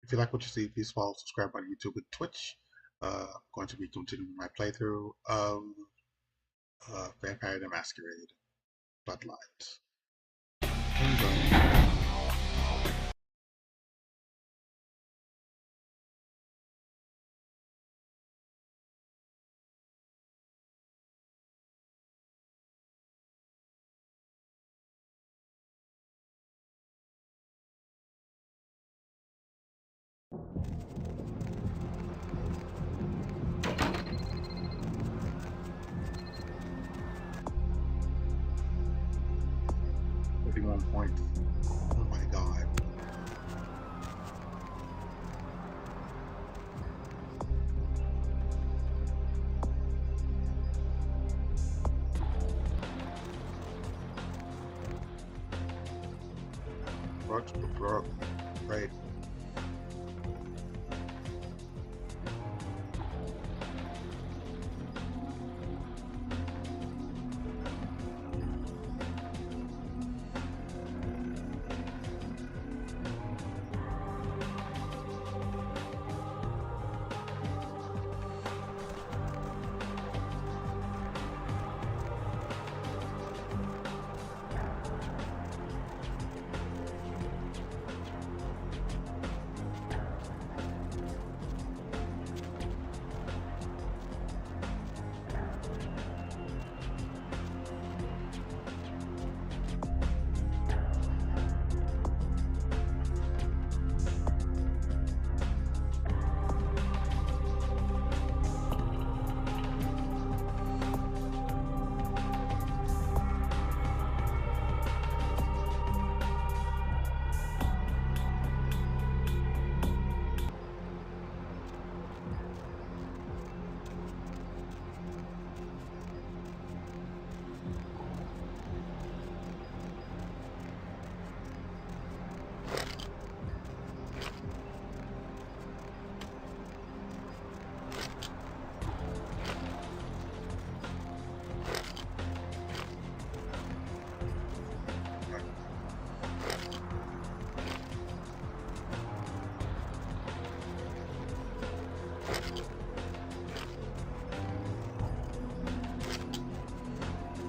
If you like what you see, please follow, subscribe on YouTube and Twitch. I'm going to be continuing my playthrough of Vampire the Masquerade Bloodlines. Enjoy. One point. Oh my god. Right.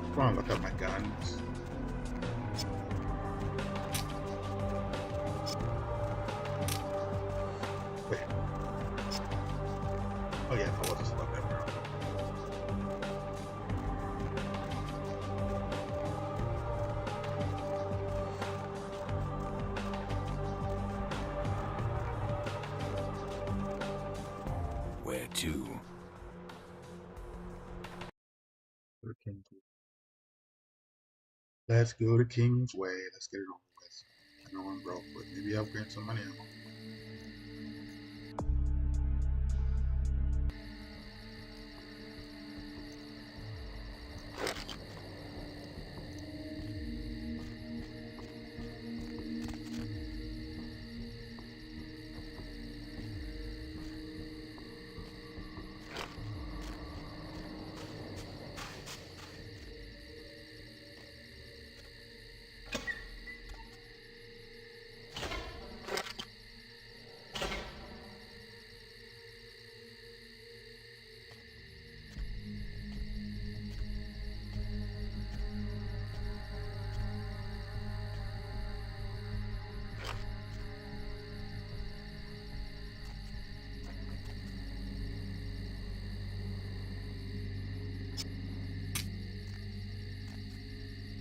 I want to look up my guns. Wait. Oh yeah, I was just looking at that. Where to? Let's go to King's Way. Let's get it over with. I know I'm broke, but maybe I'll get some money out.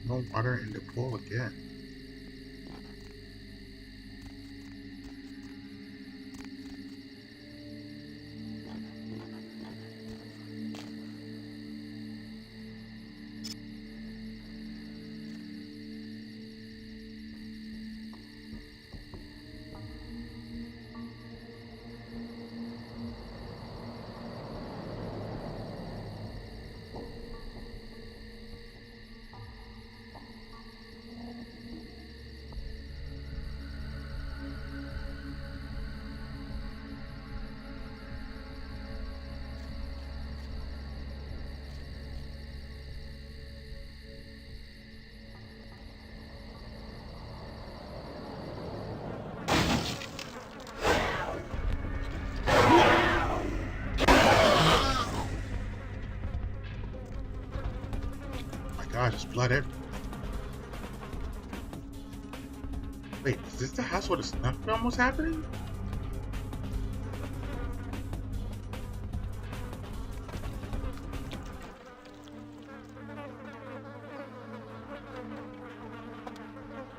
No water in the pool again. God, just blood everywhere. Wait, is this the house where the snuff film was happening?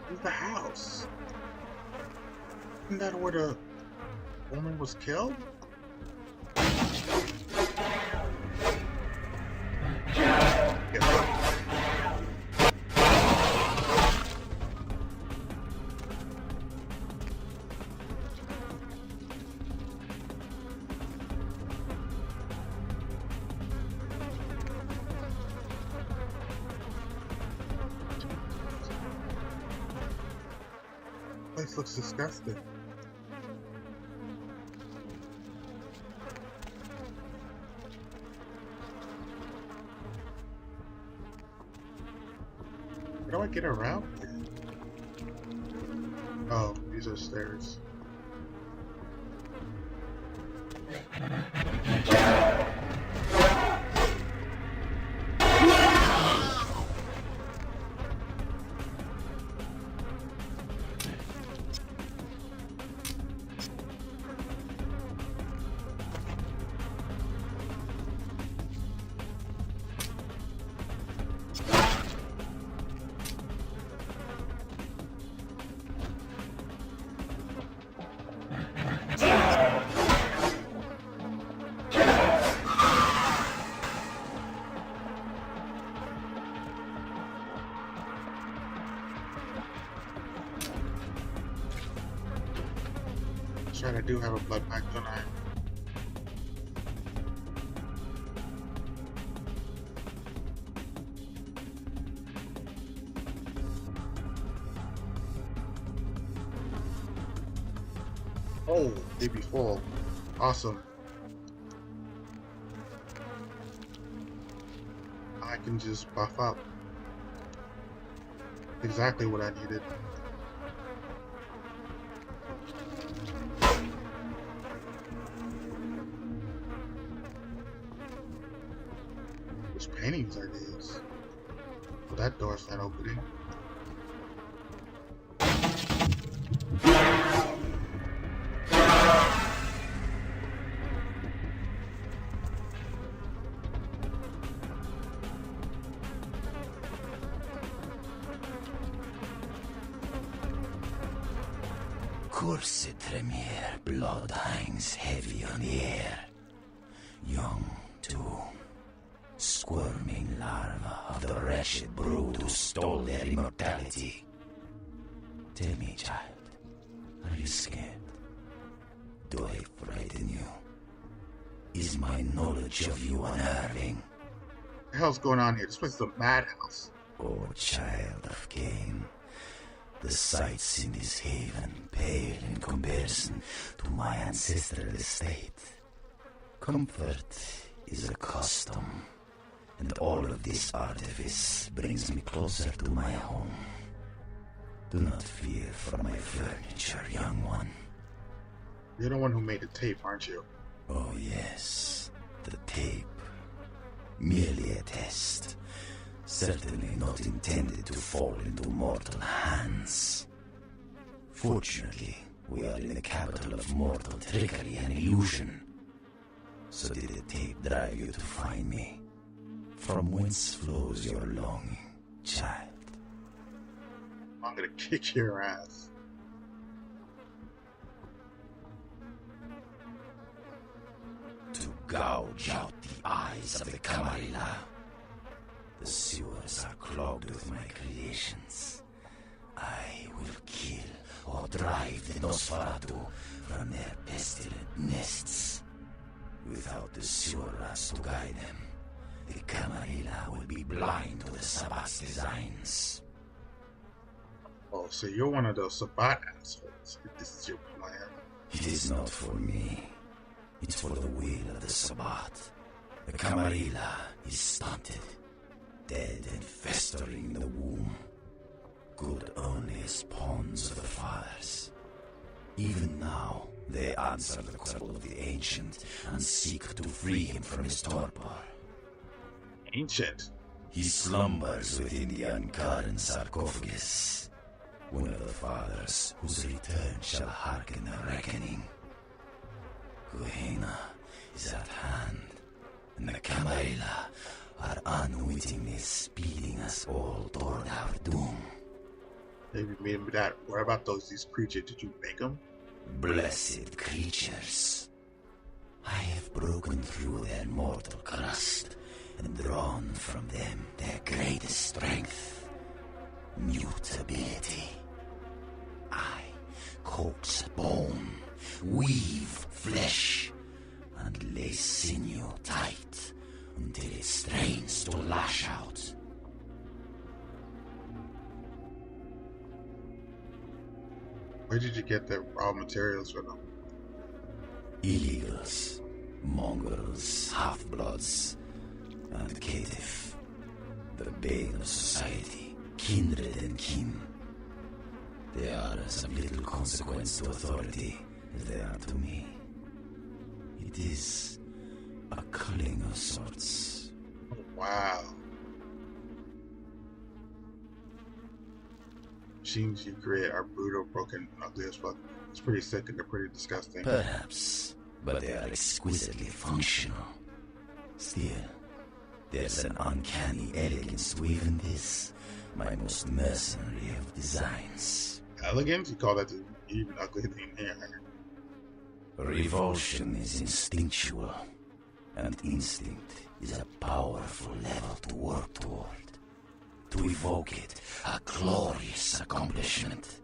This is the house. Isn't that where the woman was killed? This looks disgusting. How do I get around here? Oh, these are stairs. That's right, I do have a blood pack, don't I? Oh, day before. Awesome. I can just buff up. Exactly what I needed. Which paintings are these? Well, that door's not opening. Cursed Tremere, blood hangs heavy on the air. Young, too. Squirming larva of the wretched brood who stole their immortality. Tell me, child, are you scared? Do I frighten you? Is my knowledge of you unnerving? What the hell's going on here? This place is a madhouse. Oh, child of Cain. The sights in this haven pale in comparison to my ancestral estate. Comfort is a custom, and all of this artifice brings me closer to my home. Do not fear for my furniture, young one. You're the one who made the tape, aren't you? Oh yes, the tape. Merely a test. Certainly not intended to fall into mortal hands. Fortunately, we are in the capital of mortal trickery and illusion. So did the tape drive you to find me? From whence flows your longing, child? I'm gonna kick your ass. To gouge out the eyes of the Camarilla. The sewers are clogged with my creations. I will kill or drive the Nosferatu from their pestilent nests. Without the sewer rats to guide them, the Camarilla will be blind to the Sabbat's designs. Oh, so you're one of those Sabbat assholes. If this is your plan. It is not for me. It's for the will of the Sabbat. The Camarilla is stunted, dead and festering in the womb. Good only as pawns of the fathers. Even now, they answer the call of the ancient and seek to free him from his torpor. Ancient? He slumbers within the ungarden sarcophagus. One of the fathers whose return shall hearken the reckoning. Gehenna is at hand, and the Camarilla are unwittingly speeding us all toward our doom. Maybe that. What about these creatures? Did you make them? Blessed creatures. I have broken through their mortal crust and drawn from them their greatest strength, mutability. I coax bone, weave flesh, and lay sinew tight until it strains to lash out. Where did you get the raw materials for them? Illegals, mongrels, half-bloods, and caitiff, the bane of society, kindred and kin. They are as of little consequence to authority as they are to me. It is a culling of sorts. Oh, wow. Machines you create are brutal, broken, and ugly as fuck. It's pretty sick and they're pretty disgusting. Perhaps, but they are exquisitely functional. Still, there's an uncanny elegance to even this, my most mercenary of designs. Elegance? You call that the even ugly thing here? Revulsion is instinctual, and instinct is a powerful level to work toward. To evoke it, a glorious accomplishment.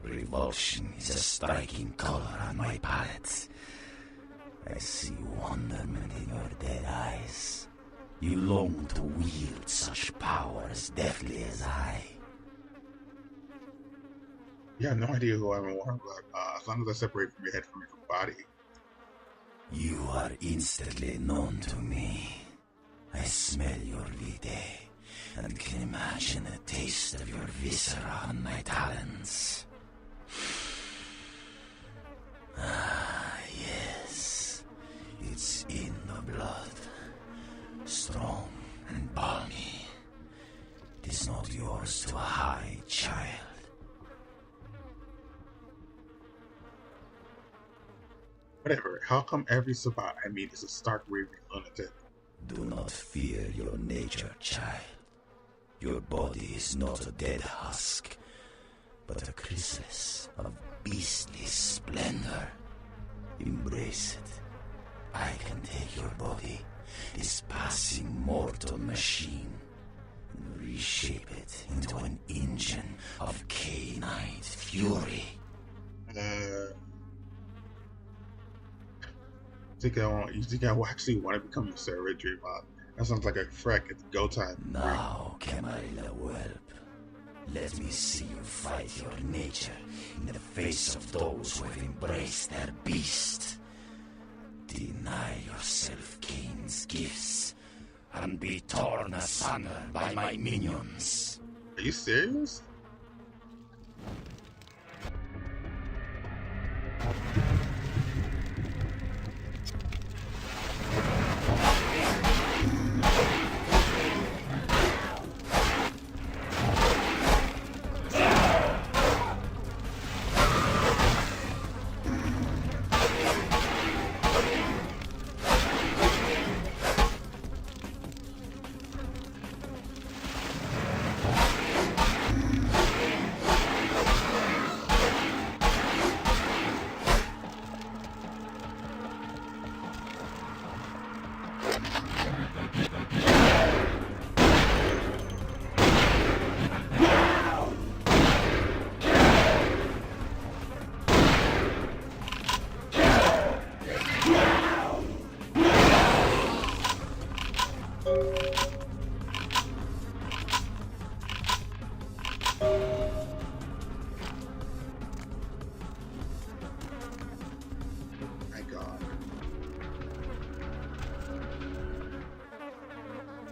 Revulsion is a striking color on my palette. I see wonderment in your dead eyes. You long to wield such power as deftly as I. You have no idea who I am, but as long as I separate from your head from your body. You are instantly known to me. I smell your vitae, and can imagine the taste of your viscera on my talons. Ah, yes. It's in the blood. Strong and balmy. It is not yours to hide, child. Whatever. How come every Sabbat I meet is a stark raving lunatic? Do not fear your nature, child. Your body is not a dead husk, but a chrysalis of beastly splendor. Embrace it. I can take your body, this passing mortal machine, and reshape it into an engine of canine fury. You think I will actually want to become your servant, Dreambot? That sounds like a freck. It's go time. Now, Camarilla whelp, let me see you fight your nature in the face of those who have embraced their beast. Deny yourself Cain's gifts and be torn asunder by my minions. Are you serious?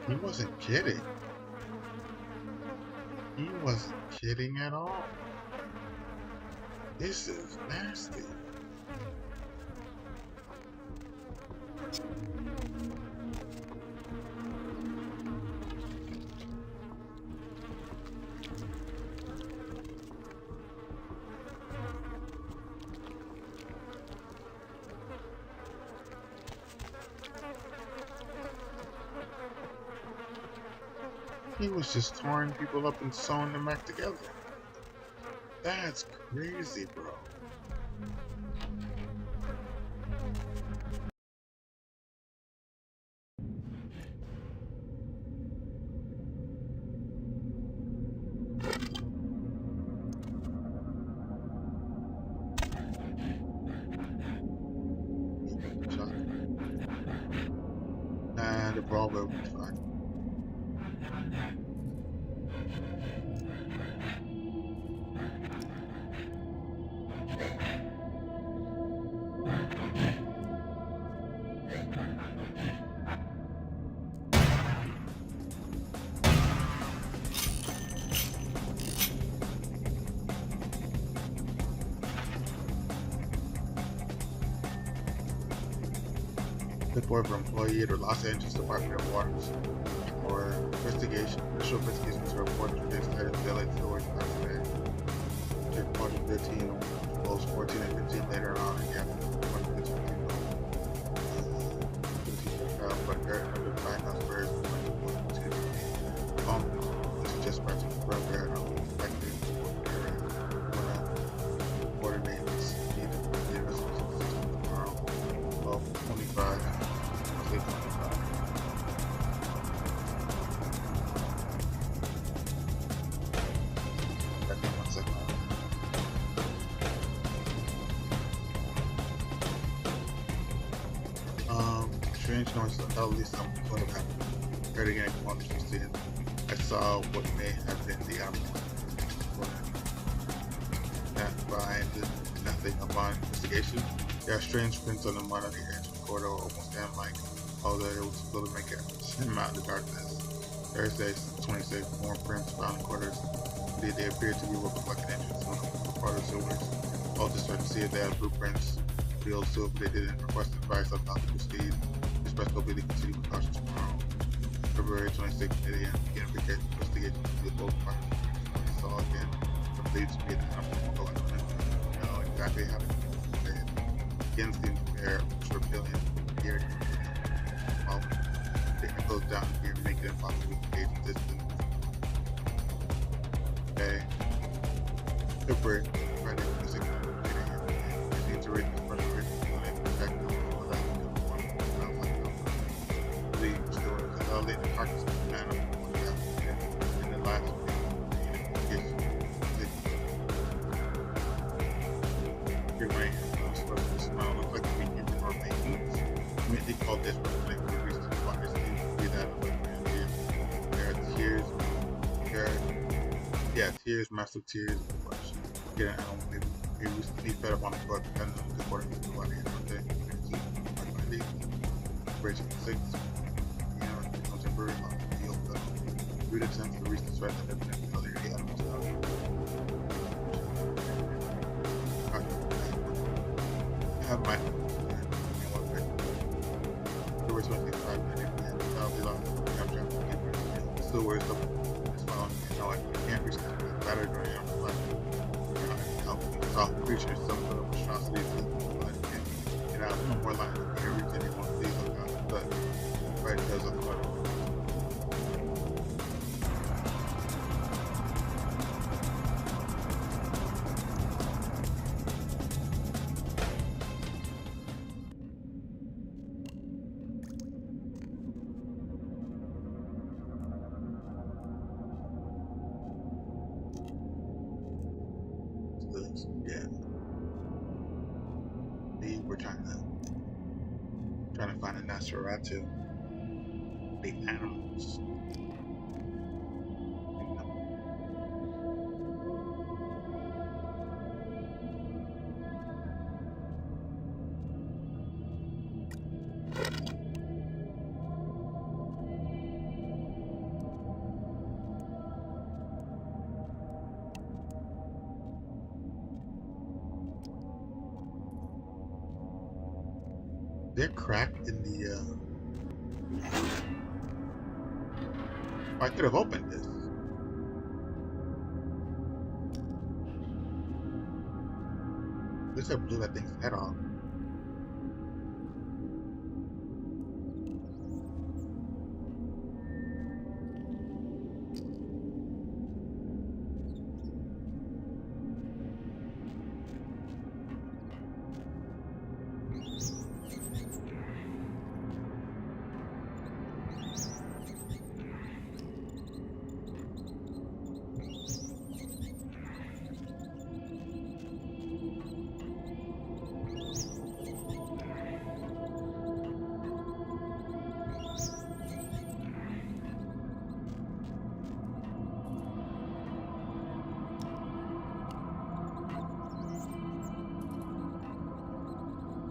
He wasn't kidding. He wasn't kidding at all. This is nasty. He was just torn people up and sewing them back together. That's crazy, bro. And the brawl will be fine. Report for employee at the Los Angeles Department of Waters or investigation. Initial investigations are reported to the state of the LA Authority today. Report 15, both 14 and 15 later on in the afternoon. 15 but there are the finance birds to just press the program and expected coordinates needed for the investigation system tomorrow. 12:25. I'll say 25. Second, 1 second. Strange noise, at least some sort of happened. Heard again, once you see it. I saw what may have been the animal. Not find nothing upon investigation. There are strange prints on the mud on the edge of the corridor, almost like although it was able to make it swim out in the darkness. Thursday, 26, more prints found in quarters. Indeed, they appear to be what look like an entrance to the part of sewers. All just started to see if they had blueprints. The old sewer, but they didn't request advice on how to proceed. Express will be to continue with caution tomorrow. February 26th, 8 a.m. Begin investigation to the boat fire. I saw again. What leads me to animal going on. You know exactly how to say it. Again, seems fair, short billion, here. Well, the air goes down here, make it impossible to gauge the distance. Okay. February, Friday, 26th, 8 a.m. It seems to reach the front of the the carcass of the animal in the last your brain supposed to smell look like we can or maintenance. I mean, they call this like the reason why it seems to be that there are tears, tears, massive tears. Get an animal maybe recently fed up on the foot, depending on the according to the body and what they Bridge 6. Contemporary field root attempts to reach the threat that have been other animals out. I have my there was 25 minutes and I'll be long capture still worries up as well. You know, I can't reach the battery during but soft creatures, some sort of monstrosity, but get out more like can't reach anyone, please look out. But right does look better. Yeah. We're trying to find a Nosferatu. The animals. They're cracked in the I could have opened this. This have blew that thing's head off.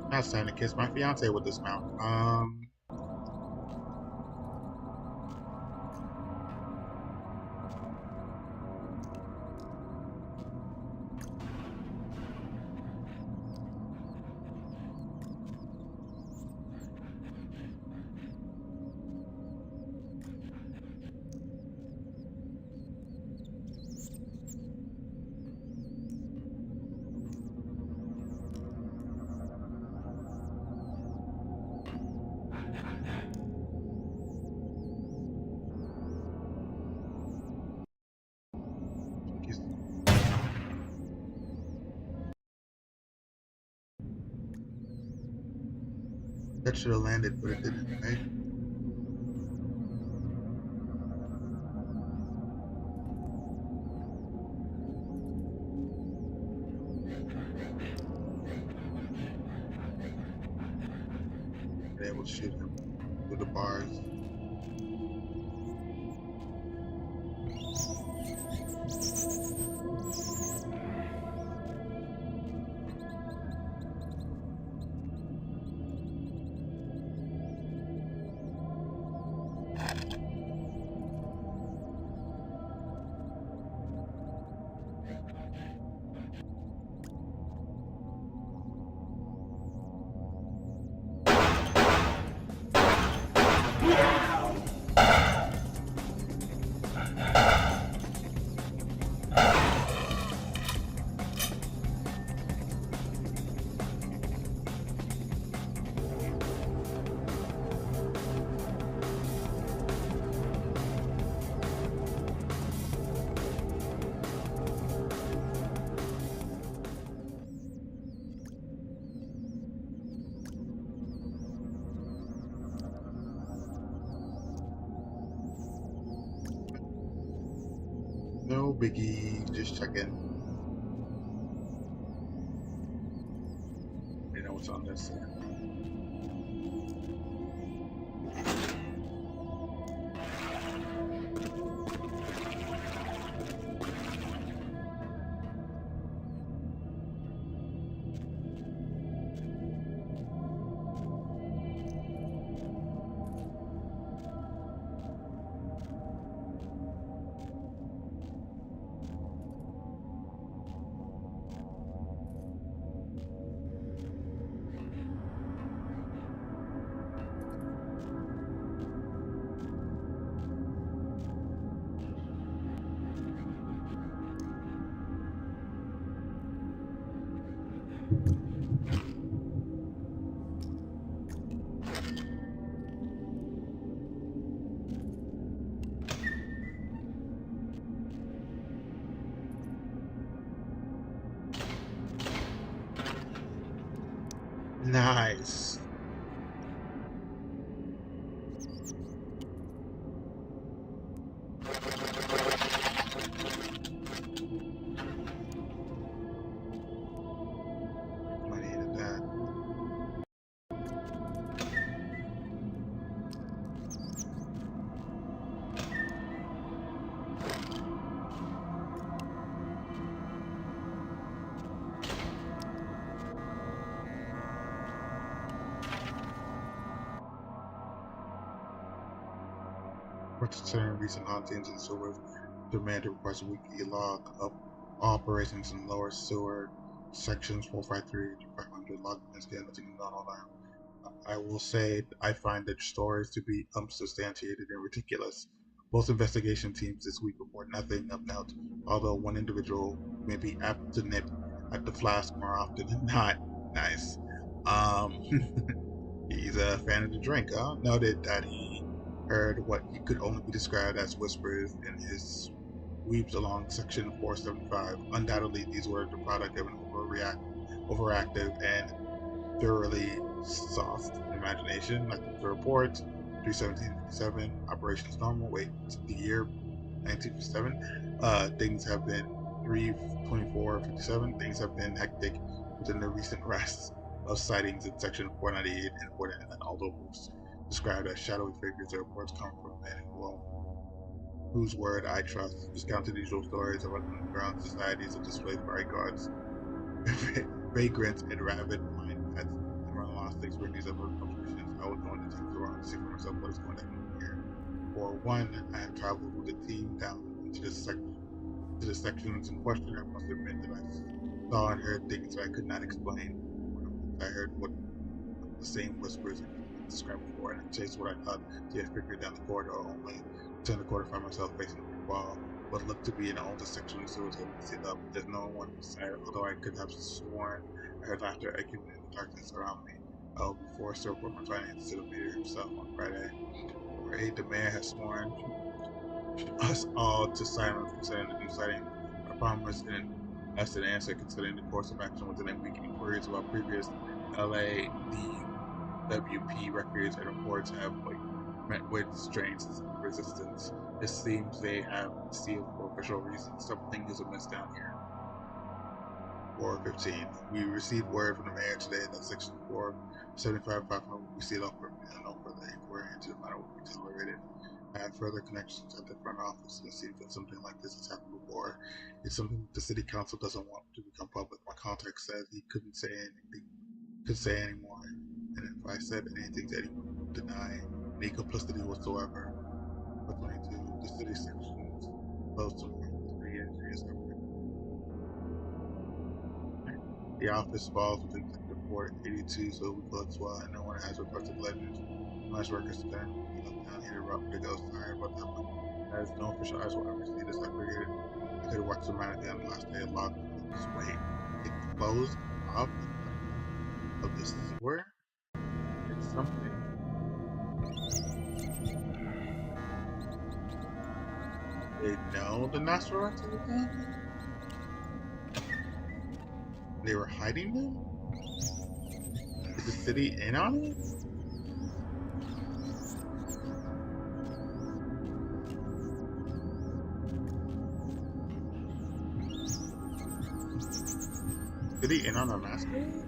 Now it's time to kiss my fiance with this mount. That should have landed, but it didn't, right? Been able to shoot him through the bars. No biggie, just checking. You know what's on this side. Nice. I needed that. Considering recent hauntings and sewers, demand requires a weekly log of operations in lower sewer sections 453 to 500 log again, nothing not alarm. I will say I find the stories to be unsubstantiated and ridiculous. Both investigation teams this week report nothing of note, although one individual may be apt to nip at the flask more often than not. Nice. Um, he's a fan of the drink, huh? Noted that he heard what he could only be described as whispers in his weeps along section 475. Undoubtedly, these were the product of an overactive and thoroughly sauced imagination. Like the report, 31757, operations normal. Wait, the year 1957. Things have been 32457. Things have been hectic within the recent arrests of sightings in section 498 and 499. Although most described as shadowy figures, the reports come from men whose word I trust. Discounted usual stories of underground societies of displaced bodyguards, vagrants, and rabid mind pets diagnostics for these other contributions, I would go and take the around to see for myself what is going on here. For one, I have traveled with the team down into the sections in question. I must admit that I saw and heard things that I could not explain. I heard what the same whispers I described before, and I chased what I thought to have figured down the corridor, only to turn the corner find myself facing a wall. What looked to be an older section of the sewers had been sealed up. There's no one inside, although I could have sworn I heard laughter echoing in the darkness around me. Oh, before Sir Portman finances to the leader himself on Friday. Or a Tremere has sworn us all to silence concerning the new sighting. I promised us an answer considering the course of action within a week. Inquiries about previous LADWP records and reports have met with strange resistance. It seems they have sealed for official reasons. Something is amiss down here. 415. We received word from the mayor today that Section 475 will be sealed off permanently and no further inquiry into the matter will be tolerated. I have further connections at the front office. It seems that something like this has happened before. It's something the city council doesn't want to become public. My contact said he couldn't say anymore. And if I said anything that he would deny any complicity whatsoever. For 22, the city sections close to 3 entries. The office falls within Sector 482, so we collect well, and no one has requested legends. Most workers can look down here about to go. Sorry about that, but as no official eyes will ever see this, I figured I could watch dramatically on the last day of log closed. Wait, it closed off of the sewer? It's something. They know the Nosferatu were coming? They were hiding them? Is the city in on it? City in on a Masquerade?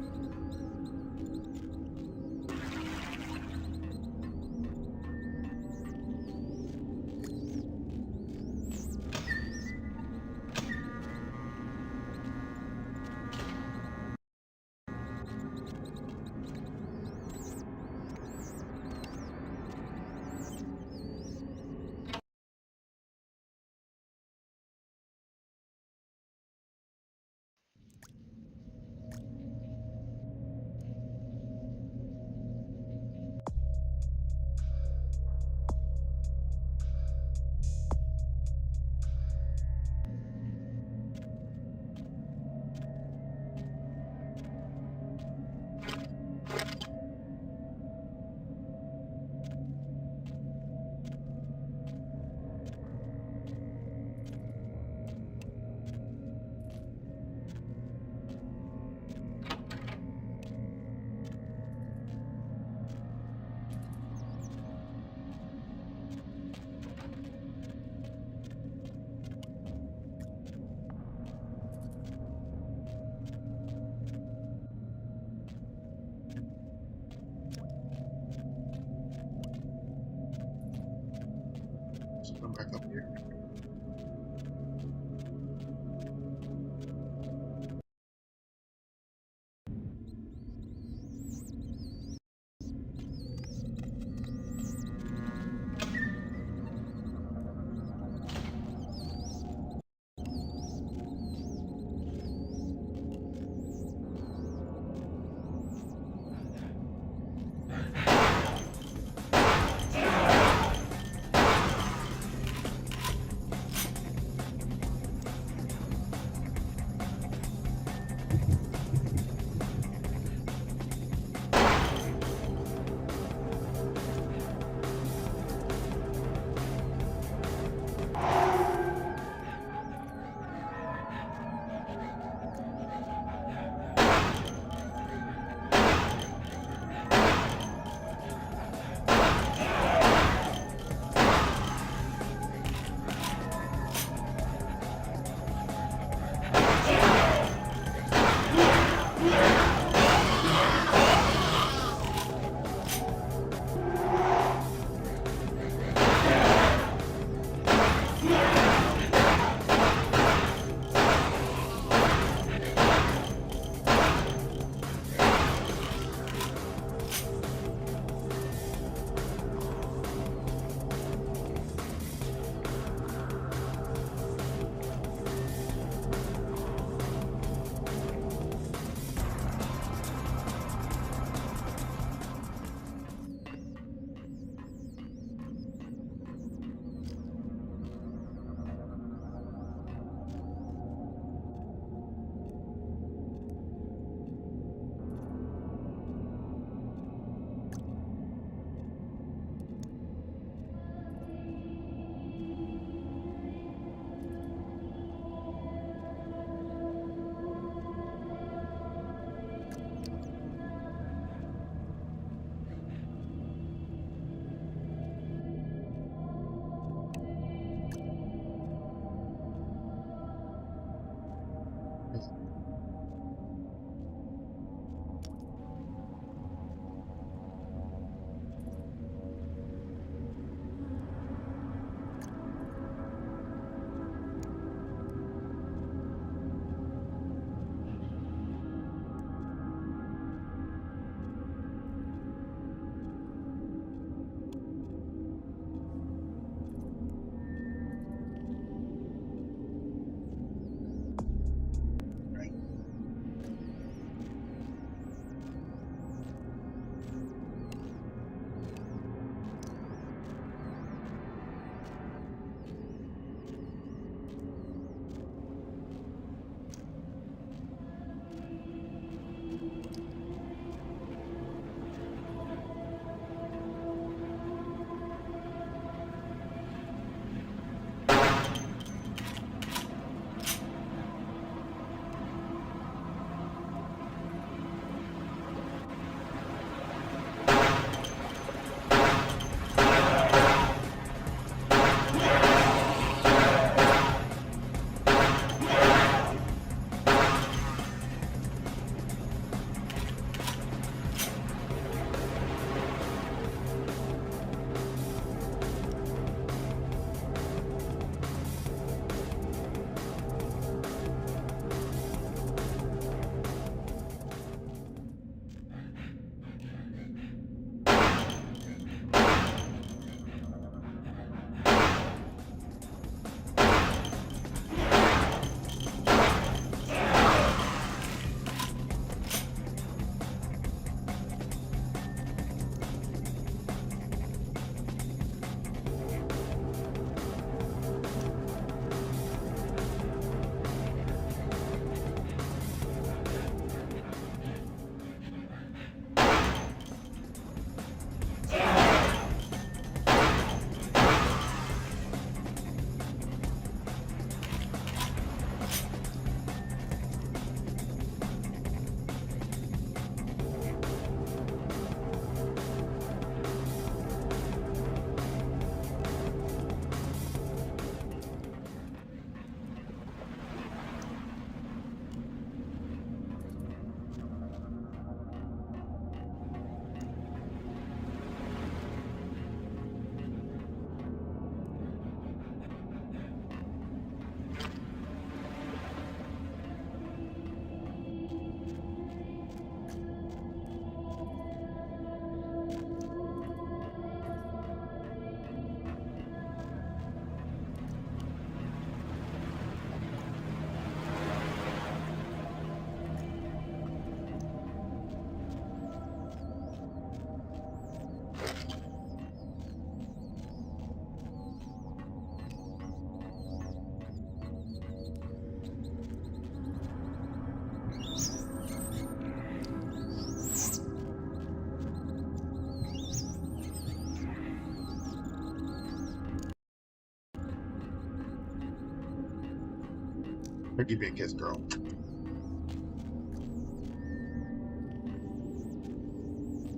Ricky being kissed, girl.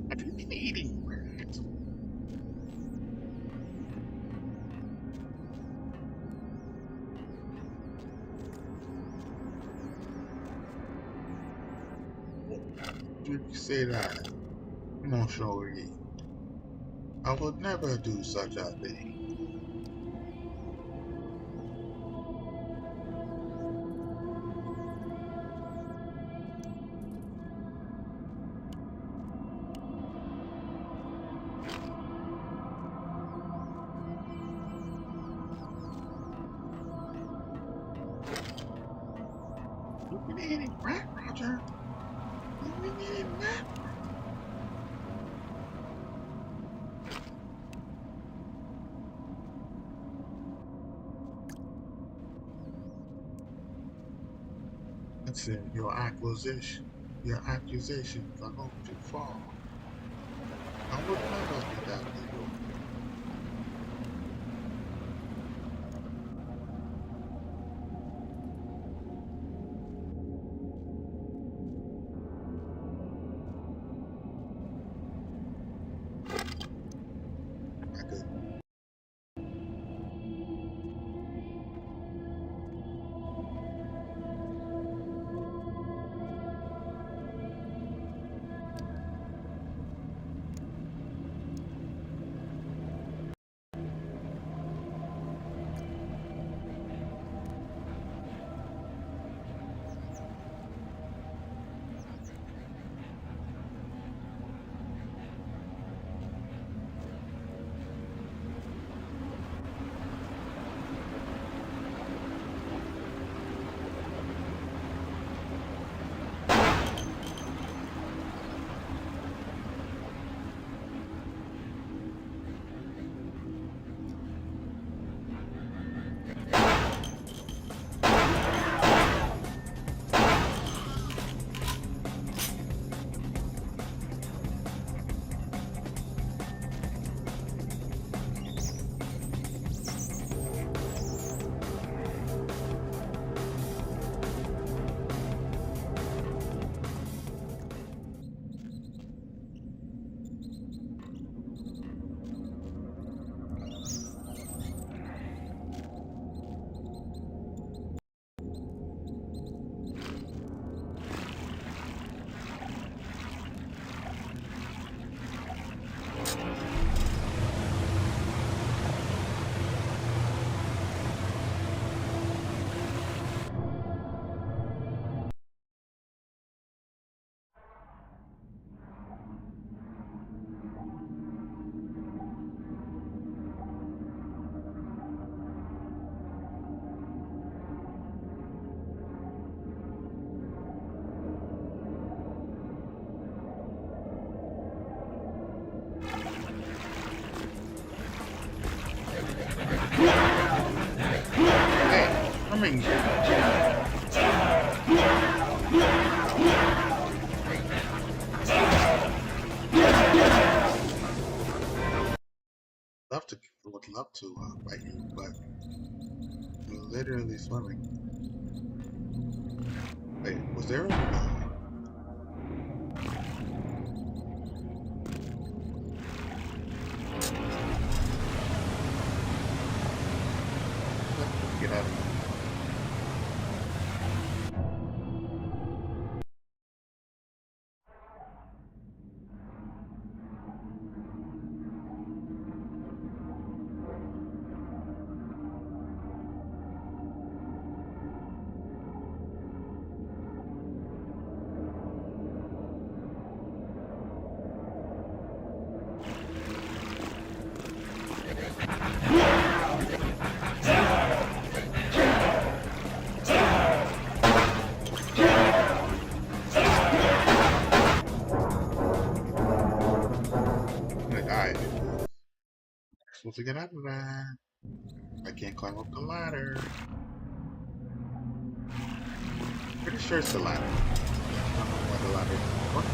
Have you been eating rats? Did you say that, Monsieur? I would never do such a thing. You've been eating rat, Roger. You've been eating rat. That's it. Your accusations are going too far. I would never do that to you. I could. Coming. Would love to bite you, but you're literally swimming. Wait, was there a get out of here? I'm gonna die. I'm supposed to get out of that. I can't climb up the ladder. Pretty sure it's the ladder. I don't know why the ladder doesn't work.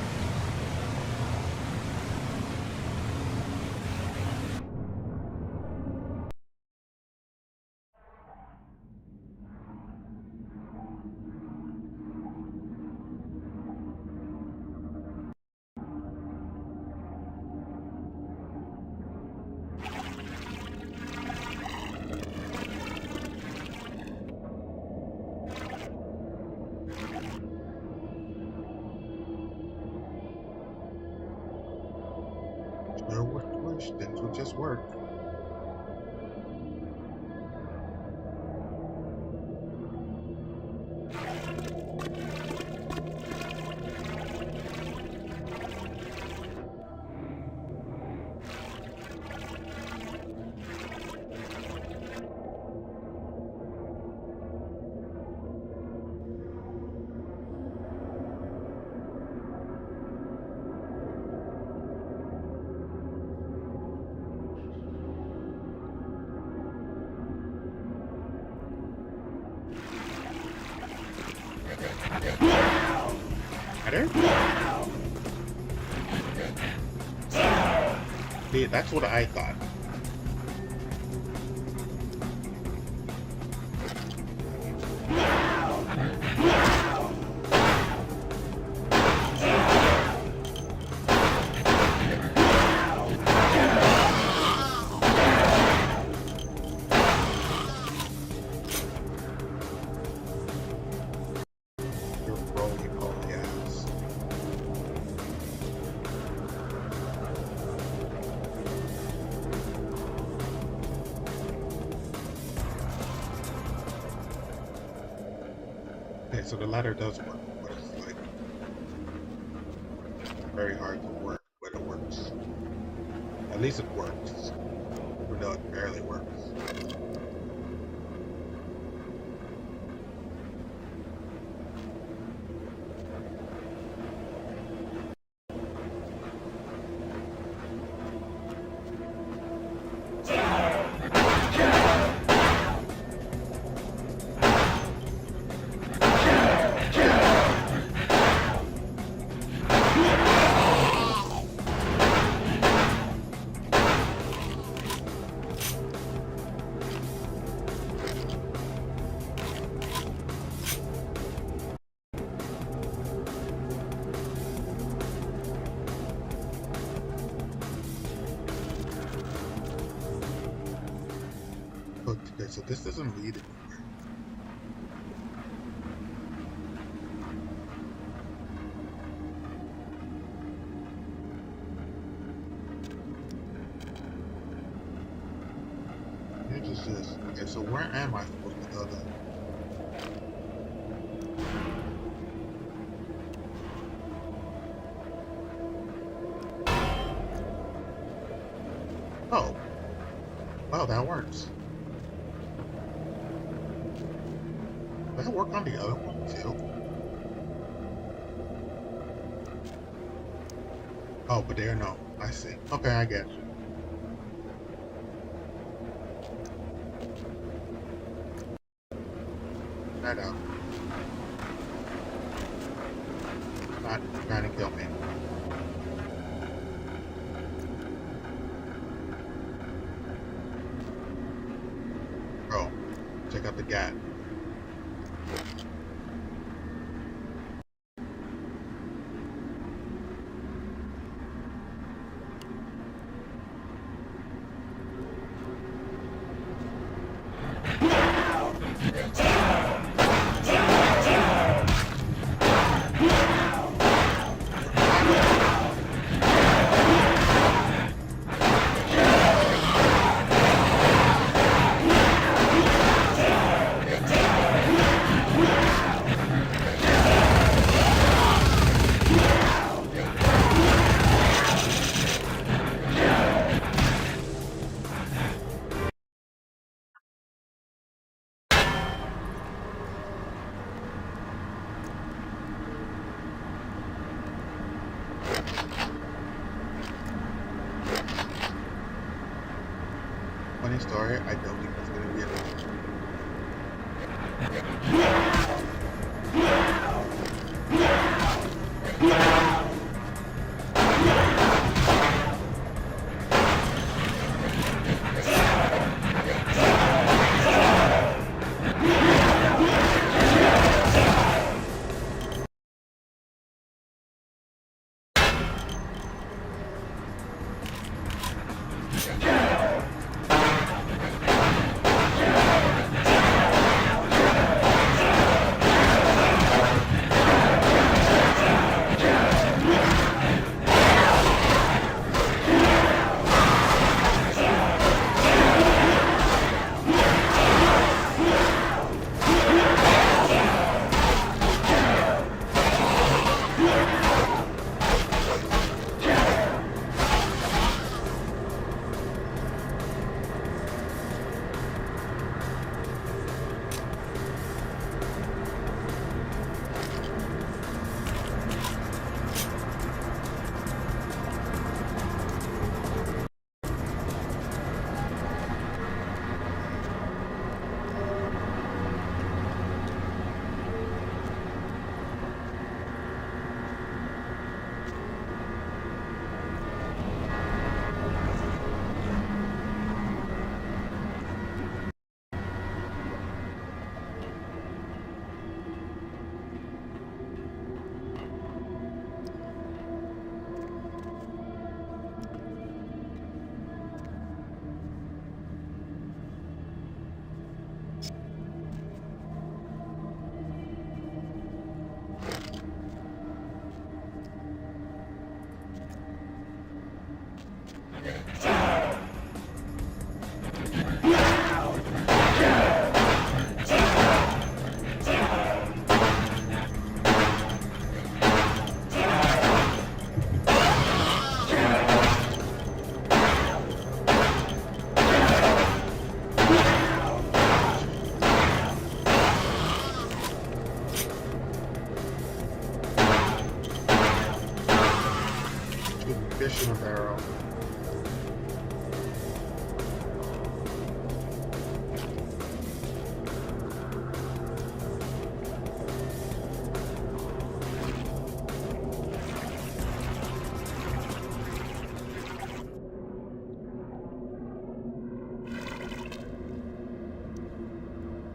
There wish things would just work. Better? See, that's what I thought. You're rolling all the ass. Okay, so the ladder does work, but it's like very hard to work, but it works. At least it works, even though it barely works. Okay, so this doesn't lead anywhere. Here's just this. Okay, so where am I supposed to go then? Oh, wow, that works. Does that work on the other one too? Oh, but there, no. I see. Okay, I get you. That out. Not trying to kill me. Bro, check out the gat. Funny story, I don't think that's gonna be enough. Shoot fish in a barrel.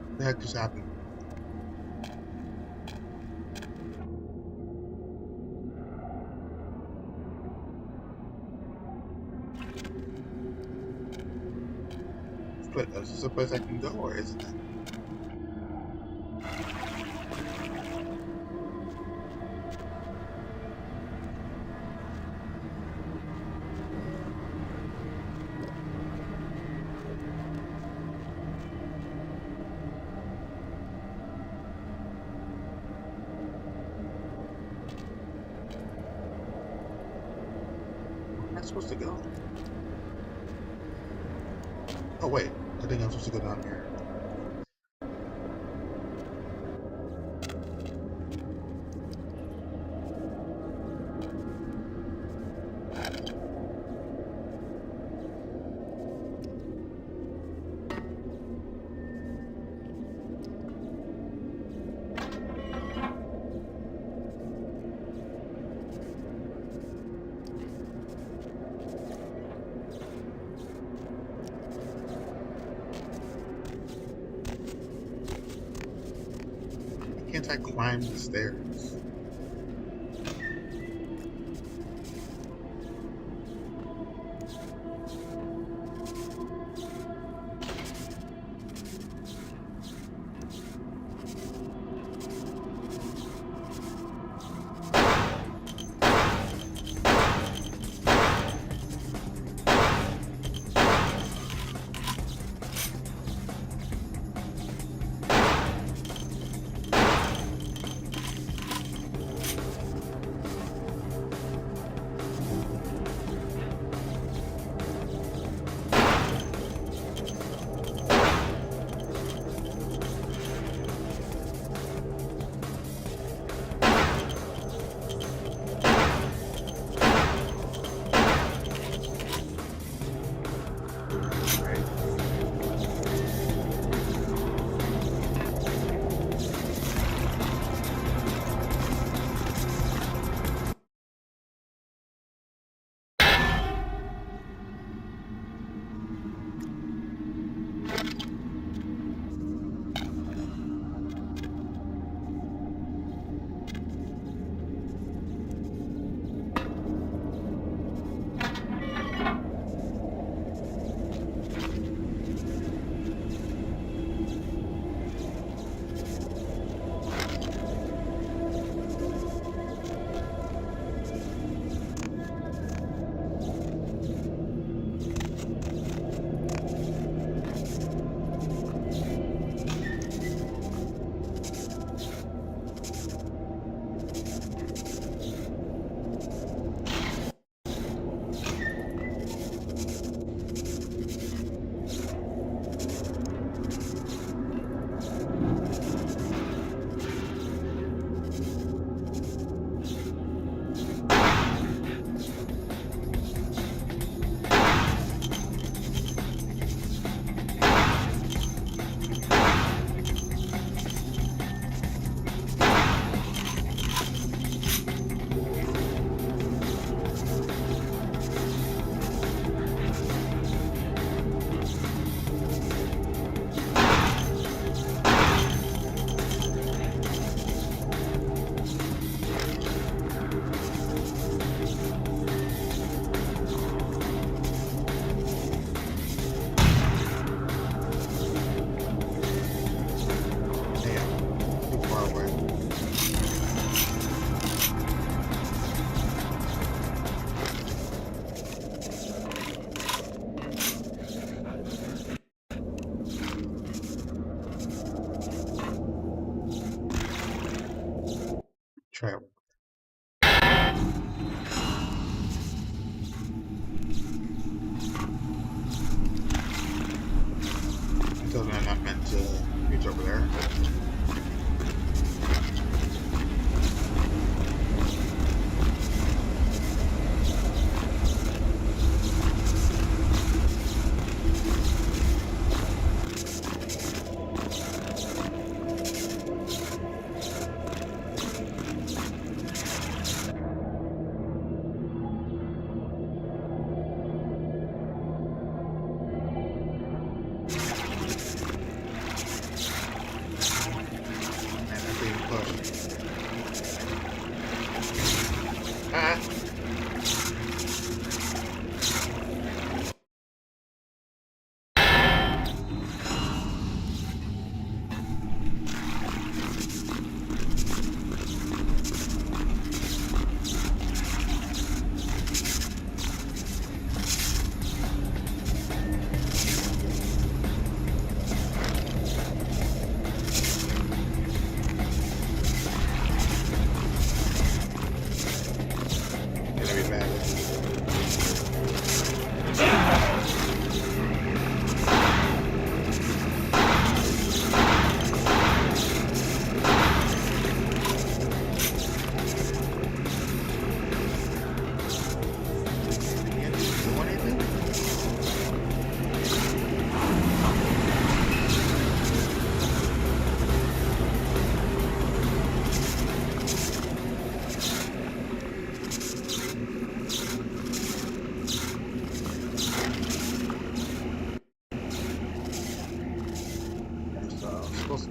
What the heck just happened? Is this a place I can go, or isn't it? Where am I supposed to go? Oh wait, I think I'm supposed to go down here. Can't I climb the stairs? Try it. I told them I'm not meant to reach over there.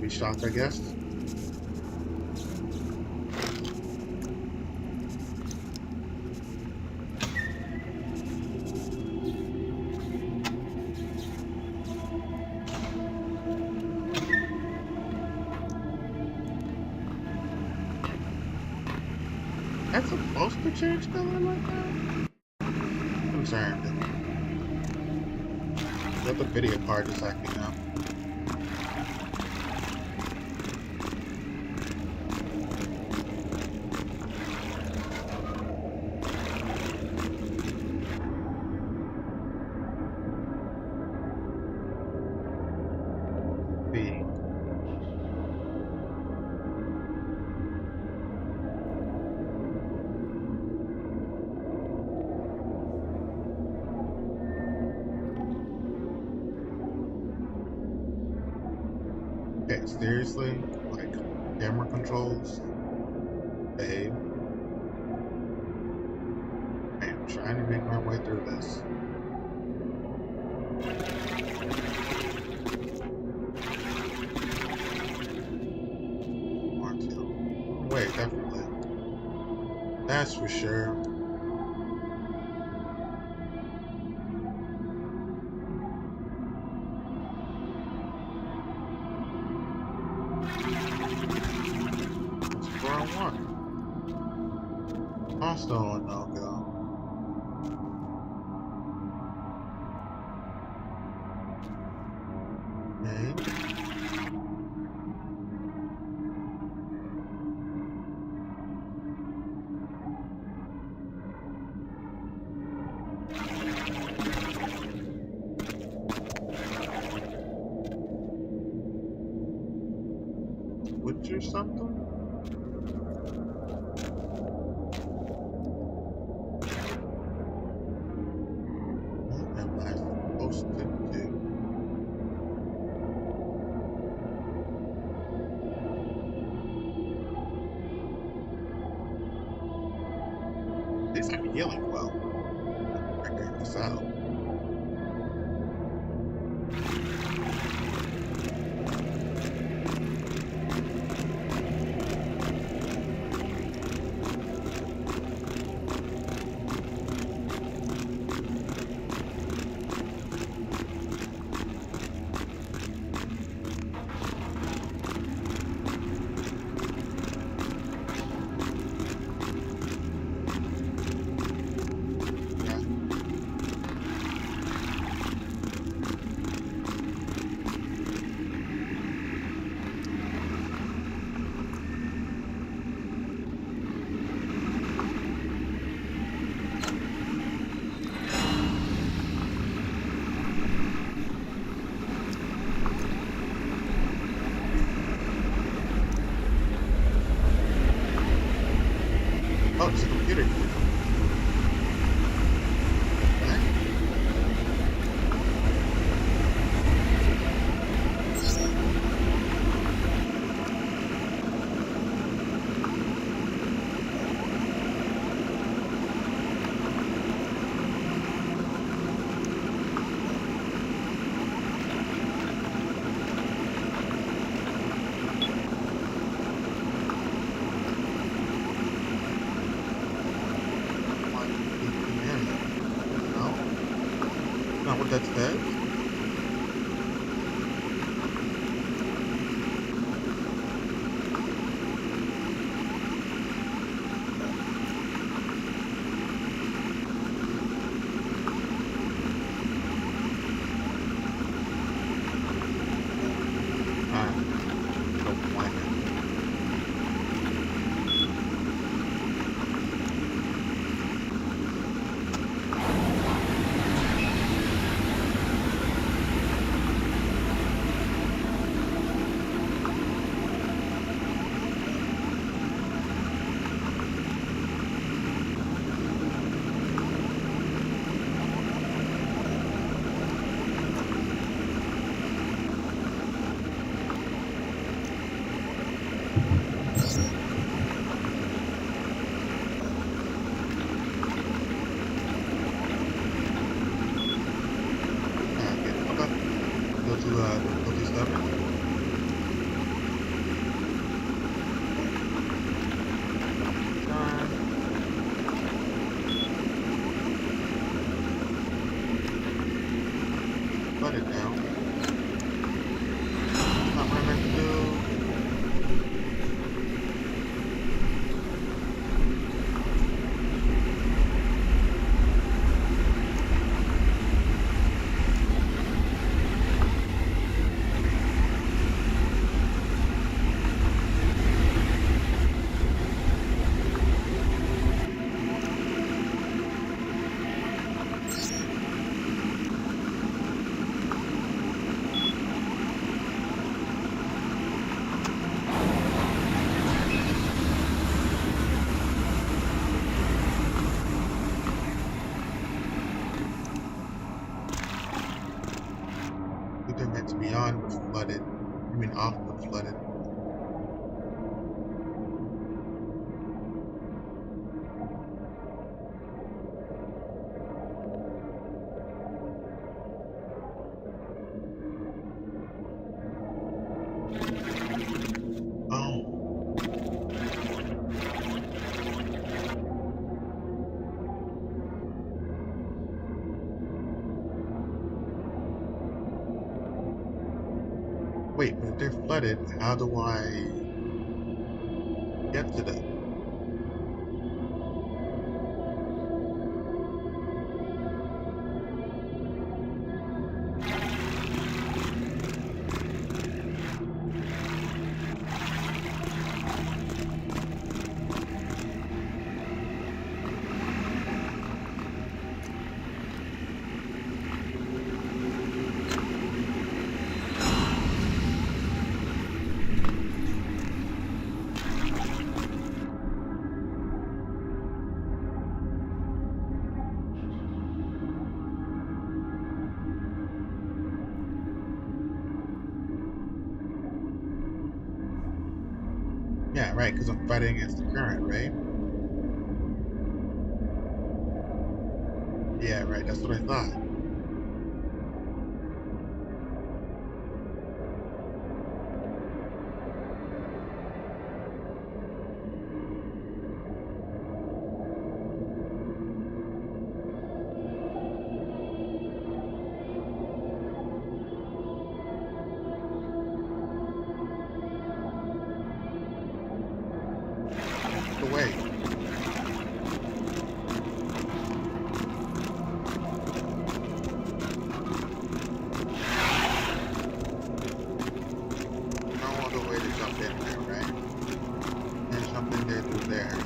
be shocked, I guess. That's supposed to change color like that? Concerned. Let the video card just acting up. B. Okay, seriously? Like, camera controls? Behave? I am trying to make my way through this. Want to. Wait, definitely. That's for sure. That's where I want. Also a no-go. Okay. Switch or something? What am I supposed to do? At least I'm healing well. Figuring this out. Oh, it's a computer. Not what that says. Don't like it. Okay. Go to 7. flooded now. Not what I meant to do. They're meant to be on but flooded. I mean off but flooded. Oh. Wait, but if they're flooded, how do I get to them? Yeah, right, because I'm fighting against the current, right? Yeah, right, that's what I thought. Away. No other way to jump in there, right? And jump in there through there.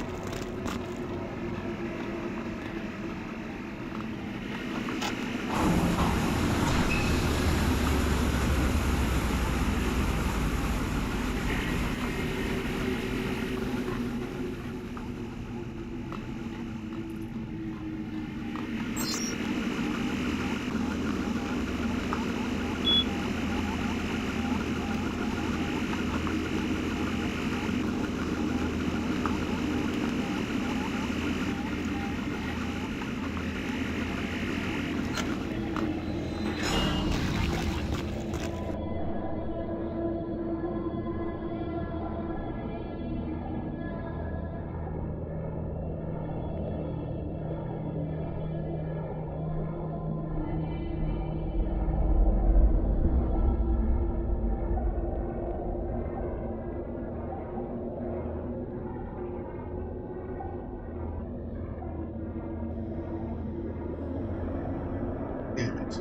Damn it.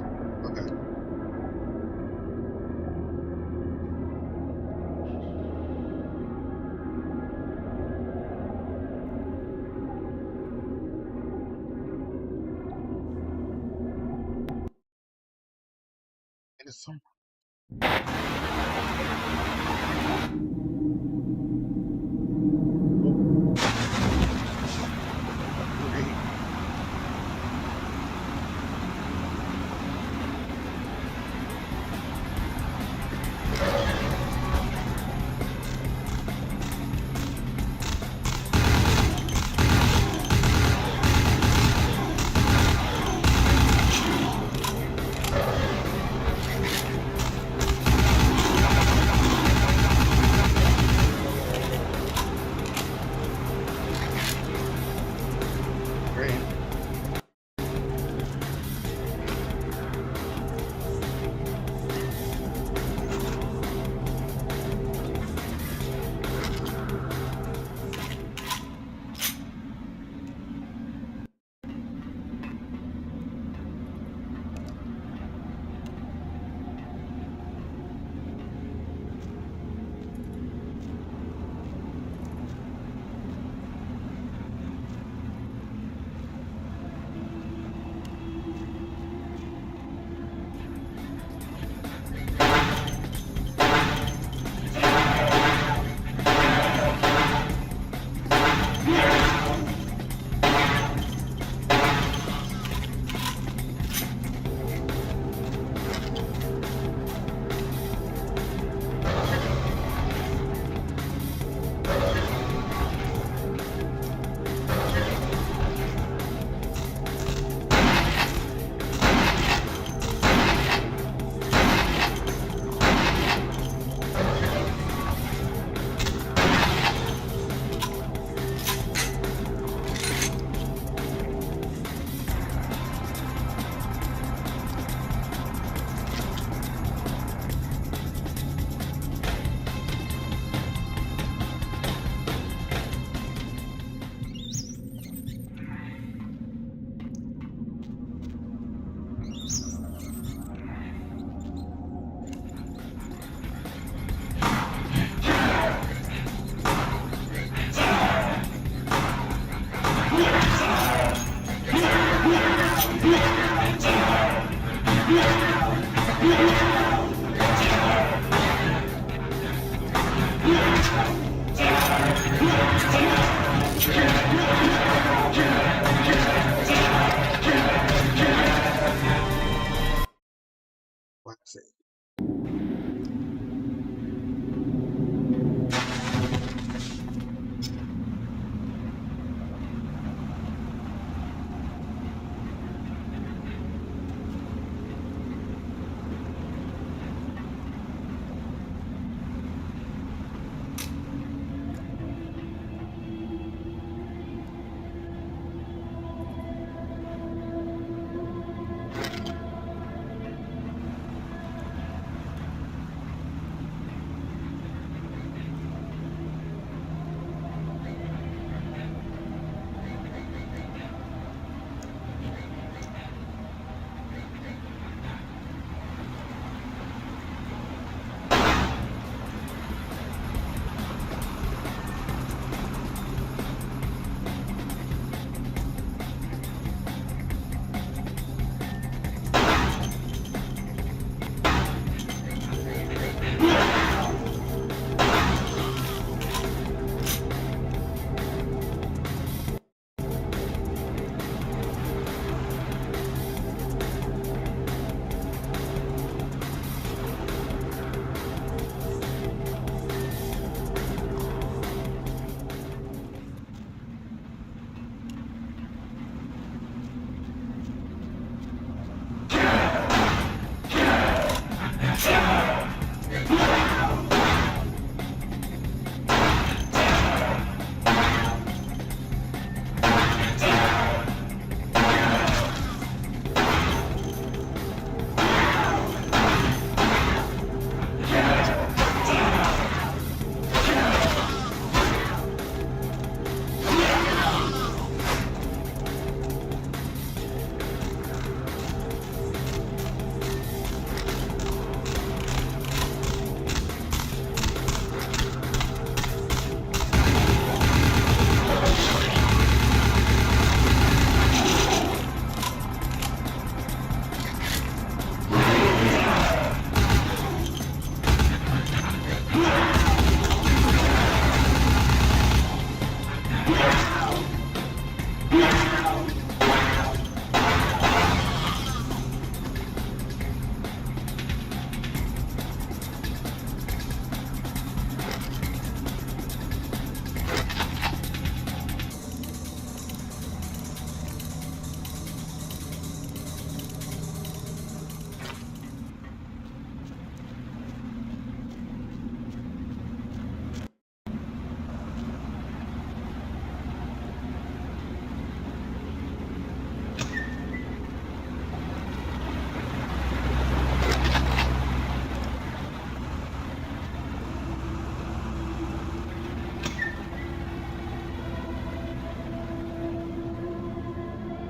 Okay. And it's some great. Let's see.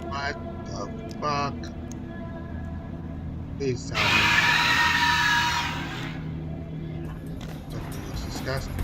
What the fuck? Please tell me. That's disgusting.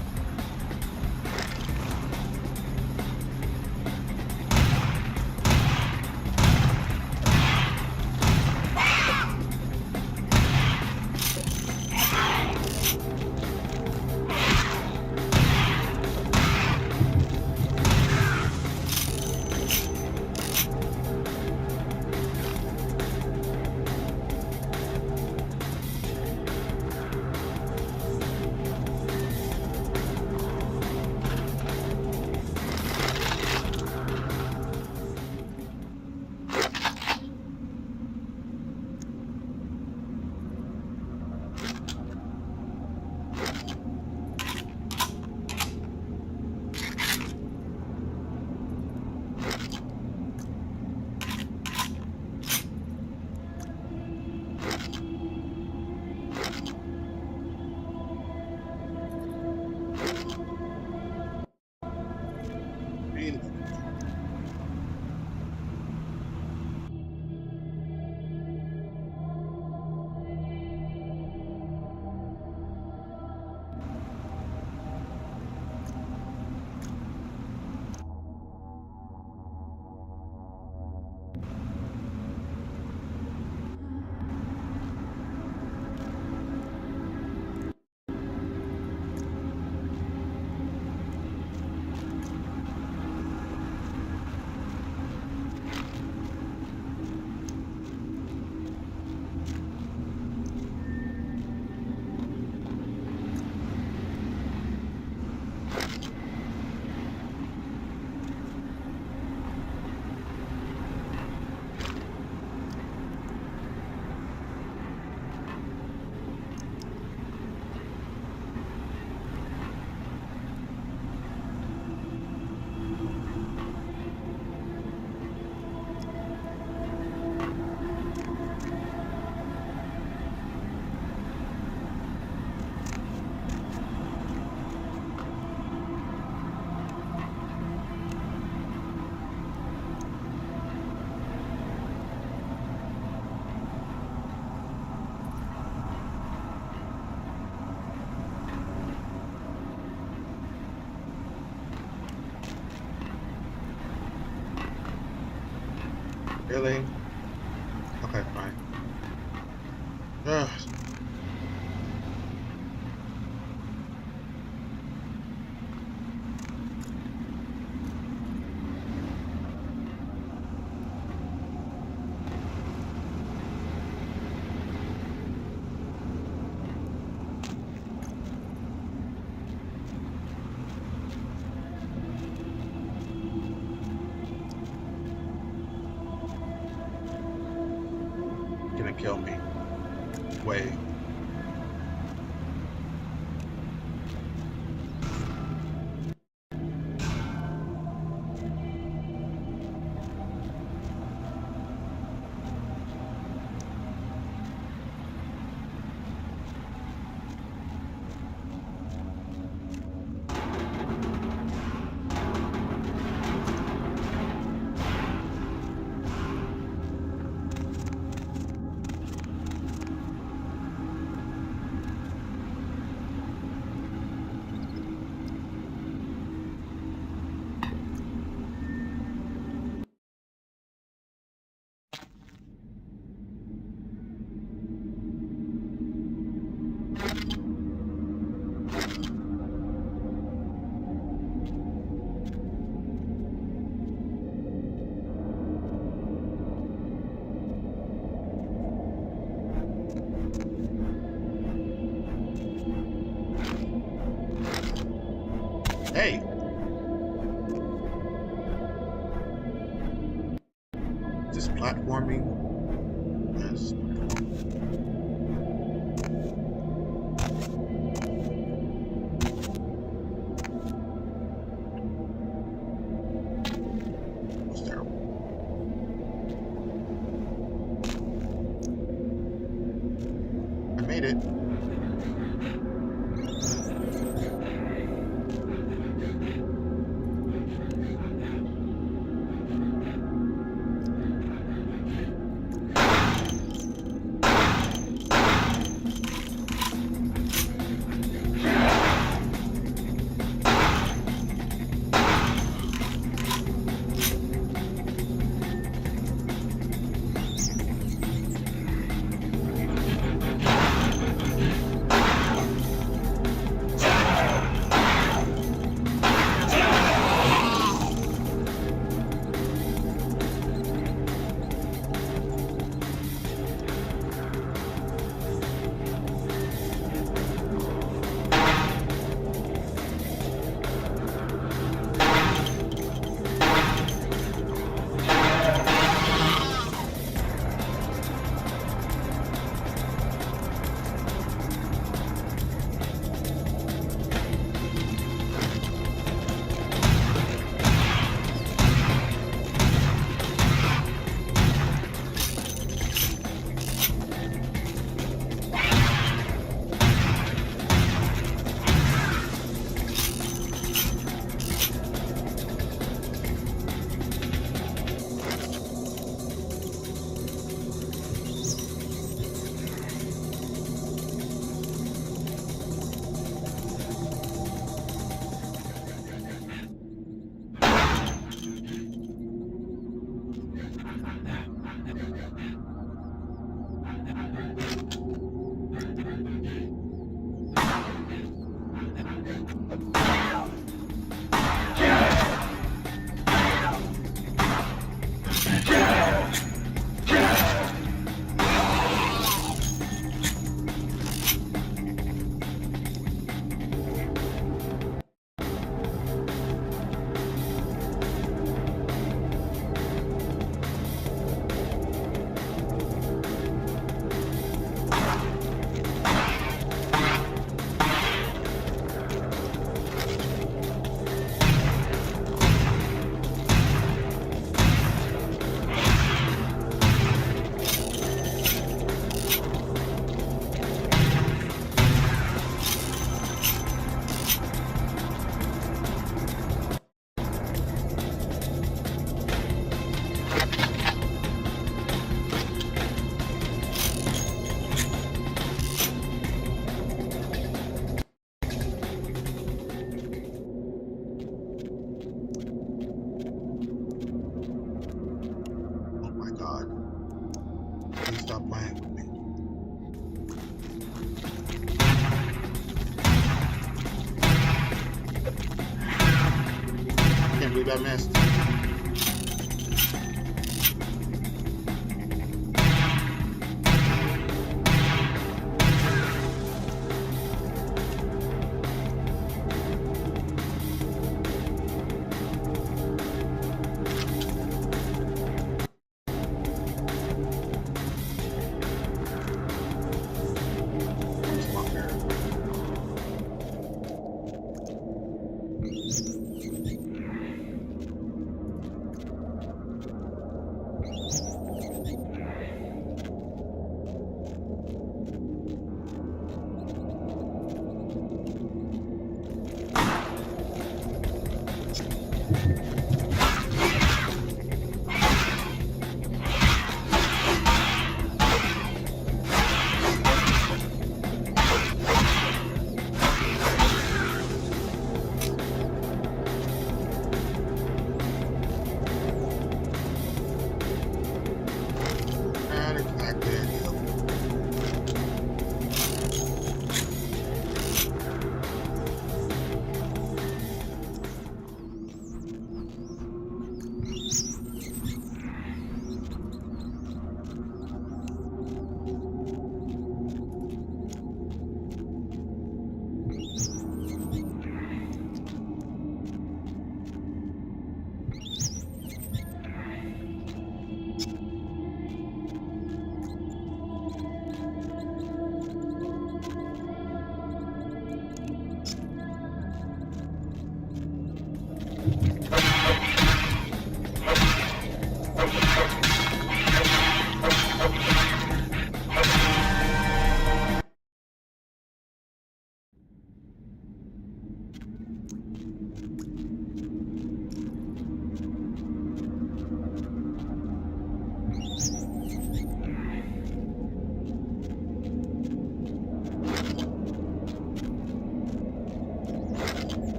Really? Okay, fine. Ugh. Gonna kill me. Wait. Hey! Is this platforming? Yes. That's terrible. I made it. Please stop playing with me. I can't believe I missed.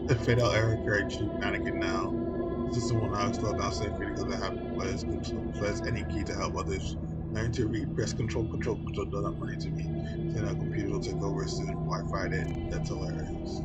The fatal error carried true panicking now. System will now expel downstairs critical that have pledged any key to help others. Learn to read. Press control, control, control, do not money to me. Then our computer will take over soon. Wi-Fi it. That's hilarious.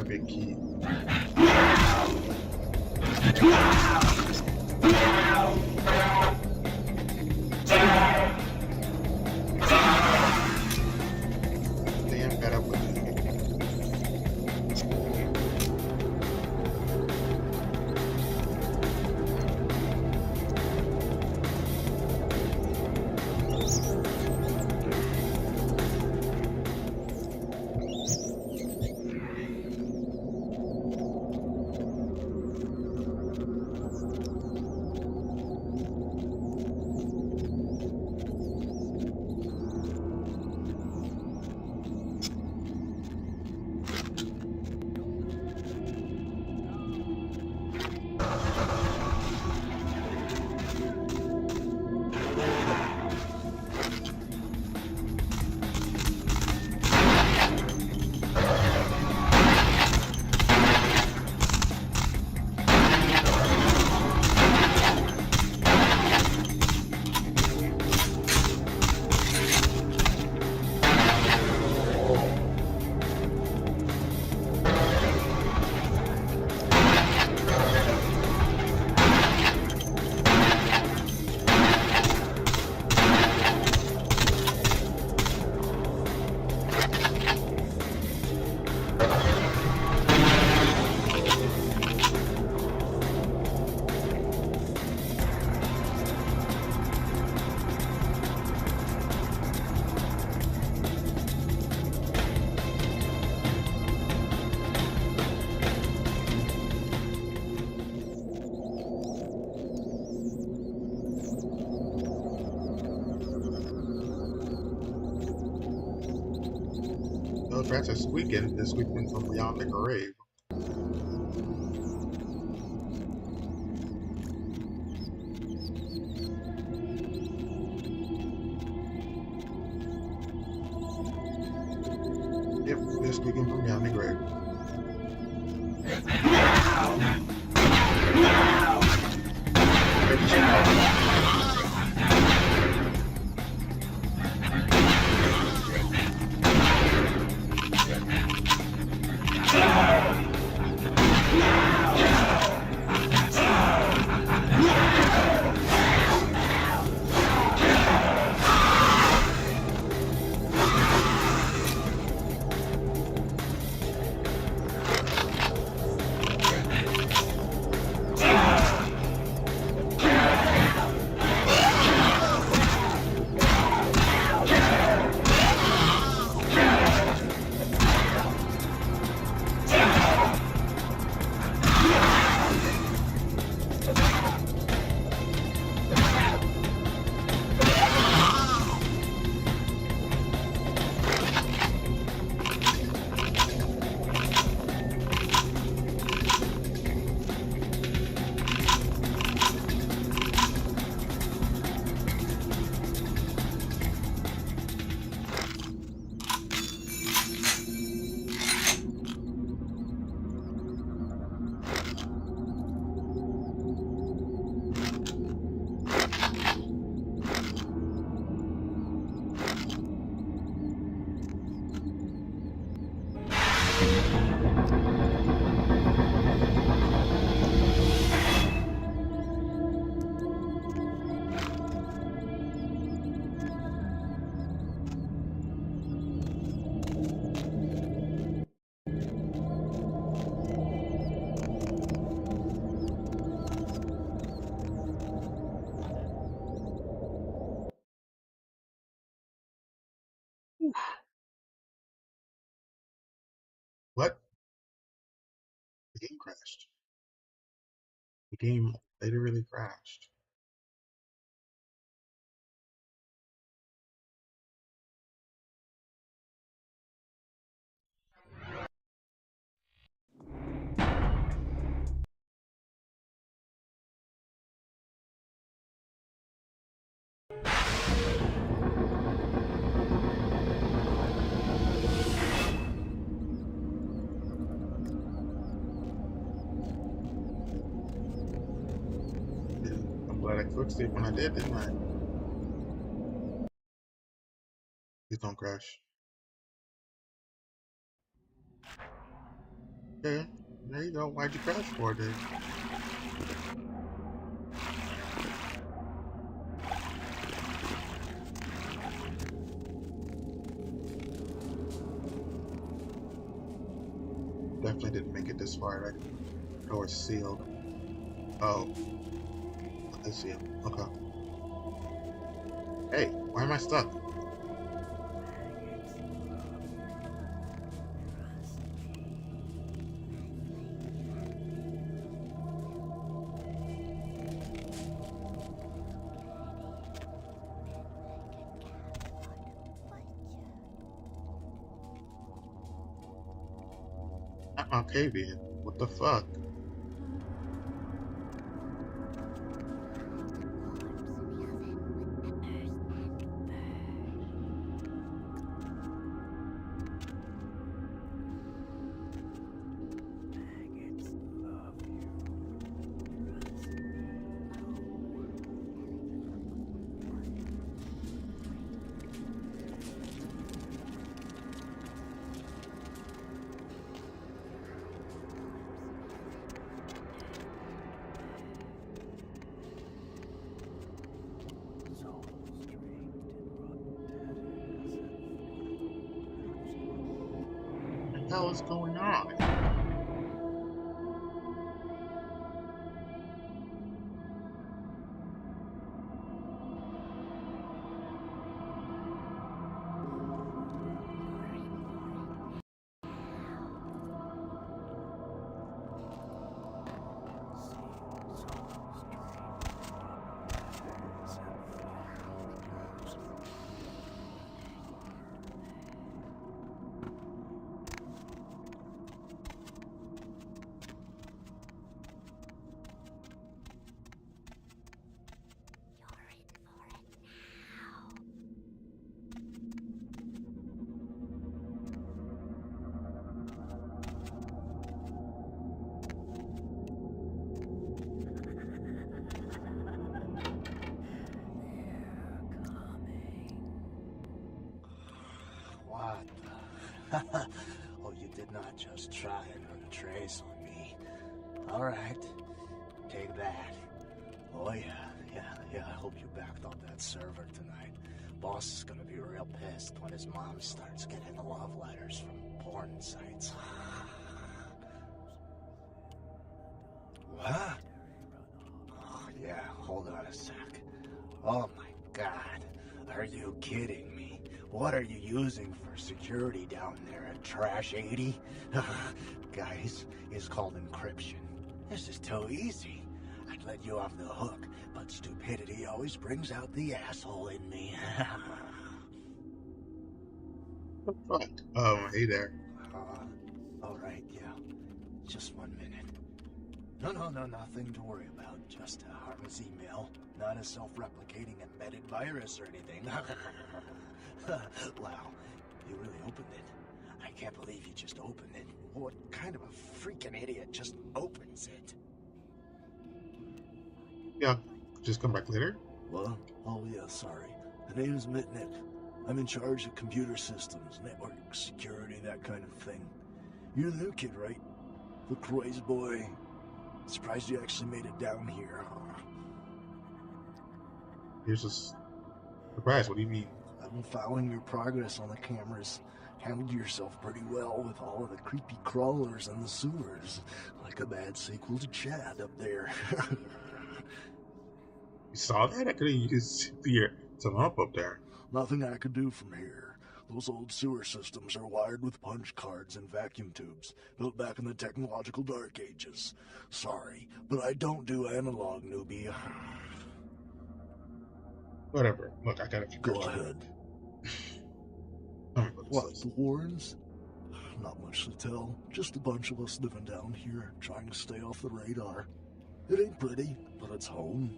a big key. Damn, got up with it. No threats are squeaking. They're squeaking from beyond the grave. Yep, they're squeaking from beyond the grave. What? The game crashed. The game literally crashed. Yeah, I'm glad I fixed it when I did, didn't I? Please don't crash. Okay, there you go. Why'd you crash for it then? Definitely didn't make it this far, right? Door's sealed. Oh, I see it. Okay. Hey, why am I stuck? I'm Octavian. What the fuck? What the hell is going on? What the? Oh, you did not just try and run a trace on me. Alright, take that. Oh yeah, I hope you backed up that server tonight. Boss is gonna be real pissed when his mom starts getting love letters from porn sites. What? Oh, yeah, hold on a sec. Oh my god, are you kidding me? What are you using for security down there at Trash 80? Guys, it's called encryption. This is too easy. I'd let you off the hook, but stupidity always brings out the asshole in me. What the fuck? Hey there. Alright, yeah. Just 1 minute. No, nothing to worry about. Just a harmless email. Not a self-replicating embedded virus or anything. Wow, you really opened it. I can't believe you just opened it. What kind of a freaking idiot just opens it? Yeah, just come back later. What? Oh yeah, sorry. The name's Mitnick. I'm in charge of computer systems, network security, that kind of thing. You're the new kid, right? The crazy boy. Surprised you actually made it down here. Here's just surprise. What do you mean? I've been following your progress on the cameras. Handled yourself pretty well with all of the creepy crawlers and the sewers. Like a bad sequel to Chad up there. You saw that? I couldn't use fear to lump up there. Nothing I could do from here. Those old sewer systems are wired with punch cards and vacuum tubes, built back in the technological dark ages. Sorry, but I don't do analog, newbie. Whatever. Look, I got a few Go questions. ahead. Tell me what this What, is. the Warrens? Not much to tell. Just a bunch of us living down here, trying to stay off the radar. It ain't pretty, but it's home.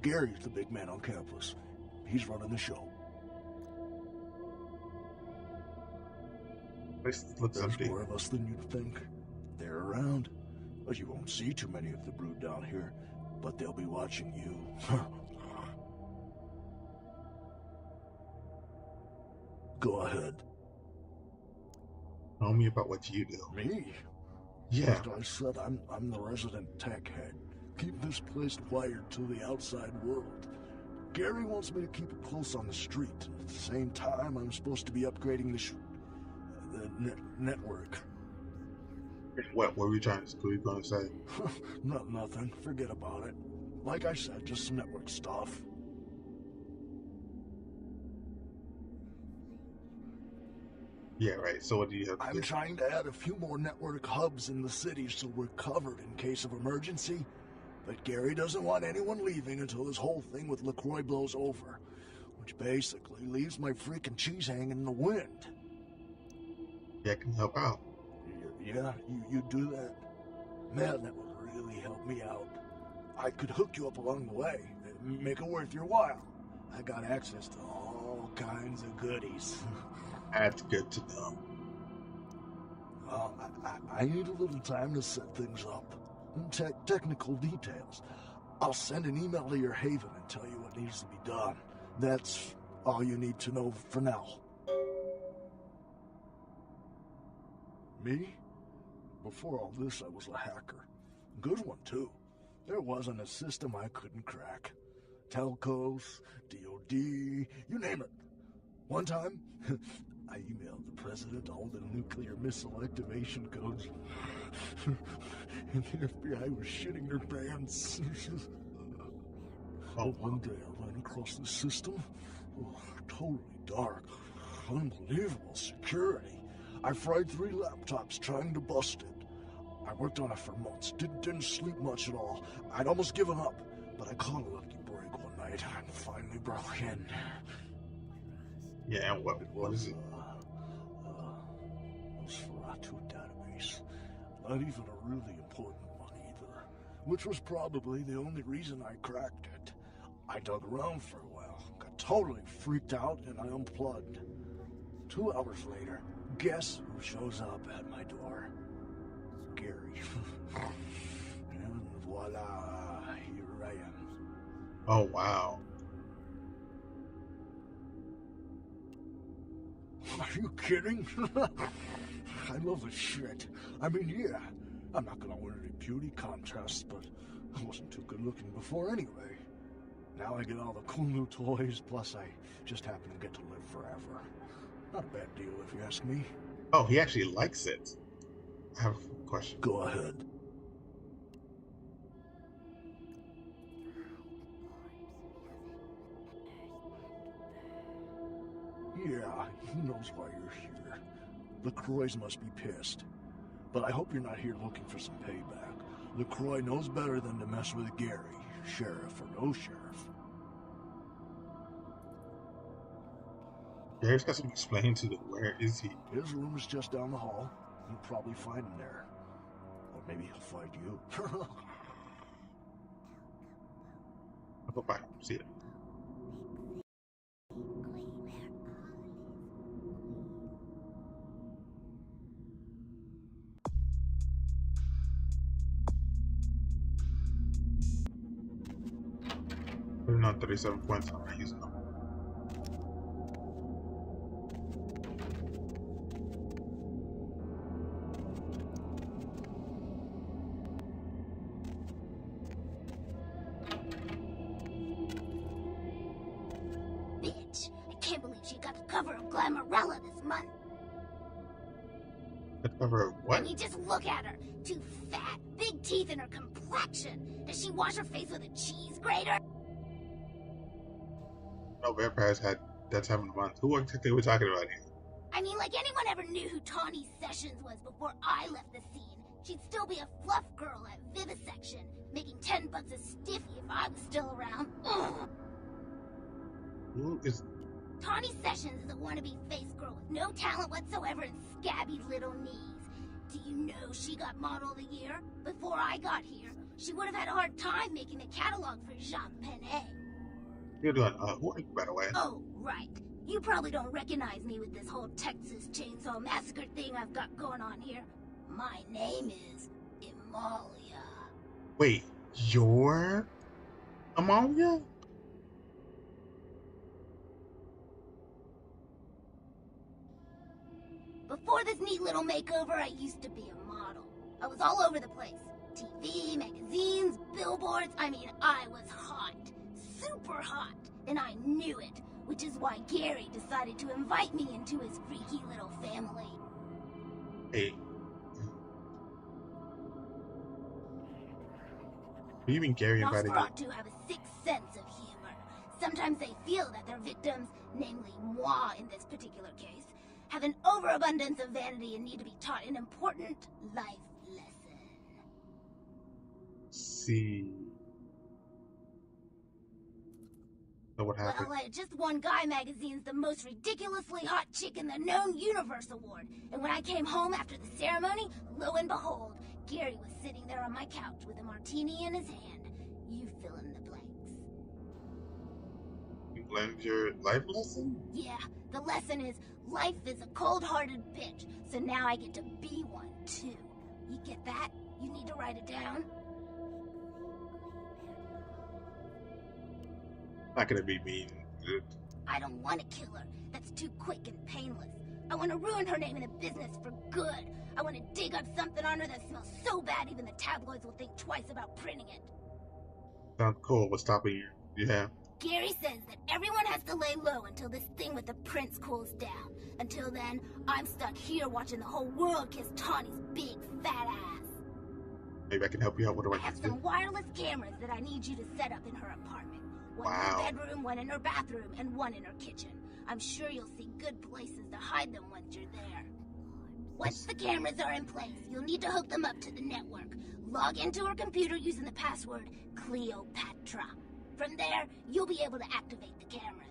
Gary's the big man on campus. He's running the show. This looks There's empty. more of us than you'd think. They're around. But you won't see too many of the brood down here. But they'll be watching you. Go ahead. Tell me about what you do. Me? Yeah. Like I said, I'm the resident tech head. Keep this place wired to the outside world. Gary wants me to keep it close on the street. At the same time, I'm supposed to be upgrading the network. What were you trying to? What were you going to say? Nothing. Forget about it. Like I said, just some network stuff. Yeah, right. So what do you have to I'm do? trying to add a few more network hubs in the city so we're covered in case of emergency. But Gary doesn't want anyone leaving until this whole thing with LaCroix blows over. Which basically leaves my freaking cheese hanging in the wind. Yeah, I can help out. Yeah, you do that? Man, that would really help me out. I could hook you up along the way, make it worth your while. I got access to all kinds of goodies. That's good to know. Well, I need a little time to set things up. Technical details. I'll send an email to your haven and tell you what needs to be done. That's all you need to know for now. Me? Before all this, I was a hacker. Good one, too. There wasn't a system I couldn't crack. Telcos, DOD, you name it. One time, I emailed the president all the nuclear missile activation codes. And the FBI was shitting their pants. Oh, One day I ran across the system. Totally dark. Unbelievable security. I fried 3 laptops trying to bust it. I worked on it for months. Didn't sleep much at all. I'd almost given up, but I caught a lucky break one night and finally broke in. yeah. And what is it? Nosferatu database. Not even a really important one either. Which was probably the only reason I cracked it. I dug around for a while, got totally freaked out, and I unplugged. 2 hours later, guess who shows up at my door? Gary. And voila, here I am. Oh, wow. Are you kidding? I love this shit. I mean, yeah, I'm not gonna win any beauty contests, but I wasn't too good looking before anyway. Now I get all the cool new toys, plus I just happen to get to live forever. Not a bad deal if you ask me. Oh, he actually likes it. I have a question. Go ahead. Yeah, he knows why you're here. LaCroix must be pissed. But I hope you're not here looking for some payback. LaCroix knows better than to mess with Gary, sheriff or no sheriff. Gary's got some explaining to do. Where is he? His room is just down the hall. You'll probably find him there. Or maybe he'll find you. I'll go back. See it. Putting on 37 points. I'm not using them. Bitch, I can't believe she got the cover of Glamourella this month. The cover of what? I mean, just look at her. Too fat, big teeth, and her complexion. Does she wash her face with a cheese grater? No, vampires had that time of the month. Who exactly are we talking about here? I mean, like anyone ever knew who Tawny Sessions was before I left the scene. She'd still be a fluff girl at Vivisection, making $10 a stiffy if I was still around. Ugh. Who is... Tawny Sessions is a wannabe face girl with no talent whatsoever and scabby little knees. Do you know she got Model of the Year? Before I got here, she would have had a hard time making the catalog for Jacques Penet. You're doing, who are you, by the way? Oh, right. You probably don't recognize me with this whole Texas Chainsaw Massacre thing I've got going on here. My name is Amalia. Wait, you're Amalia? Before this neat little makeover, I used to be a model. I was all over the place. TV, magazines, billboards. I mean, I was hot. Super hot. And I knew it, which is why Gary decided to invite me into his freaky little family. Hey. Do you mean Gary invited you? Nosferatu have a sixth sense of humor. Sometimes they feel that their victims, namely moi in this particular case, have an overabundance of vanity and need to be taught an important life lesson. See. So what happened? Well, I had just won Guy Magazine's The Most Ridiculously Hot Chick in the Known Universe Award. And when I came home after the ceremony, lo and behold, Gary was sitting there on my couch with a martini in his hand. You fill in the blanks. You learned your life lesson? Yeah, the lesson is life is a cold-hearted bitch, so now I get to be one, too. You get that? You need to write it down? Not gonna be mean, dude. I don't want to kill her. That's too quick and painless. I want to ruin her name in the business for good. I want to dig up something on her that smells so bad even the tabloids will think twice about printing it. Sounds cool. What's stopping you? Yeah. Gary says that everyone has to lay low until this thing with the prince cools down. Until then, I'm stuck here watching the whole world kiss Tawny's big fat ass. Maybe I can help you out with what I have some wireless cameras that I need you to set up in her apartment. One in her bedroom, one in her bathroom, and one in her kitchen. I'm sure you'll see good places to hide them once you're there. Once the cameras are in place, you'll need to hook them up to the network. Log into her computer using the password Cleopatra. From there, you'll be able to activate the cameras.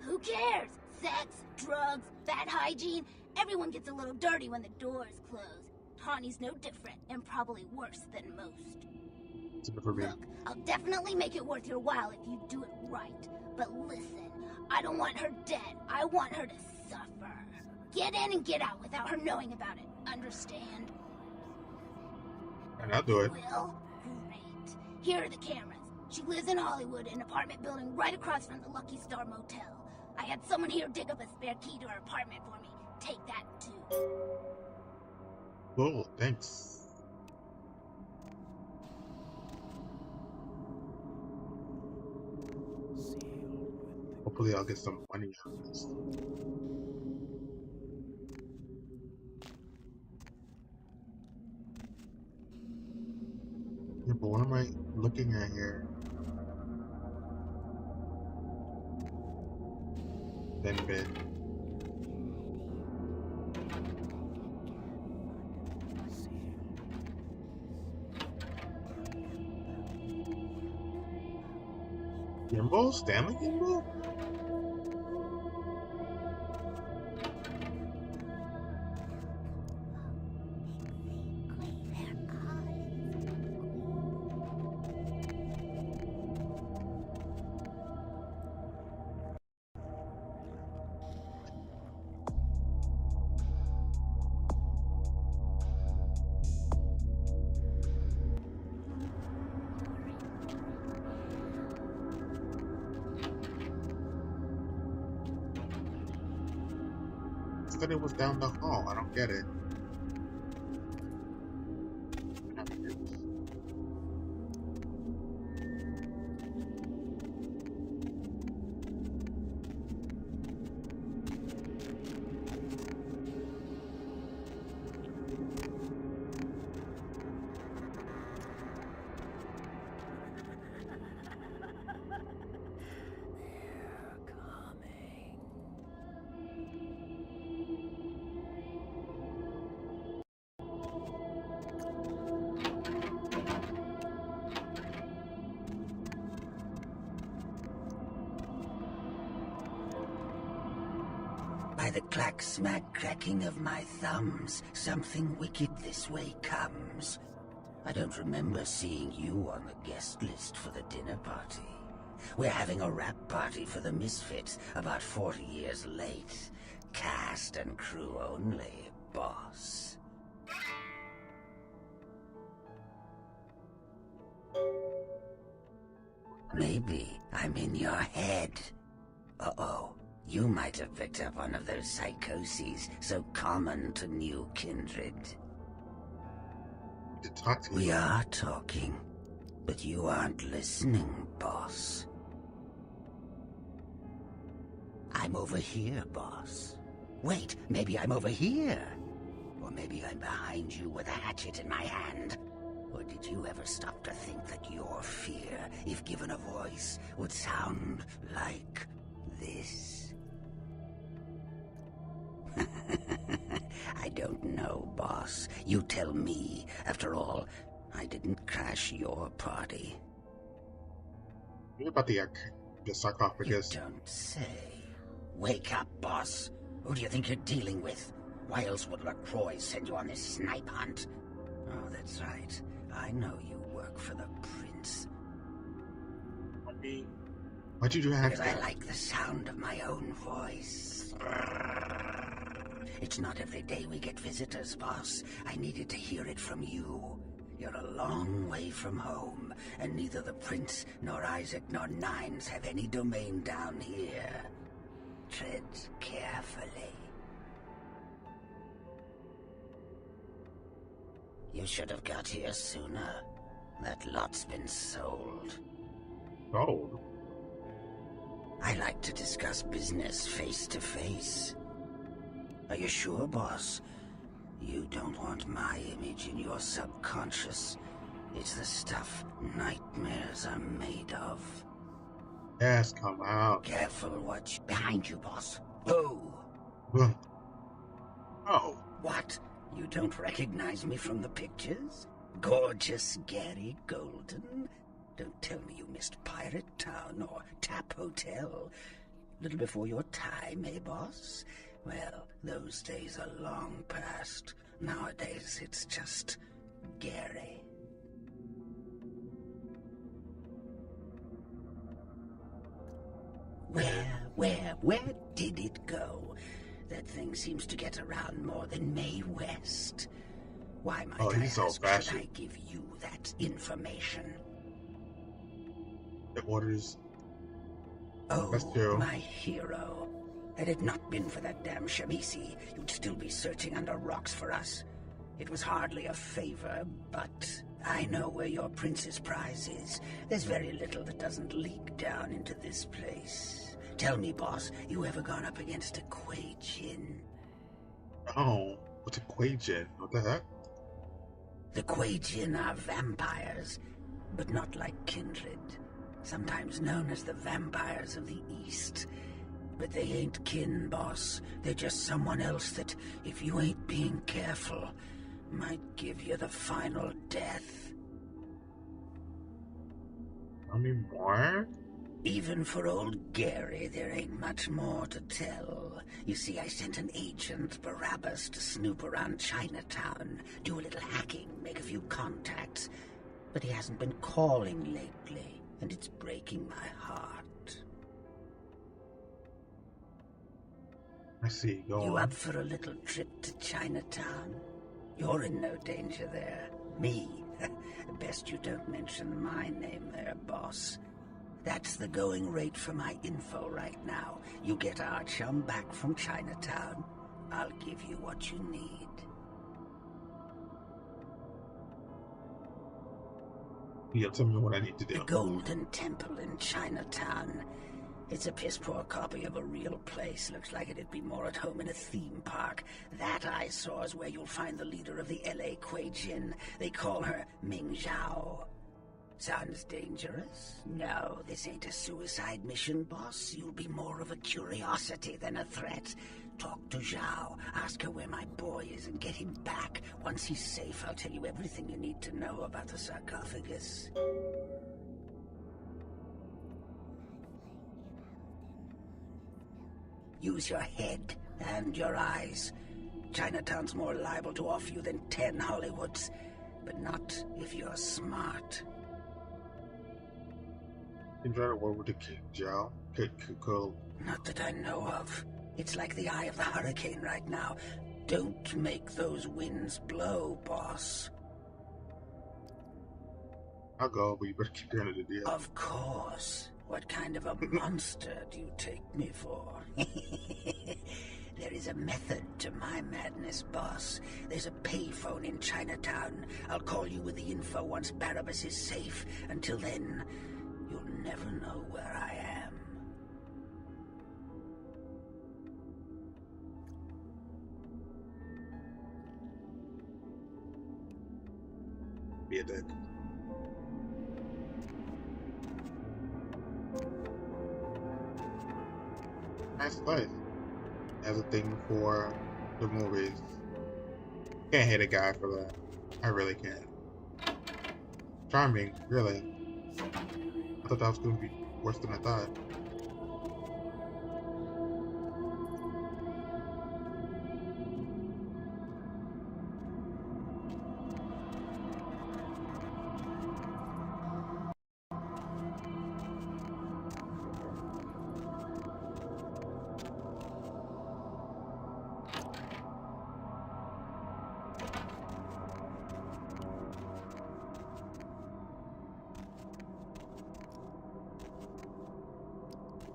Who cares? Sex, drugs, bad hygiene. Everyone gets a little dirty when the door is closed. Tawny's no different, and probably worse than most. Look, I'll definitely make it worth your while if you do it right. But listen, I don't want her dead. I want her to suffer. Get in and get out without her knowing about it. Understand? And I'll do it. Will? Great. Here are the cameras. She lives in Hollywood, an apartment building right across from the Lucky Star Motel. I had someone here dig up a spare key to her apartment for me. Take that, too. Cool, thanks. Hopefully I'll get some money out of this. Yeah, but what am I looking at here? Then bed. Gimbal? Stanley Gimbal? Said it was down the hall. I don't get it. By the clack-smack cracking of my thumbs, something wicked this way comes. I don't remember seeing you on the guest list for the dinner party. We're having a wrap party for the Misfits, about 40 years late. Cast and crew only, boss. Maybe I'm in your head. Uh-oh. You might have picked up one of those psychoses so common to new kindred. To talk to We you. are talking, but you aren't listening, boss. I'm over here, boss. Wait, maybe I'm over here. Or maybe I'm behind you with a hatchet in my hand. Or did you ever stop to think that your fear, if given a voice, would sound like this? I don't know, boss. You tell me. After all, I didn't crash your party. What about the You sarcophagus? don't say. Wake up, boss. Who do you think you're dealing with? Why else would LaCroix send you on this snipe hunt? Oh, that's right. I know you work for the prince. Why'd you do Because that? I like the sound of my own voice. It's not every day we get visitors, boss. I needed to hear it from you. You're a long way from home, and neither the prince nor Isaac nor Nines have any domain down here. Tread carefully. You should have got here sooner. That lot's been sold. Oh, I like to discuss business face to face. Are you sure, boss? You don't want my image in your subconscious. It's the stuff nightmares are made of. yes, come out. Careful what's behind you, boss. Oh! Oh, What? You don't recognize me from the pictures? Gorgeous Gary Golden? Don't tell me you missed Pirate Town or Tap Hotel. Little before your time, eh, boss? Well, those days are long past. Nowadays, it's just Gary. Where did it go? That thing seems to get around more than Mae West. Why might I he's ask, old-fashioned. should I give you that information? the orders. Oh, That's true. my hero. Had it not been for that damn Shamisi, you'd still be searching under rocks for us. It was hardly a favor, but I know where your prince's prize is. There's very little that doesn't leak down into this place. Tell me, boss, you ever gone up against a Kuei Jin? Oh, what's a Quajan? What the heck? The Kuei Jin are vampires, but not like kindred. Sometimes known as the vampires of the East. But they ain't kin, boss. They're just someone else that, if you ain't being careful, might give you the final death. Tell me more? Even for old Gary, there ain't much more to tell. You see, I sent an agent, Barabbas, to snoop around Chinatown, do a little hacking, make a few contacts. But he hasn't been calling lately, and it's breaking my heart. I see. Go You on. up for a little trip to Chinatown? You're in no danger there. Me? Best you don't mention my name there, boss. That's the going rate for my info right now. You get our chum back from Chinatown, I'll give you what you need. Yeah, tell me what I need to The do. Golden Temple in Chinatown. It's a piss-poor copy of a real place. Looks like it'd be more at home in a theme park. That I saw is where you'll find the leader of the L.A. Kuei Jin. They call her Ming Zhao. Sounds dangerous? No, this ain't a suicide mission, boss. You'll be more of a curiosity than a threat. Talk to Zhao, ask her where my boy is, and get him back. Once he's safe, I'll tell you everything you need to know about the sarcophagus. Use your head and your eyes. Chinatown's more liable to offer you than 10 Hollywoods, but not if you're smart. You try to work with the King Joe. Cool. Not that I know of. It's like the eye of the hurricane right now. Don't make those winds blow, boss. I'll go, but you better keep doing it, deal. Of course. What kind of a monster do you take me for? There is a method to my madness, boss. There's a payphone in Chinatown. I'll call you with the info once Barabbas is safe. Until then, you'll never know where I am. Be a dick. Nice place. Has a thing for the movies. Can't hate a guy for that. I really can't. Charming, really. I thought that was going to be worse than I thought.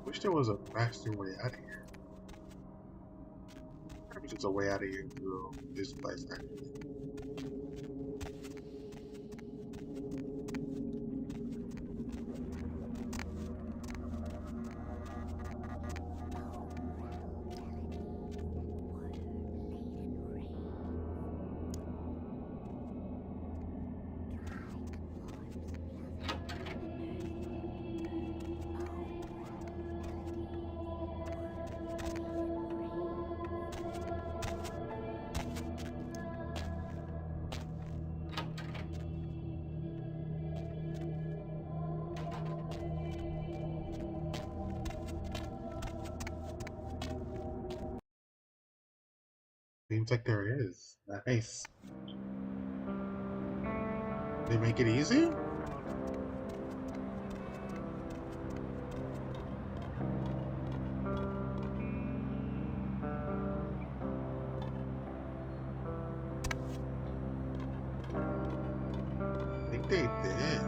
Wish there was a faster way out of here. Maybe there's a way out of here through this place, actually. Seems like there is. Nice. They make it easy? I think they did.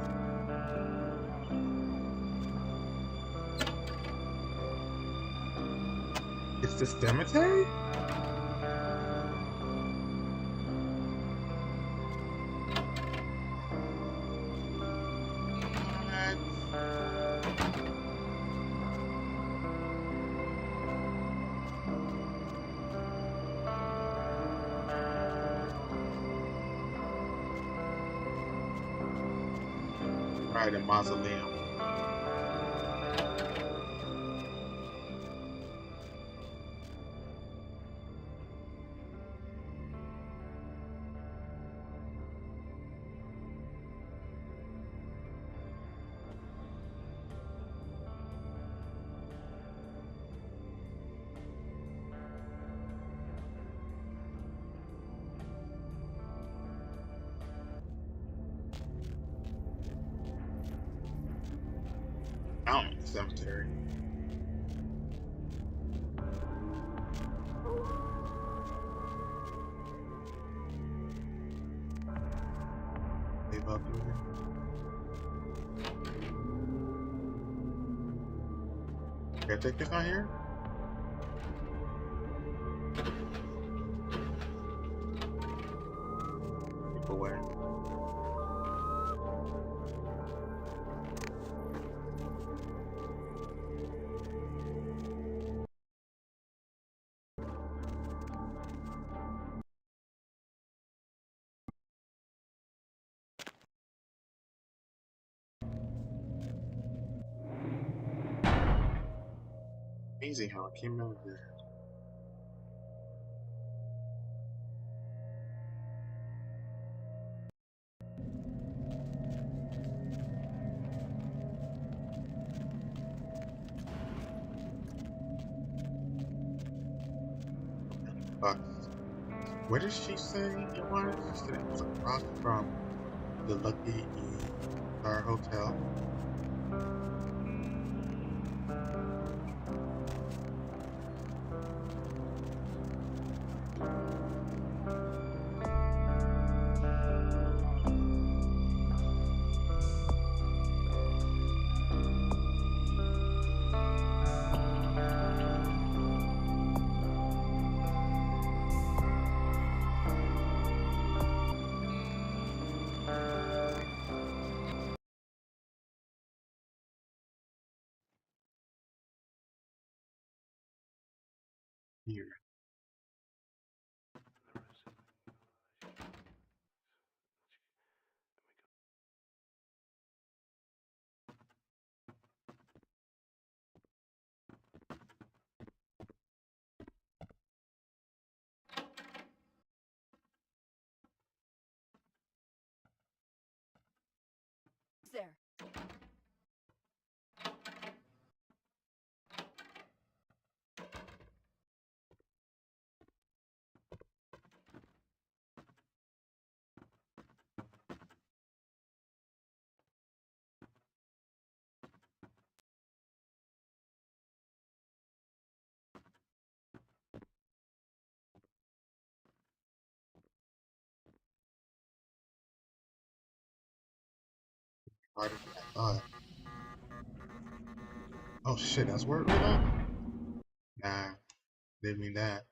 It's the cemetery? Right, a mausoleum. Mountain cemetery. Leave up here. Caretaker's not here? Keep away. Amazing how it came out of there. But where did she say it was? She said it was across from the Lucky Star Hotel. here. There. Harder than I thought. Oh shit, that's where we're at? Nah, didn't mean that.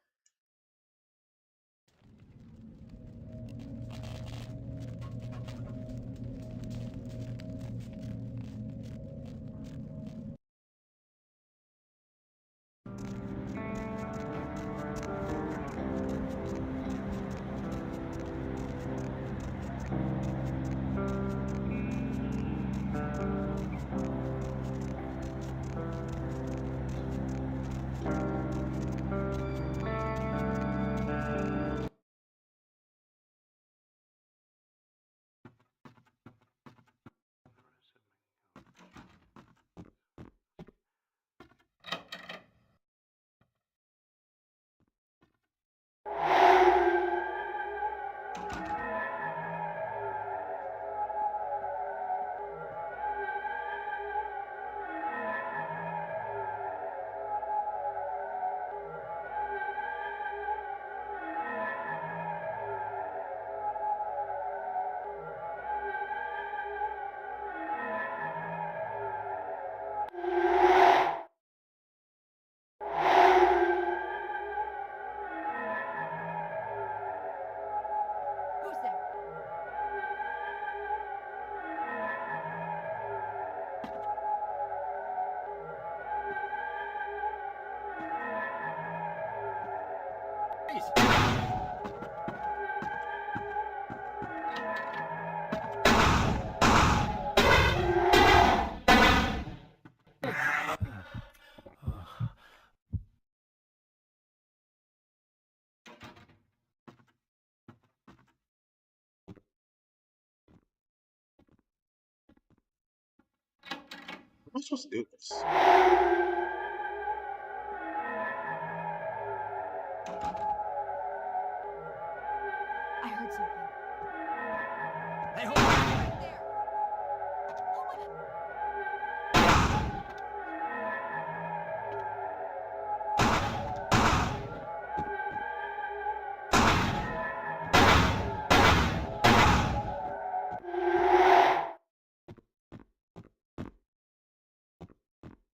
Who's there? How am I supposed to do this? I heard something. Hey, hold on! Right there. Oh my God.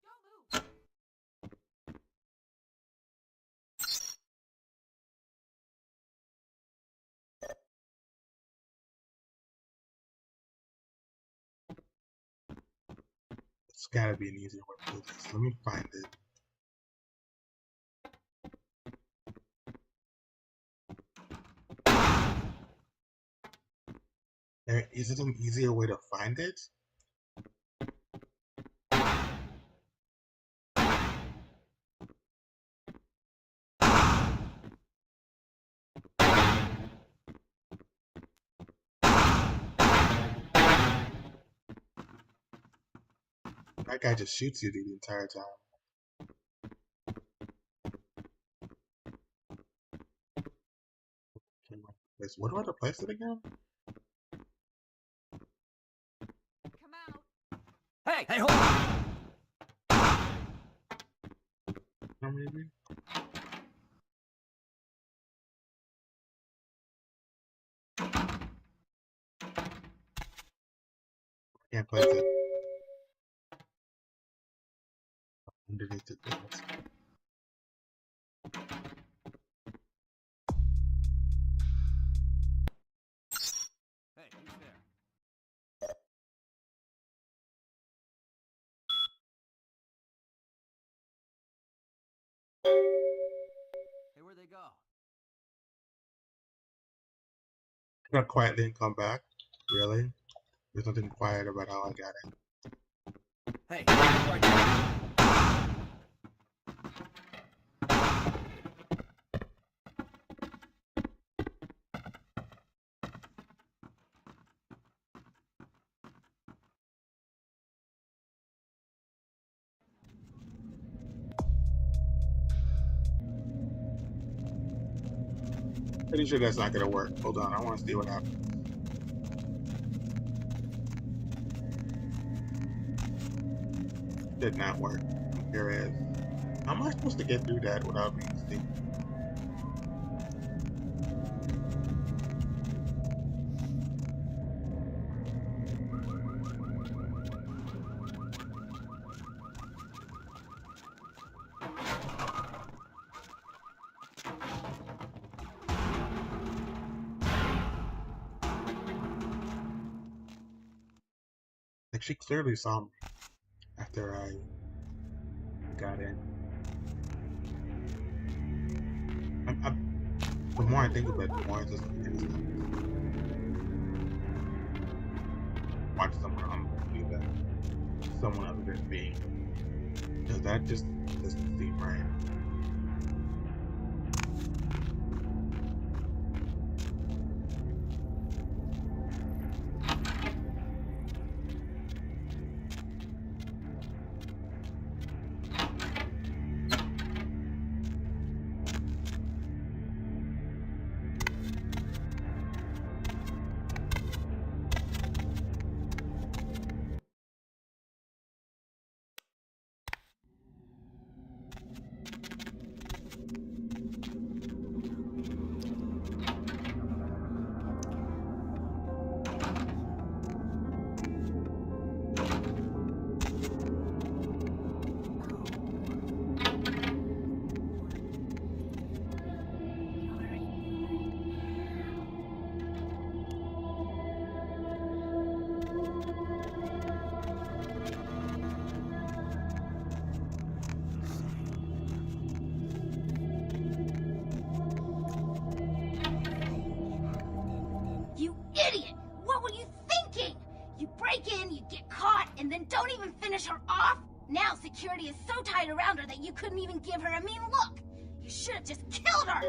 Don't move. It's gotta be an easier way to do this. Let me find it. Is it an easier way to find it? That guy just shoots you the entire time. What do I replace it again? Come out. Hey, hold on! Or maybe? Can't place it underneath the things. Hey, who's there? Got quietly and come back. Really? There's nothing quiet about how I got it. Hey, right. Pretty sure that's not gonna work. Hold on, I want to see what happens. Did not work. I'm curious. How am I supposed to get through that without being seen? Like, she clearly saw me after I got in. The more I think about it, the more it doesn't make any sense. Watch someone do that. Someone other than me. Because that just doesn't seem right. You idiot! What were you thinking? You break in, you get caught, and then don't even finish her off? Now security is so tight around her that you couldn't even give her a mean look. You should have just killed her!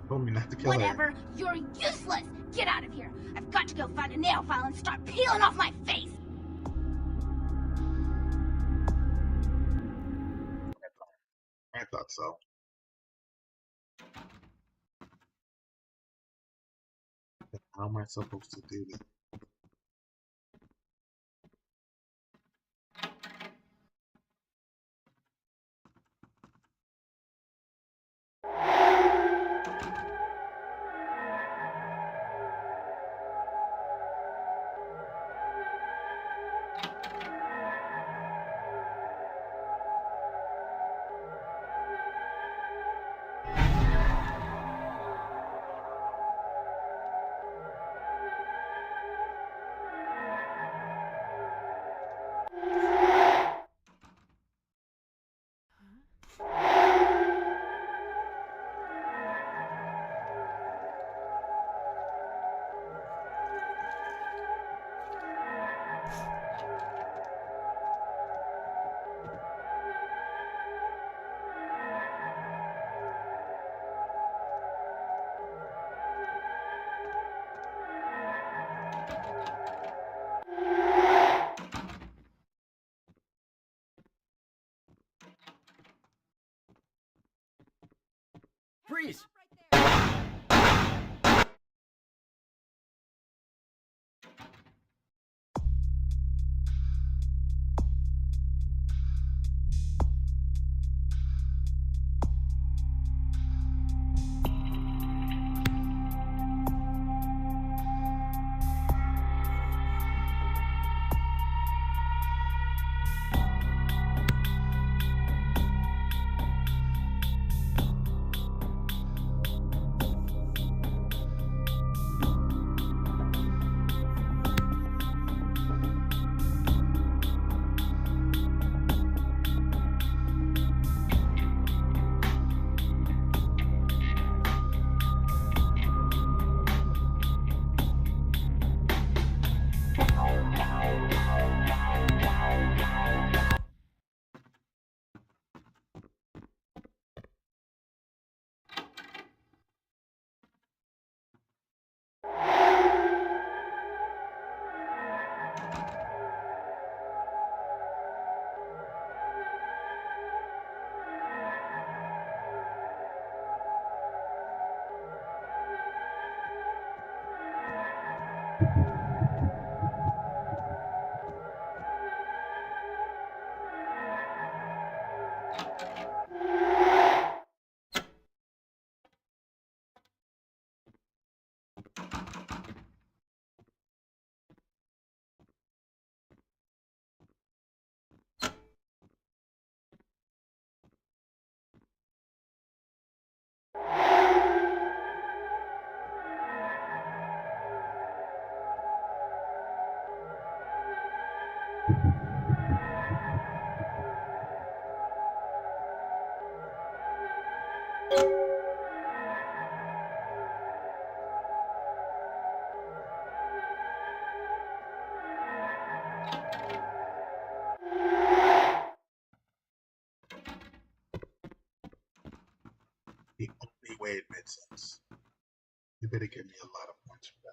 Told me not to kill Whatever, you're useless! Get out of here! I've got to go find a nail file and start peeling off my face! her. I thought so. But how am I supposed to do this? Freeze! The only way it made sense. You better give me a lot of points for that.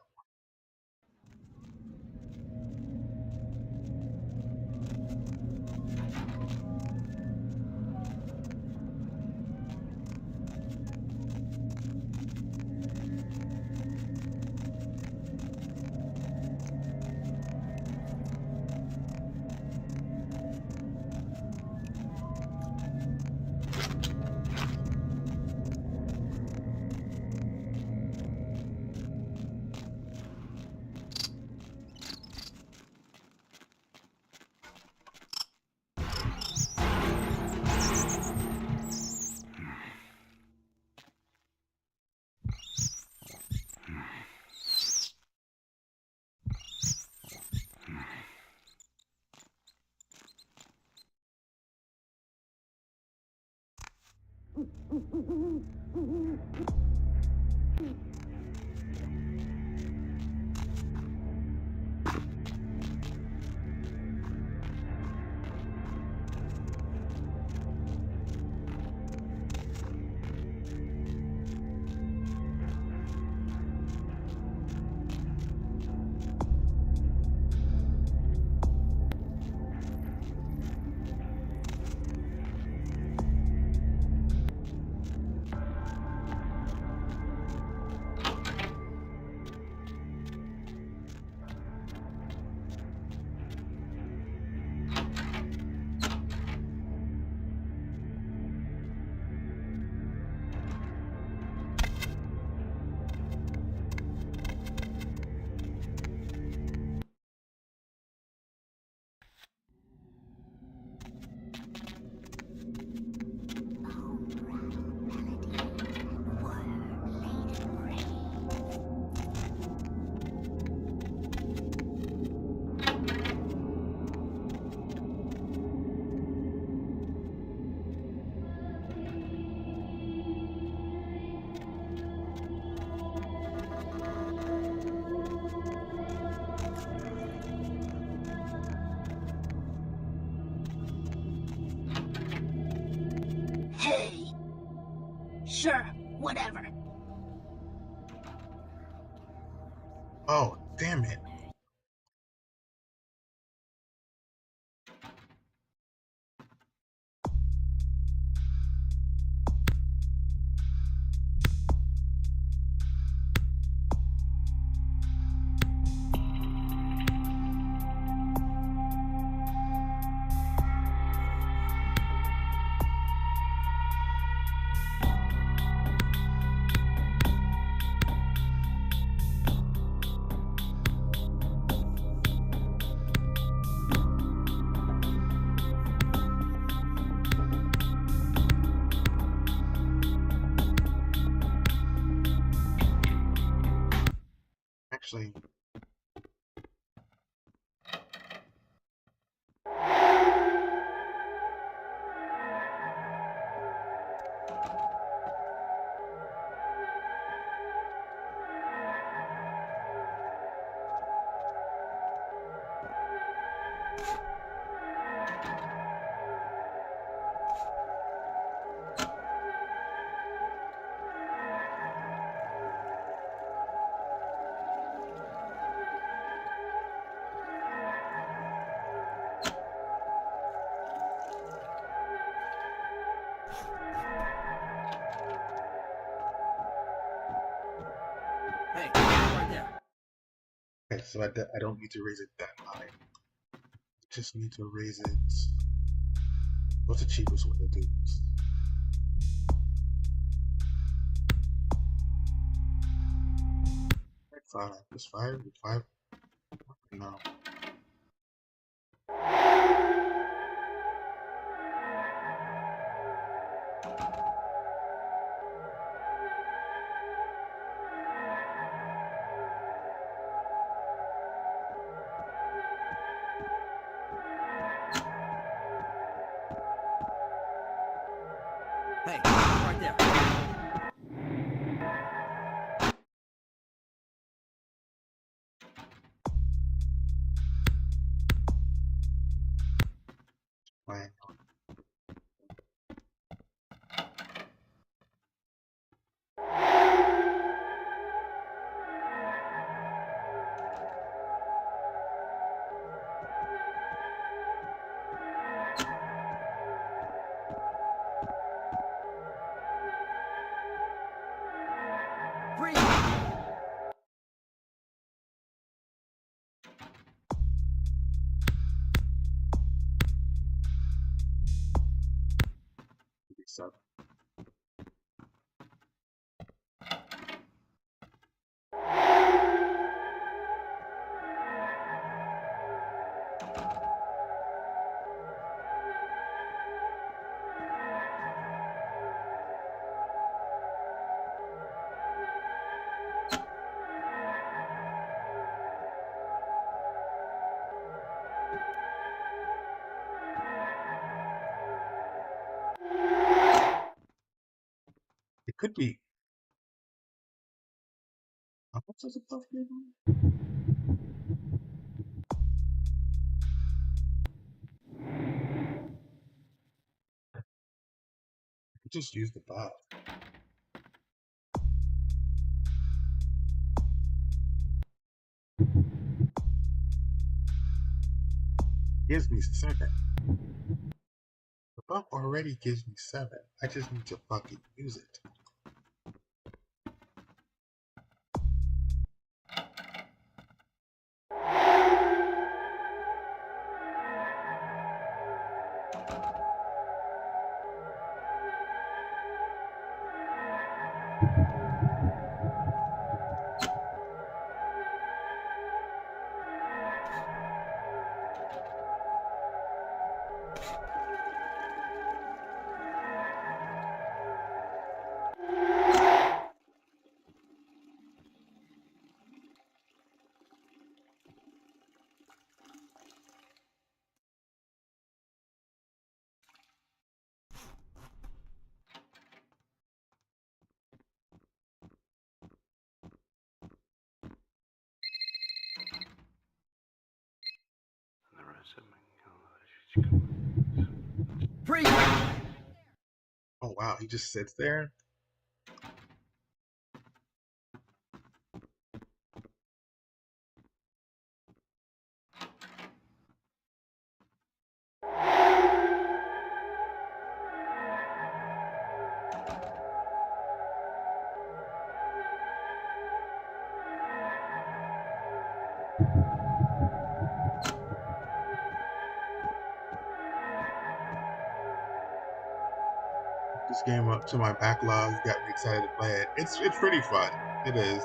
Hey! Sure, whatever. Oh, damn it. Actually, Hey, right there. okay, so I don't need to raise it that high. Just need to raise it. What's the cheapest way to do this? Five plus five, five. No. Hey, right there. Fine. Freeze! Seven. It could be. How much does a puff give me? I could just use the buff. Gives me 7. The buff already gives me 7. I just need to fucking use it. Freeze! Oh wow, he just sits there? This game up to my backlog got me excited to play it. It's pretty fun. It is.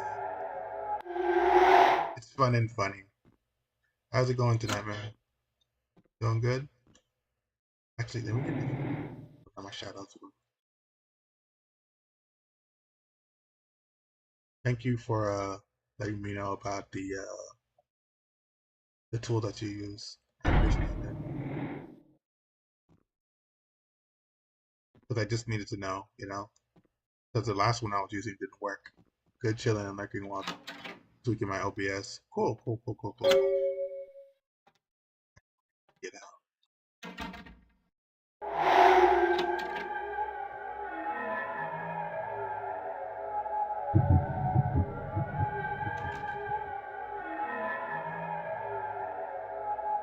It's fun and funny. How's it going tonight, man? Doing good? Actually, let me get my shout out to him. Thank you for letting me know about the tool that you use. I appreciate it. Because I just needed to know, you know? Because the last one I was using didn't work. Good chilling and lurking while tweaking my OBS. Cool. Get out.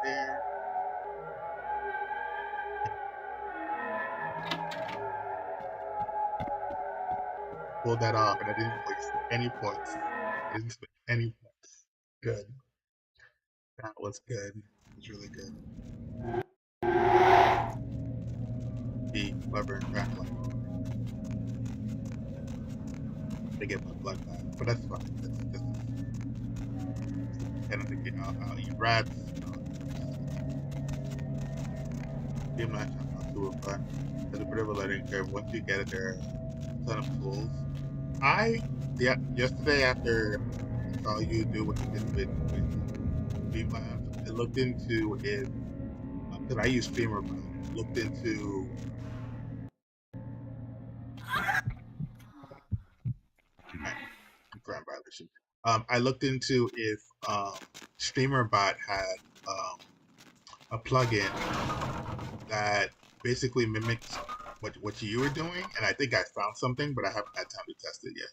There. Pulled that off, and I didn't waste any points. I didn't spend any points. Good. That was good. It was really good. Be clever and trying to like to get my blood back, but that's fine. That's kind of thinking I'll eat rats. I'm not trying to do it, but there's a bit of a learning curve. Once you get it, there are a ton of tools. Yesterday after I saw you do what you did with Streamlabs, I looked into it because I use Streamer, but I looked into ground violation. I looked into if StreamerBot had a plugin that basically mimics what you were doing, and I think I found something, but I haven't had time to test it yet.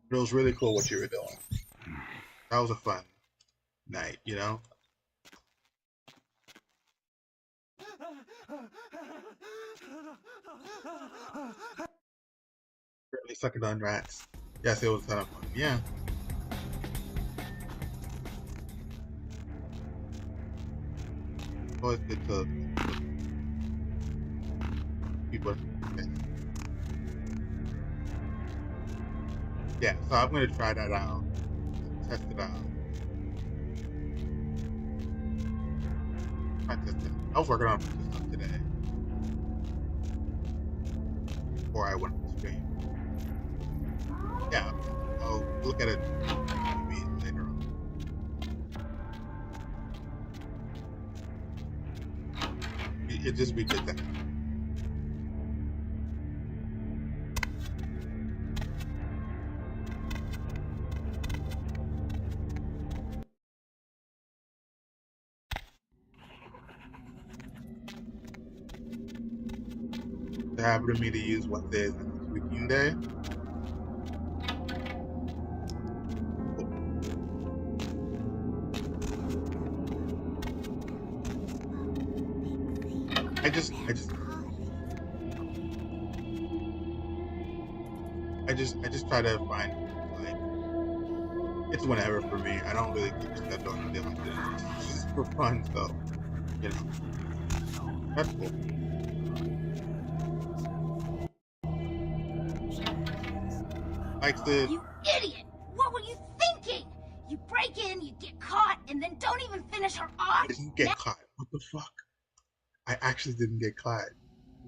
But it was really cool what you were doing. That was a fun night, you know? Really sucking on rats. Yes, it was a ton of fun. Yeah. Always good to people. Yeah, so I'm gonna try that out. Test it out. I was working on some stuff today before I went to stream. Yeah, I'll look at it maybe later on. It'd just be good to have. It happened to me to use Wednesday as a weekend day. I just try to find like it's whenever for me. I don't really keep a schedule or anything like this. It's just for fun, so you know that's cool. Like the You idiot! What were you thinking? You break in, you get caught, and then don't even finish her off? didn't get caught. What the fuck? I actually didn't get caught.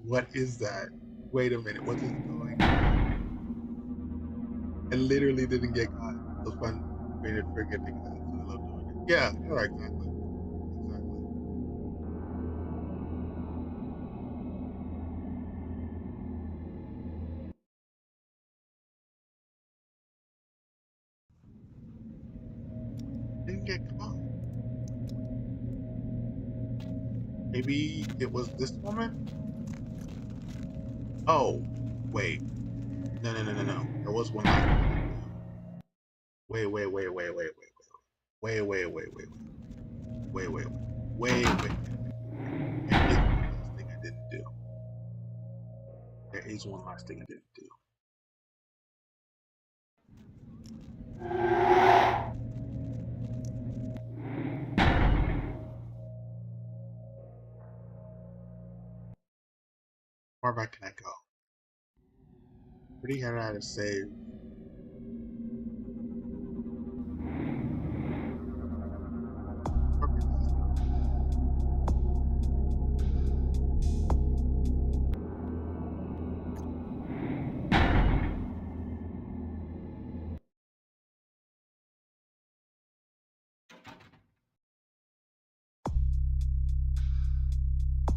What is that? Wait a minute. What is going on? I literally didn't get caught. It was fun being forgetting that. So I love doing it. Yeah, yeah, exactly. Didn't get caught. Maybe it was this woman? Oh, wait. No. There was one last Wait. There is one last thing I didn't do. Far back can I go? Pretty hard to save.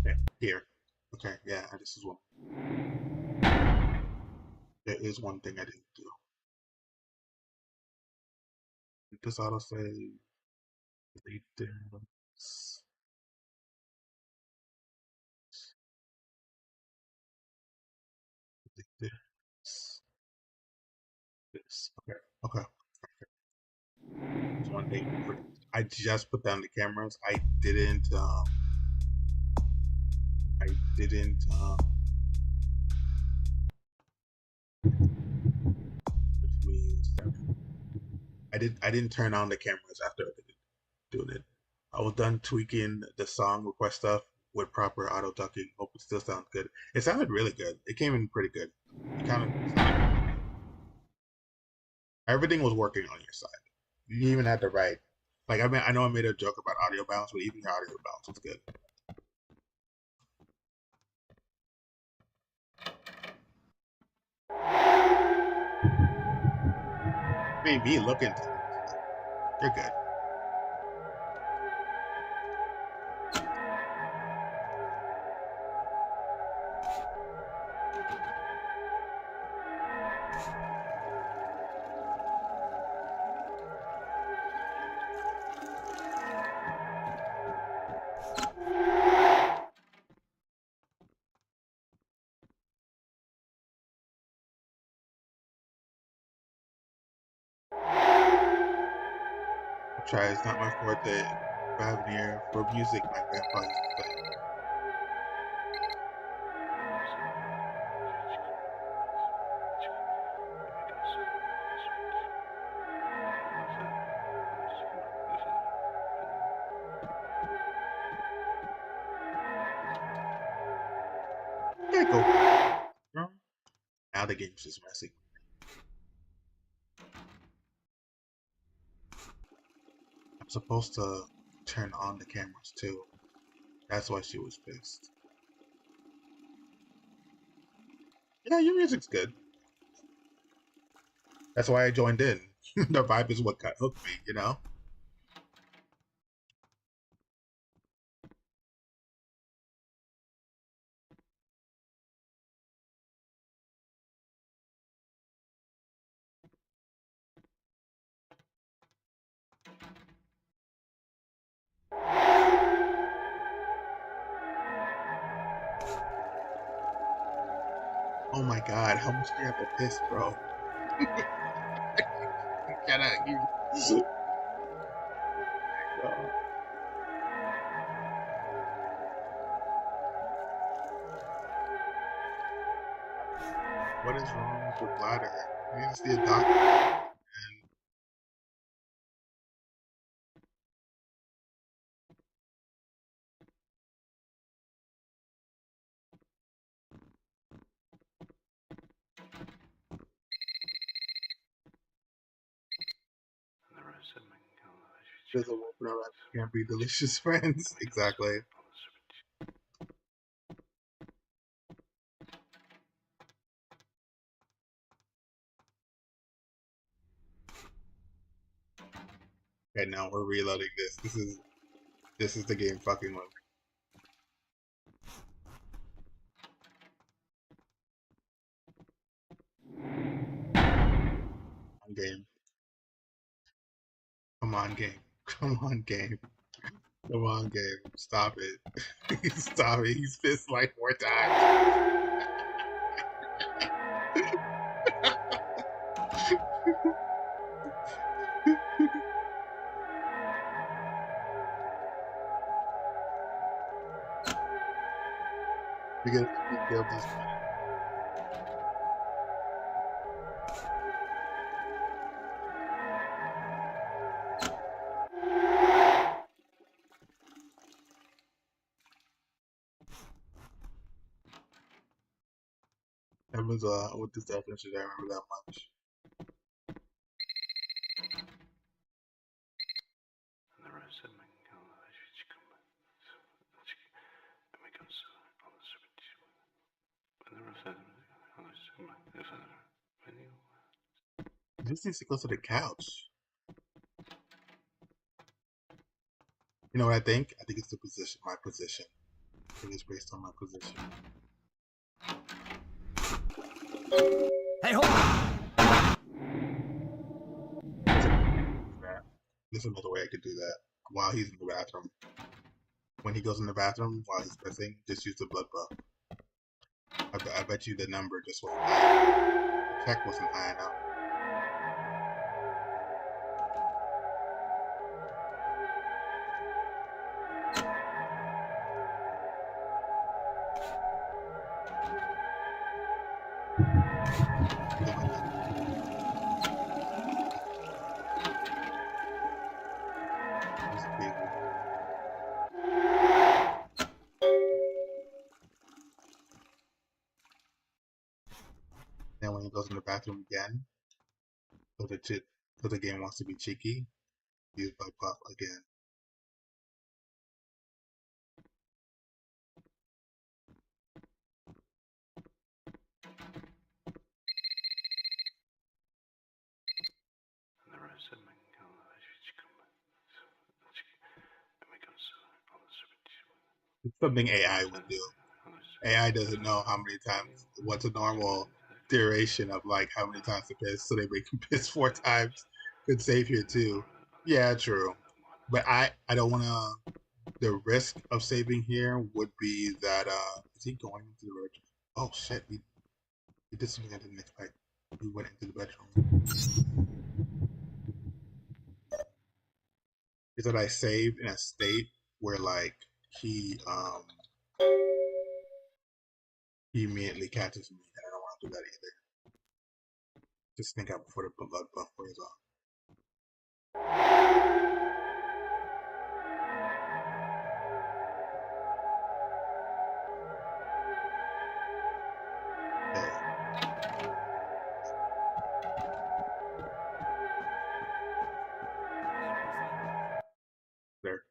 Okay, here. Okay, yeah, this is one. There is one thing I didn't do. This autosave. Delete this. Delete this. This. Okay. It's one thing. I just put down the cameras. I didn't. Which means I didn't turn on the cameras after I did doing it. I was done tweaking the song request stuff with proper auto ducking. Hope it still sounds good. It sounded really good. It came in pretty good. It kind of sounded, everything was working on your side. You even had the right. Like I know I made a joke about audio bounce, but even your audio bounce was good. Made me look into it. You're good. I'll try. It's not my forte. I have an ear for music. My grandpa used to play. There you go. Now the game's just messy. I'm supposed to turn on the cameras too. That's why she was pissed. Yeah, your music's good. That's why I joined in. The vibe is what got hooked me, you know? Oh my god, how much do you have to piss, bro? You cannot, you... What is wrong with your bladder? You need to see a doctor. And there's a woman around who can't be delicious friends. Exactly. Okay, now we're reloading this. This is the game fucking with me. Game. Come on, game. Come on, game. Come on, game. Stop it. Stop it. He's pissed like 4 times. We gotta be able to. That was with this definition, I remember that much. This needs to go to the couch. You know what I think? I think it's the position, my position. I think it's based on my position. Hey, hold on! There's another way I could do that while he's in the bathroom. When he goes in the bathroom while he's pissing, just use the blood buff. I bet you the number just wasn't high. The check wasn't high enough. then when he goes in the bathroom again, so the game wants to be cheeky, used by Puff again. It's something AI would do. AI doesn't know how many times, what's a normal duration of like how many times to piss, so they make him piss 4 times. Could save here too. Yeah, true. But I don't want to. The risk of saving here would be that is he going into the bedroom? Oh shit, he did something I didn't expect. He went into the bedroom. Is that I saved in a state where like he he immediately catches me, and I don't want to do that either. Just think out before the blood buff wears off. There.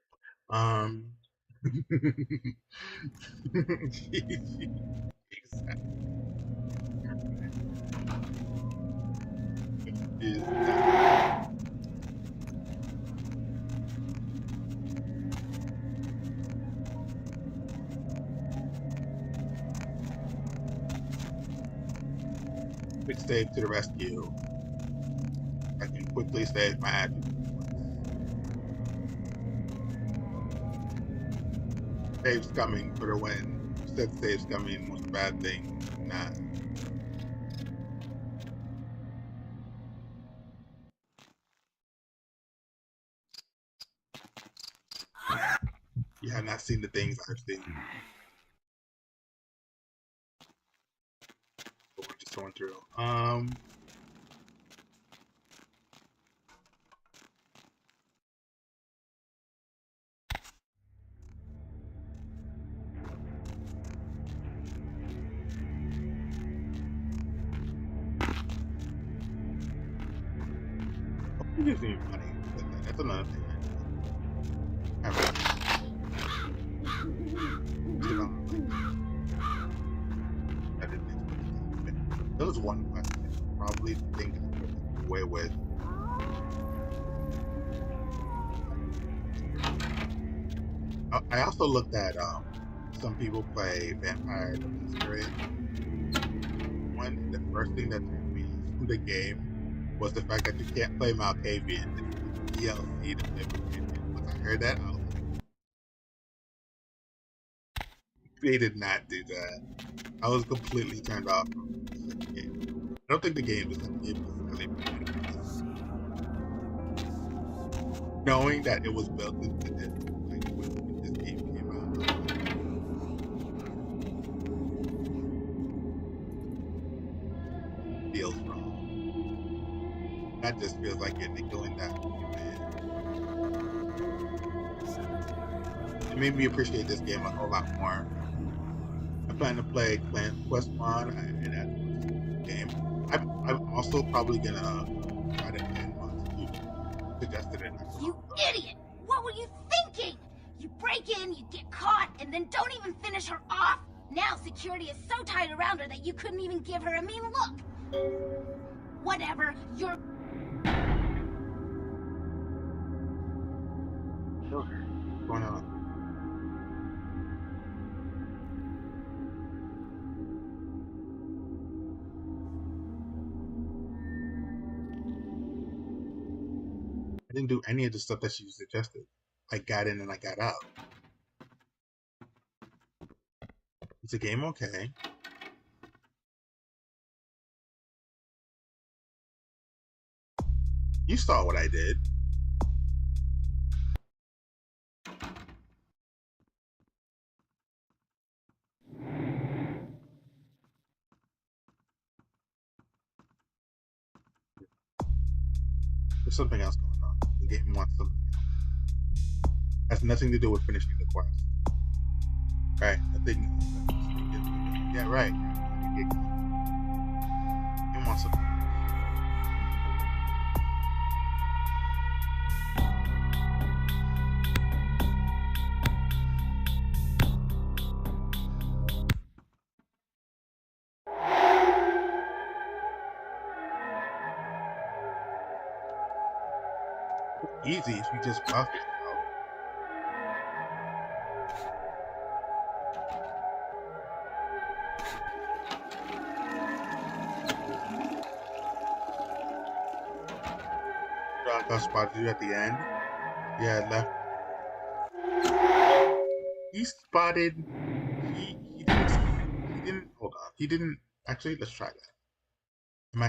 Quick save to the rescue. I can quickly save my attribute. Save's coming for the win. Said save's coming was a bad thing. Nah. You have not seen the things I've seen. But we're just going through. Using money. That's another thing. There was one question probably think away with. I also looked at some people play Vampire the Masquerade. The first thing that took me to the game was the fact that you can't play Malkavian. It's DLC to play Malkavian. Once I heard that, I was like, they did not do that. I was completely turned off from the game. I don't think the game is really knowing that it was built into this, like when this game came out. Feels wrong. That just feels like you're doing that. It made me appreciate this game a whole lot more. I plan to play Clan Quest Mod and add to the game. I'm also probably gonna try to end mods. You suggested it. You idiot! What were you thinking? You break in, you get caught, and then don't even finish her off? Now security is so tight around her that you couldn't even give her a mean look. Whatever, you're... Sure. What's going on? I didn't do any of the stuff that she suggested. I got in and I got out. Is the game okay? You saw what I did. There's something else going on. The game wants something else. Has nothing to do with finishing the quest. Right, I think. Yeah, right. easy if you just buff yourself. Draco spotted you at the end. Yeah, left. He spotted. He didn't. Hold on. He didn't. Actually, let's try that. I'm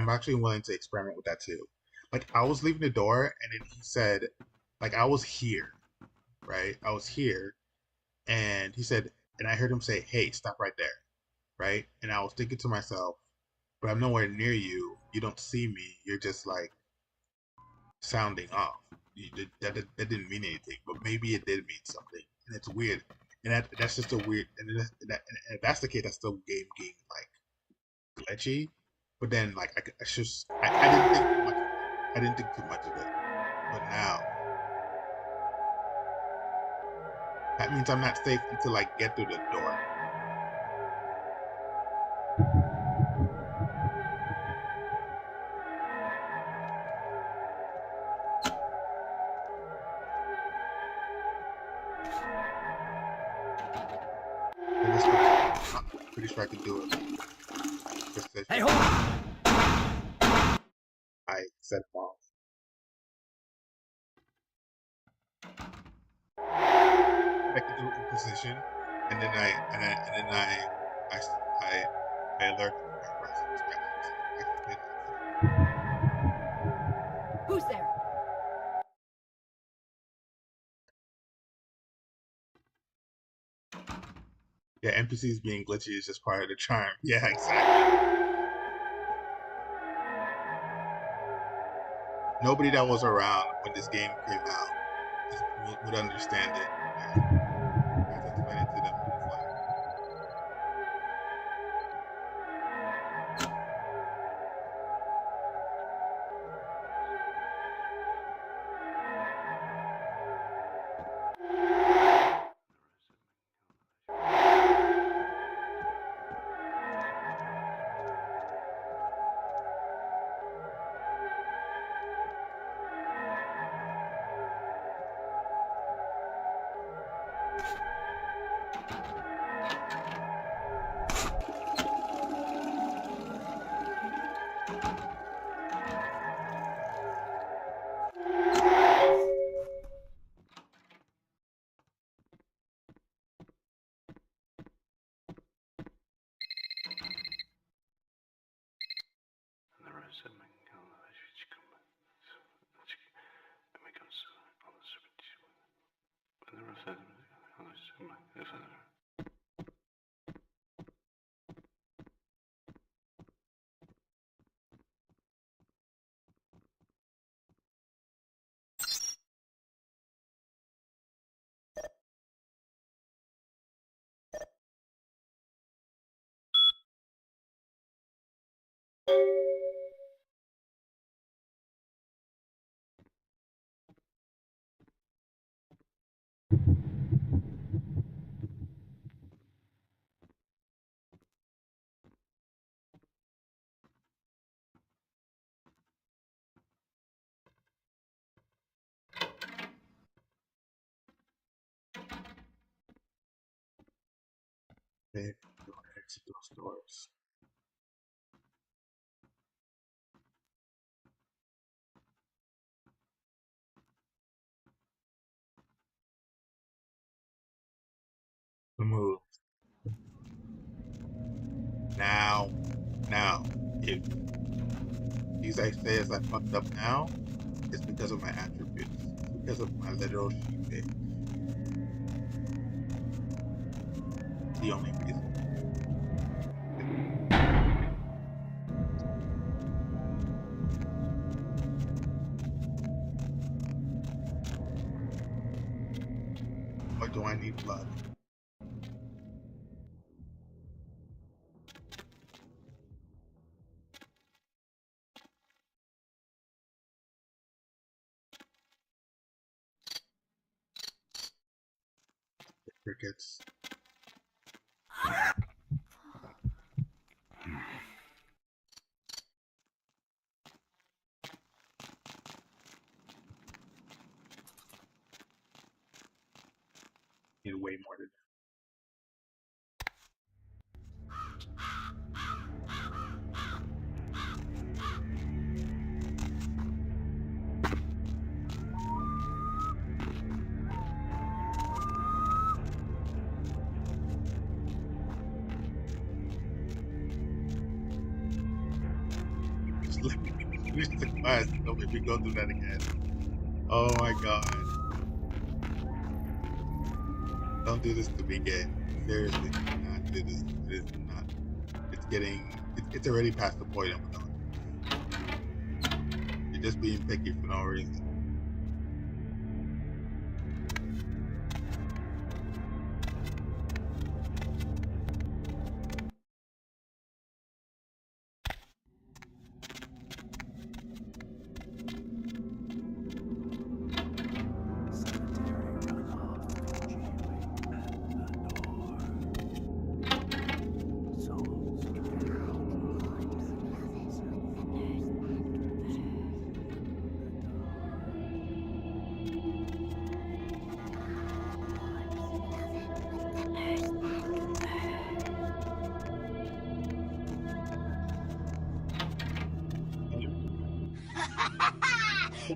actually willing to experiment with that too. Like I was leaving the door, and then he said, like I was here, right? I was here, and he said, and I heard him say, "Hey, stop right there," right? And I was thinking to myself, but I'm nowhere near you. You don't see me. You're just like sounding off. That didn't mean anything, but maybe it did mean something, and it's weird. And that's just a weird. And if that's the case, that's still game like glitchy. But then like I didn't think too much. I didn't think too much of it. But now that means I'm not safe until I get through the door. And this looks, I'm pretty sure I can do it. Precision. Hey, hold on! I set them off. I can do it in precision, and then I alert my presence by accident. Who's there? Yeah, NPCs being glitchy is just part of the charm. Yeah, exactly. Nobody that was around when this game came out would understand it. I have to explain it to them in the flag. They don't exit those doors. The move. Now, if these I say as I fucked up now, it's because of my attributes. It's because of my literal sheep page. It's the only reason. Or do I need blood? The crickets. Need way more than that. Just let me finish the quest. Don't make me go through that again. Oh my god. Don't do this to me, game. Seriously, do not do this. It is not. It's getting. It's already past the point of going. You're just being picky for no reason.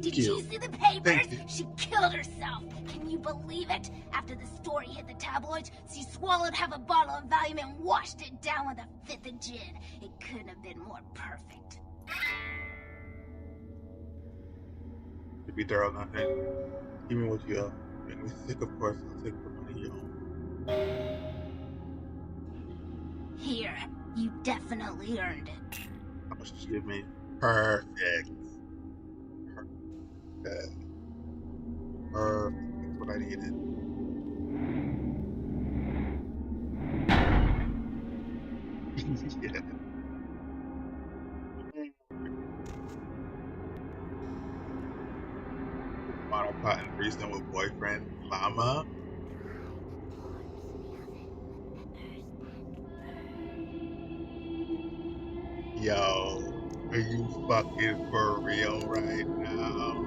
Did you see the papers? She killed herself. Can you believe it? After the story hit the tabloids, she swallowed half a bottle of Valium and washed it down with a fifth of gin. It couldn't have been more perfect. To be thorough, nothing. Give me what you owe. Make me sick, of course. I'll take the money you owe. Here, you definitely earned it. How much did you give me? Perfect. Perfect. That's what I needed. Yeah. Bottle pot and threesome with boyfriend Llama. Yo, are you fucking for real right now?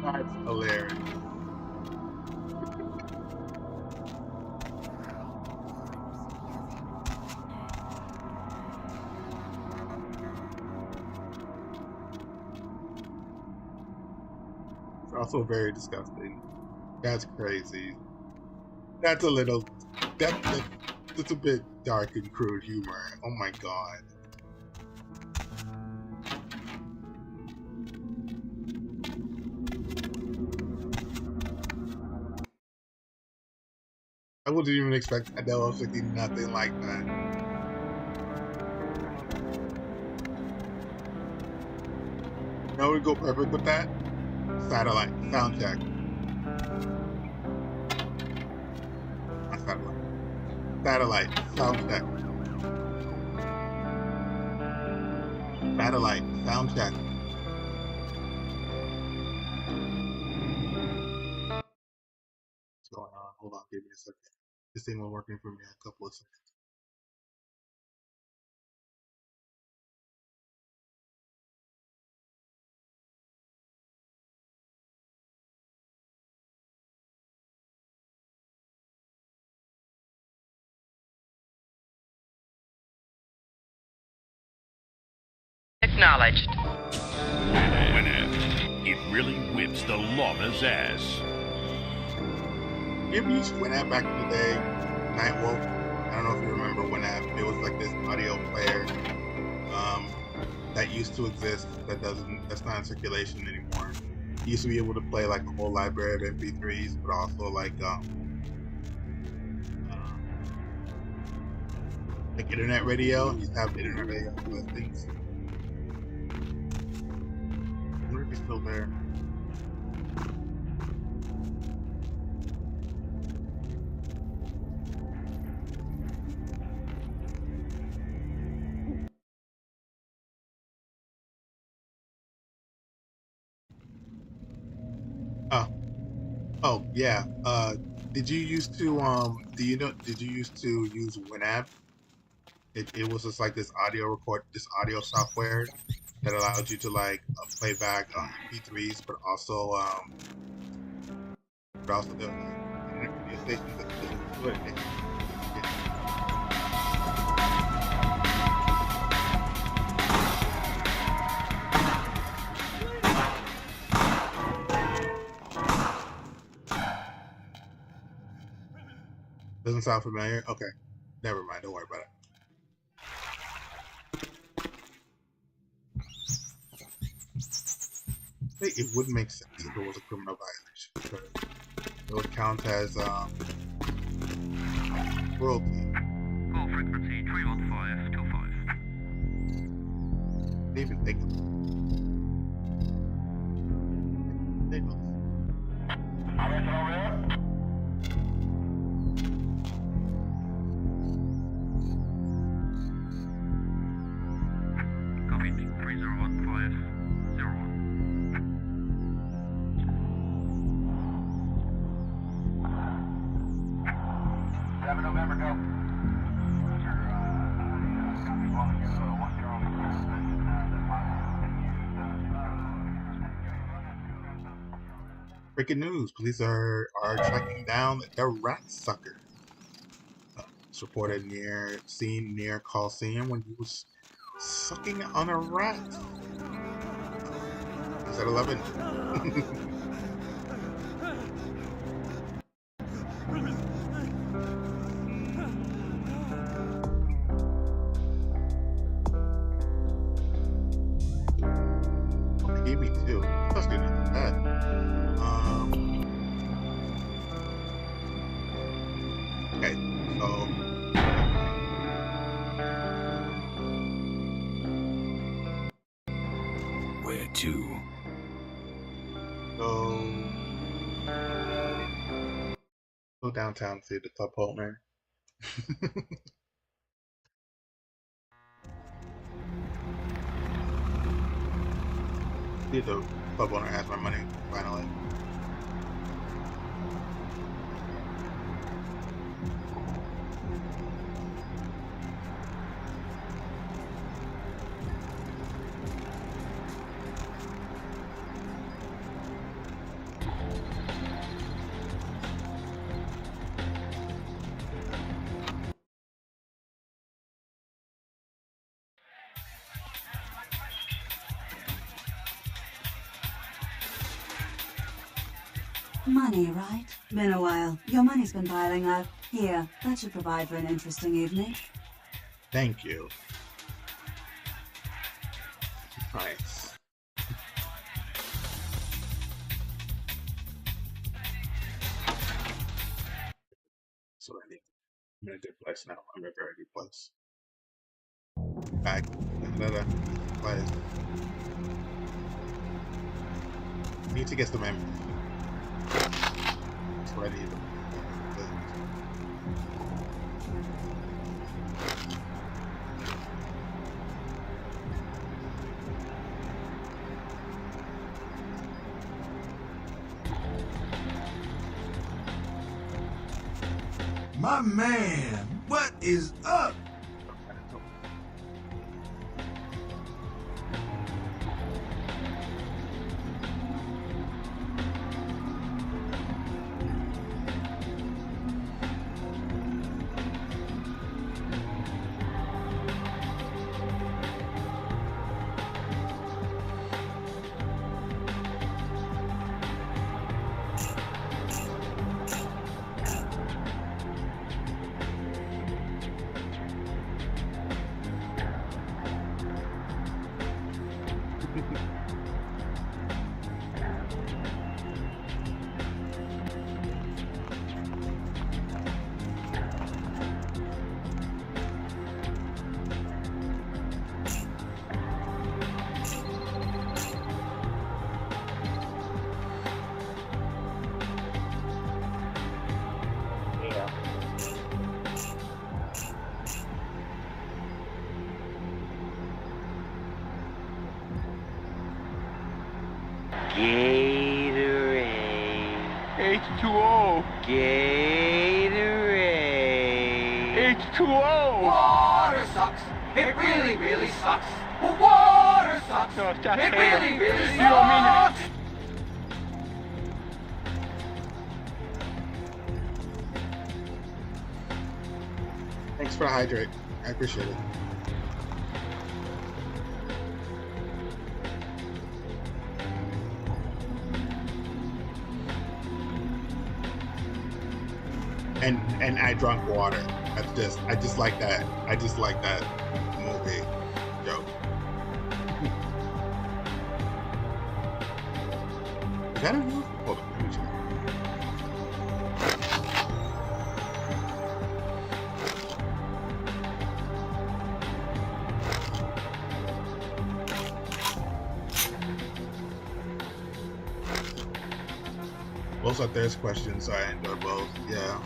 That's hilarious. It's also very disgusting. That's crazy. That's a little. That's a bit dark and crude humor. Oh my god. I wouldn't even expect Adele to do nothing like that. You know what would go perfect with that? Satellite. Sound check. Not satellite. Satellite. Sound check. Satellite. Sound check. What's going on? Hold on. Give me a second. This thing was working for me a couple of seconds. Acknowledged. Winamp. It really whips the llama's ass. Maybe you used Winamp back in the day. Nightwolf. I don't know if you remember Winamp. It was like this audio player that used to exist that's not in circulation anymore. You used to be able to play like a whole library of MP3s, but also like internet radio. You used to have internet radio listings. I wonder if he's still there. Oh yeah. Did you used to did you used to use Winamp? it was just like this audio software that allowed you to like play back MP3s, but also the radio stations that listen to it. Doesn't sound familiar? Okay. Never mind, don't worry about it. I think it would make sense if it was a criminal violation, because it would count as cruelty. Call frequency 31525. Didn't even think of it. Ridiculous. Copy 301501. 7 November, go. Breaking news: police are tracking down the rat sucker. It's reported seen near Coliseum when he was sucking on a rat. Is that 11? They gave me 2. That's good enough for that. Okay, so Where to? go downtown and see the club owner. See if the club owner has my money finally. Money, right? Been a while. Your money's been piling up. Here, that should provide for an interesting evening. Thank you. Nice. So I need. I'm in a good place now. I'm in a very good place. Back another place. Need to get the memory. That's what I need. My man, what is up? Gatorade. H2O. Gatorade. H2O. Water suck. It really, really sucks. The water sucks. No, stop It saying really, really You don't mean sucks. Thanks for the hydrate. I appreciate it. And I drunk water. I just like that. I just like that movie joke. Is that a movie? Hold on, let me check. Both are thirst questions, so I enjoy both. Yeah.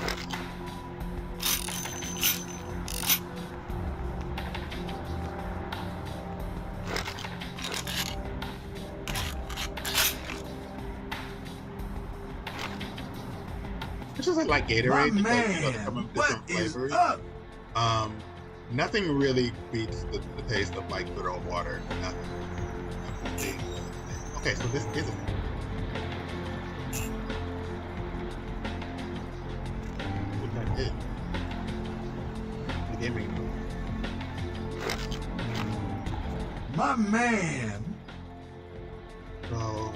It's just like Gatorade because you know they come in different flavors. Nothing really beats the taste of like good old water. Nothing. Okay, so this isn't. What that is? The gaming. My man. So,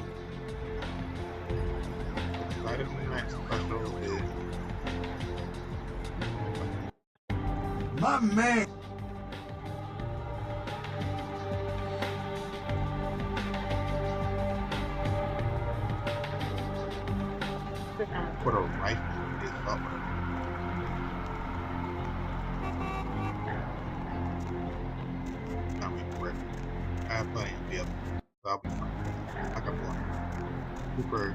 the Friday Night Special is. My man. For the rifle is up. I mean, for it. I have plenty of the other. So I'll be fine. I got one. Super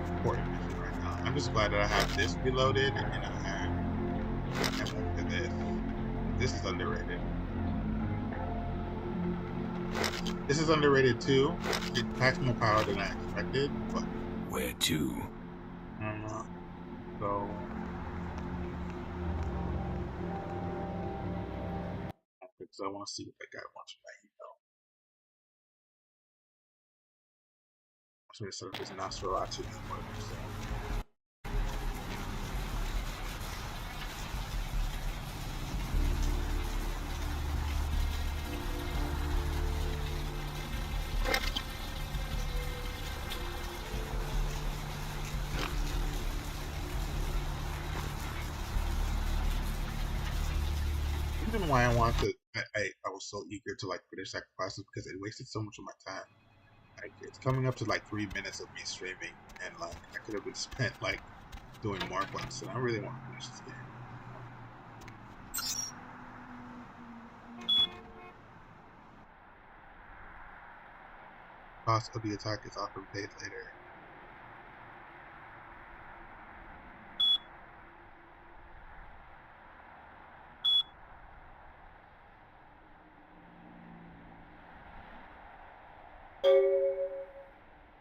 important mission right now. I'm just glad that I have this reloaded and then I have ammo for this. This is underrated. This is underrated too. It packs more power than I expected, but Where to? so because I want to see what that guy wants from that email. Wants me to set up his Nosferatu network. So. The reason why I want to, I was so eager to like finish Sacrifices because it wasted so much of my time. Like, it's coming up to like 3 minutes of me streaming, and like I could have been spent like doing more quests, and I really want to finish this game. Cost of the attack is often paid later.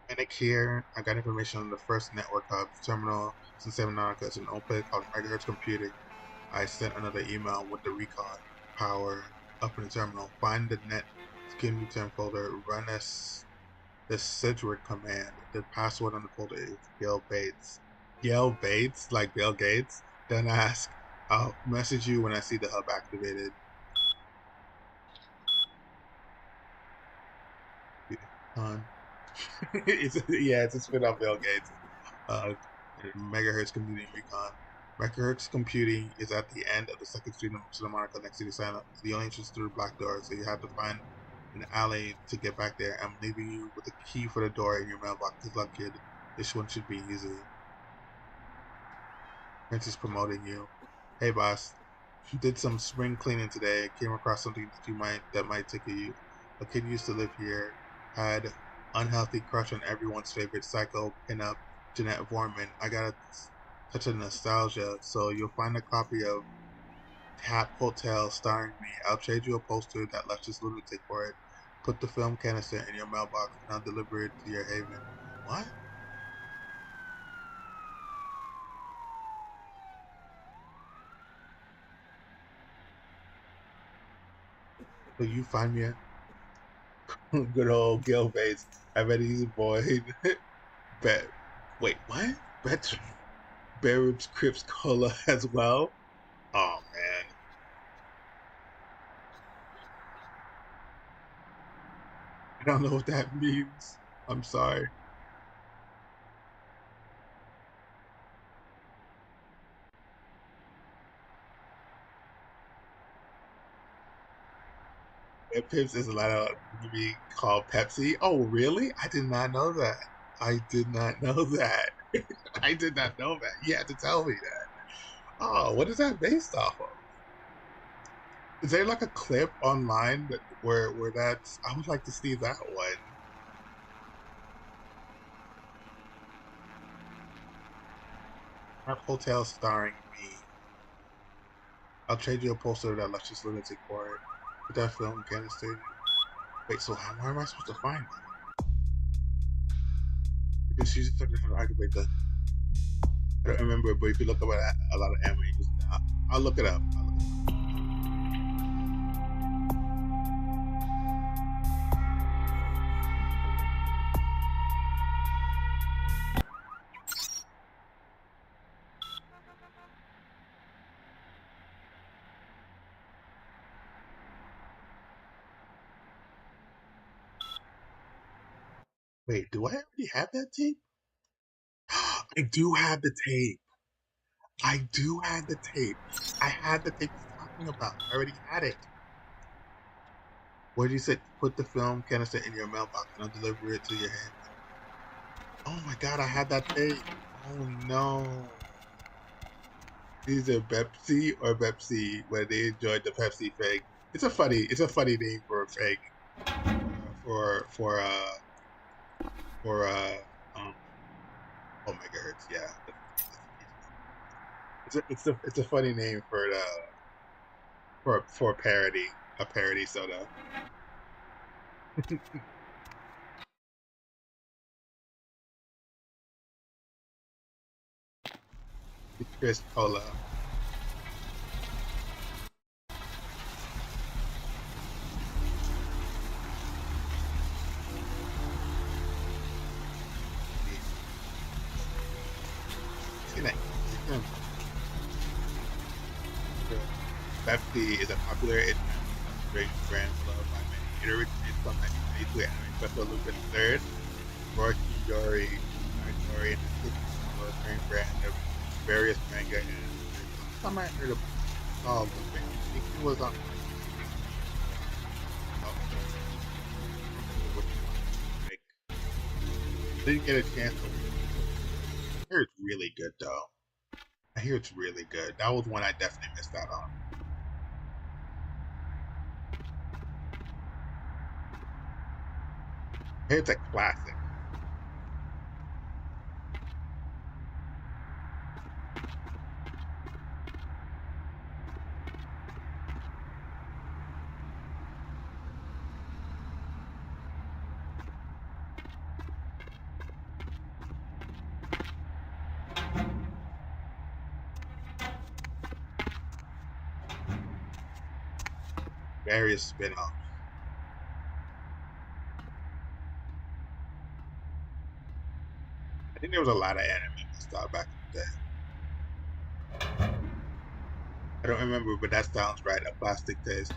Medic here. I got information on the first network hub terminal in Santa It's an open called Megahertz Computing. I sent another email with the recon power up in the terminal. Find the net skin 10 folder. Run the Sedgwick command. The password on the folder is Gail Bates. Gail Bates, like Bill Gates. Don't ask. I'll message you when I see the hub activated. It's a spin off Bill Gates. Megahertz Computing Recon. Megahertz Computing is at the end of the second street of Santa Monica next to the sign up. The only entrance through the black door, so you have to find an alley to get back there. I'm leaving you with a key for the door in your mailbox. Good luck, kid. This one should be easy. Prince is promoting you. Hey, boss. Did some spring cleaning today. Came across something that might take you. A kid used to live here. Had unhealthy crush on everyone's favorite psycho pinup, Jeanette Vorman. I got a touch of nostalgia, so you'll find a copy of Tap Hotel starring me. I'll trade you a poster that luscious lunatic for it. Put the film canister in your mailbox, and I'll deliver it to your haven. What? So you find me a good old Gil face. I bet he's avoid. Bet. Wait, what? Bet Barib's Crips Cola as well? Oh, man. I don't know what that means. I'm sorry. Pips is a lot of movie called Pepsi. Oh, really? I did not know that. I did not know that. I did not know that. You had to tell me that. Oh, what is that based off of? Is there like a clip online where that's? I would like to see that one. Rap Hotel starring me. I'll trade you a poster of that luscious lunatic for it. Put that film canister. Wait, so where am I supposed to find it? Because she's talking how to activate the. I don't remember, but if you look up a lot of anime, I'll look it up. Wait, do I already have that tape? I do have the tape. I do have the tape. I had the tape he's talking about. I already had it. What did you say? Put the film canister in your mailbox and I'll deliver it to your hand. Oh my god, I had that tape. Oh no. These are Pepsi or Pepsi where they enjoyed the Pepsi fake. It's a funny name for a fake. For um oh megahertz, yeah. It's a funny name for a parody soda. It's Chris Cola. See that? Pepsi is a popular international drink brand loved by many. It originated from 1992 anime special Lucas III, Rocky Yori, Yori, and the drink brand of various manga and some I heard of all the things. I think it was on like didn't get a chance to I hear it's really good though. I hear it's really good. That was one I definitely missed out on. I hear it's a classic. Various spin-offs. I think there was a lot of anime stuff back in the day. I don't remember, but that sounds right. A plastic taste.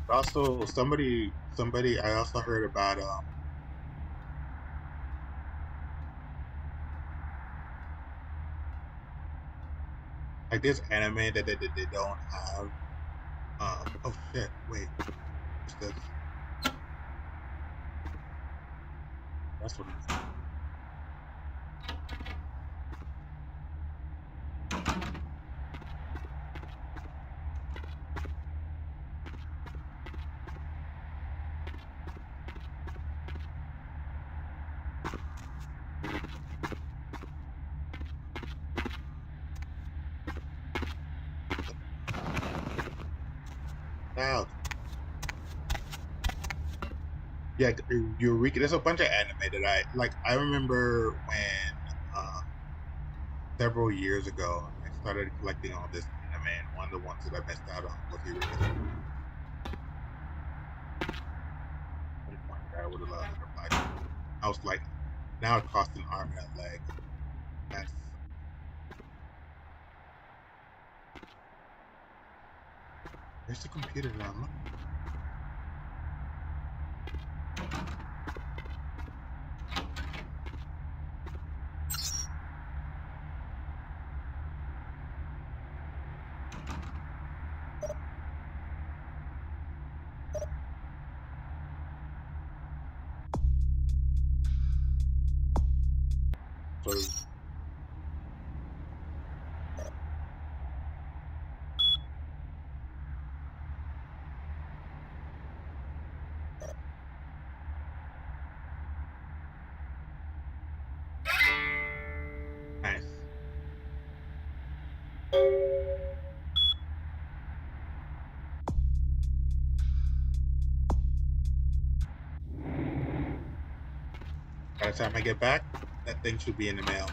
But also, somebody, I also heard about like this anime that they don't have. Oh shit! Wait, what's this? That's what it is. loud. Yeah, Eureka. There's a bunch of anime that I like. I remember when several years ago I started collecting all this anime, and one of the ones that I missed out on was Eureka. One that I would have loved to reply to. I was like, now it costs an arm and a leg. That's There's the computer down. Look. So nice. By the time I get back, that thing should be in the mail.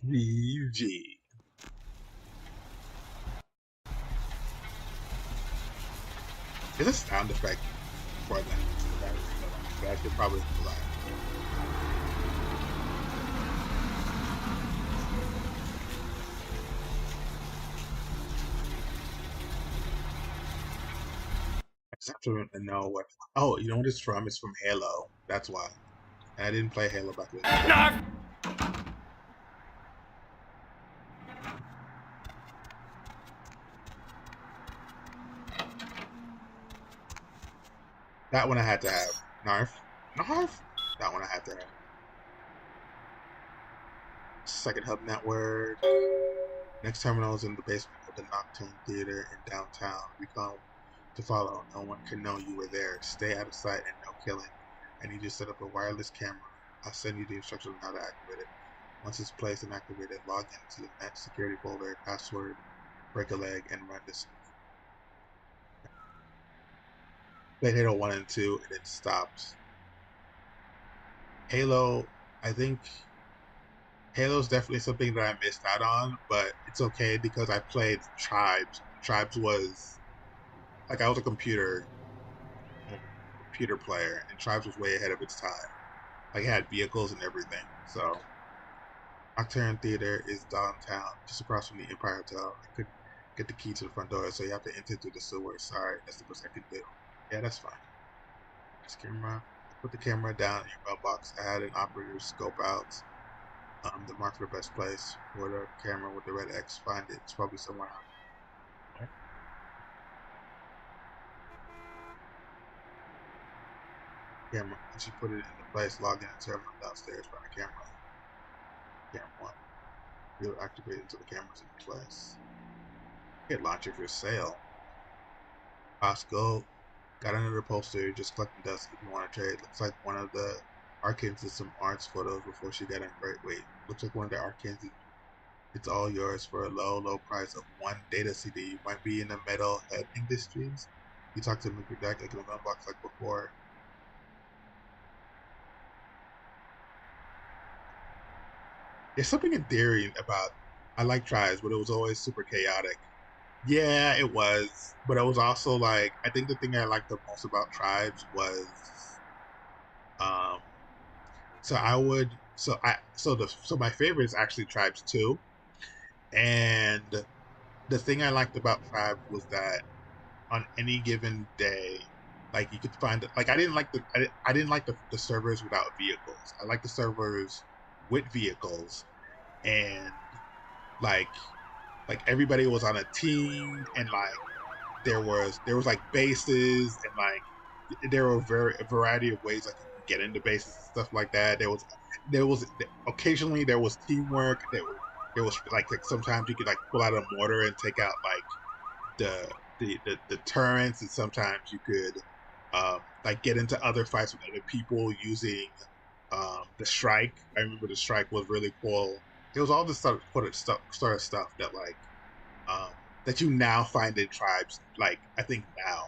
GG. There's a sound effect for that. That should probably be live. I just have to know what. Oh, you know what it's from? It's from Halo. That's why. And I didn't play Halo back then. That one I had to have. Narf. That one I had to have. Second Hub Network. Next terminal is in the basement of the Nocturne Theater in downtown. We come to follow. No one can know you were there. Stay out of sight and no killing. I need you to set up a wireless camera. I'll send you the instructions on how to activate it. Once it's placed and activated, log into the net security folder, password, break a leg, and run this. Play Halo 1 and 2, and it stops. Halo, I think Halo's definitely something that I missed out on, but it's okay because I played Tribes. Tribes was like I was a computer player, and Tribes was way ahead of its time. Like it had vehicles and everything. So Nocturne Theater is downtown, just across from the Empire Hotel. I couldn't get the key to the front door, so you have to enter through the sewer. Sorry, that's the best I could do. Yeah, that's fine. This camera. Put the camera down in your mailbox. I had an operator scope out the mark for the best place for the camera with the red X. Find it. It's probably somewhere out. Camera. Once you put it into place, log in and terminal downstairs. Find the camera. Camera 1. You'll activate until the camera's in place. Get launcher for sale. Costco. Got another poster. Just collecting dust if you want to trade. Looks like one of the Arkans did some arts photos before she got in. Wait. Looks like one of the Arkans. It's all yours for a low price of one data CD. You might be in the metalhead industries. You talk to Mr. Deck like in the mailbox like before. There's something endearing about I like Tribes, but it was always super chaotic. Yeah, it was. But it was also like I think the thing I liked the most about Tribes was um so my favorite is actually Tribes 2. And the thing I liked about Tribes was that on any given day, like you could find like I didn't like the servers without vehicles. I like the servers with vehicles, and like everybody was on a team, and like there was like bases, and like there were a variety of ways like you could get into bases and stuff like that. There was occasionally there was teamwork. There was like sometimes you could like pull out a mortar and take out like the turrets, and sometimes you could like get into other fights with other people using The strike. I remember the strike was really cool. It was all this sort of stuff that like um, that you now find in tribes. Like I think now,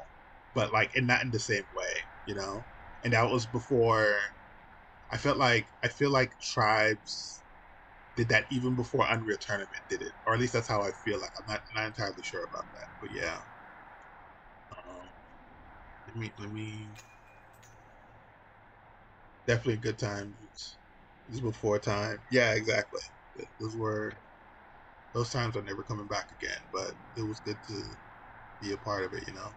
but like and not in the same way, you know. And that was before. I feel like tribes did that even before Unreal Tournament did it, or at least that's how I feel. Like I'm not entirely sure about that, but yeah. Um, let me definitely good times. This is before time. Yeah, exactly. Those were those times are never coming back again. But it was good to be a part of it, you know.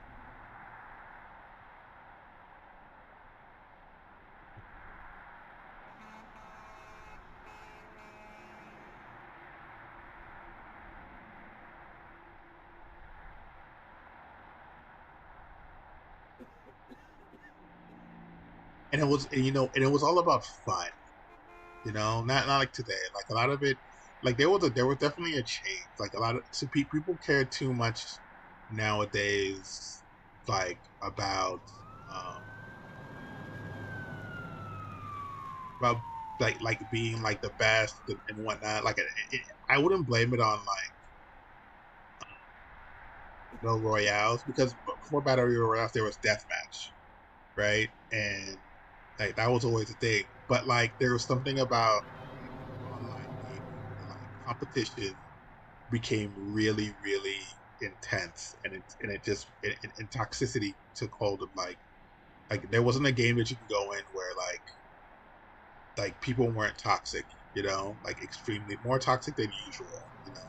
And it was, and, you know, and it was all about fun, you know, not like today. Like a lot of it, like there was definitely a change. Like a lot of people care too much nowadays, like um, about like being like the best and whatnot. Like I wouldn't blame it on like battle royales because before battle royales there was deathmatch, right? And like that was always a thing. But like there was something about online gaming where like competition became really, really intense, and it just and toxicity took hold of like there wasn't a game that you could go in where like people weren't toxic, you know, like extremely more toxic than usual, you know.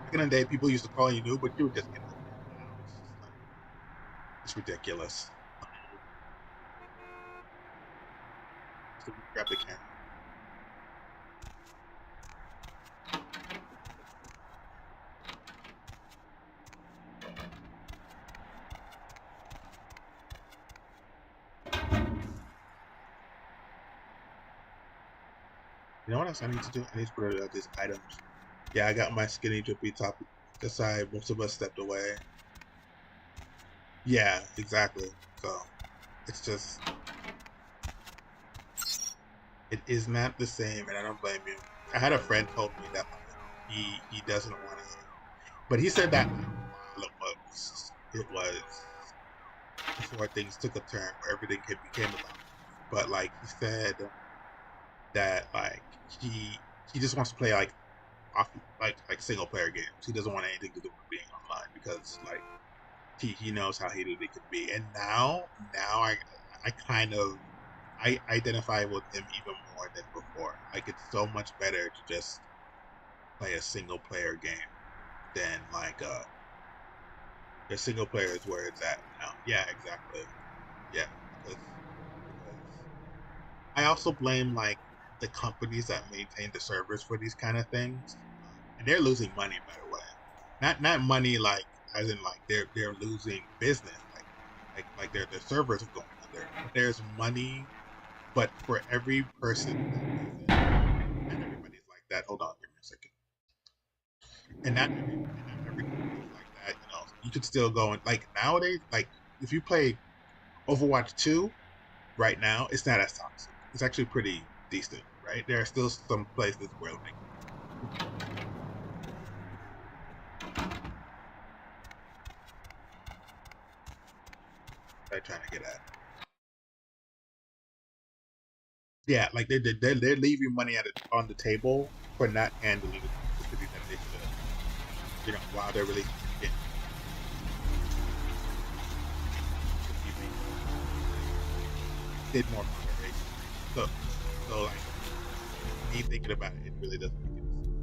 Back in the day, people used to call you new, but you would just get over it. Now it's just like it's ridiculous. So grab the camera. You know what else I need to do? I need to put out these items. Yeah, I got my skinny drippy top. Aside, most of us stepped away. Yeah, exactly. So it's just it is not the same, and I don't blame you. I had a friend told me that like, he doesn't want to, but he said that while it was before things took a turn where everything became about. But like he said that like he he just wants to play like off like single player games. He doesn't want anything to do with being online because like he knows how heated it can be. And now I kind of I identify with him even more than before. Like it's so much better to just play a single player game than like the single player is where it's at now. Yeah, exactly. Yeah, because I also blame like the companies that maintain the servers for these kind of things, and they're losing money. By the way, not money like as in like they're losing business, like their servers are going under. But there's money, but for every person that doesn't, and everybody's like that. Hold on, give me a second. And not every company's like that. You know, you could still go and like nowadays, like if you play Overwatch 2 right now, it's not as toxic. It's actually pretty decent, right? There are still some places where like they're trying to get at. Yeah, like they're leaving money on the table for not handling the toxicity that they should. You know, while they're releasing the game. Did more moderation. So like me thinking about it, it really doesn't make any sense.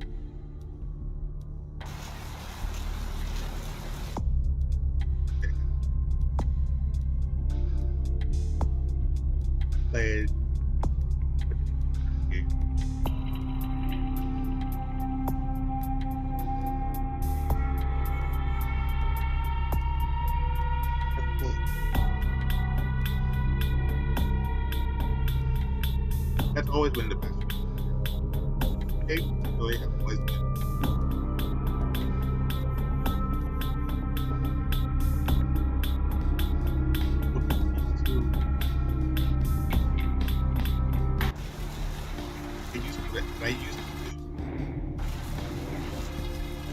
Played game. That's cool. That's always been the best. Games really have always been.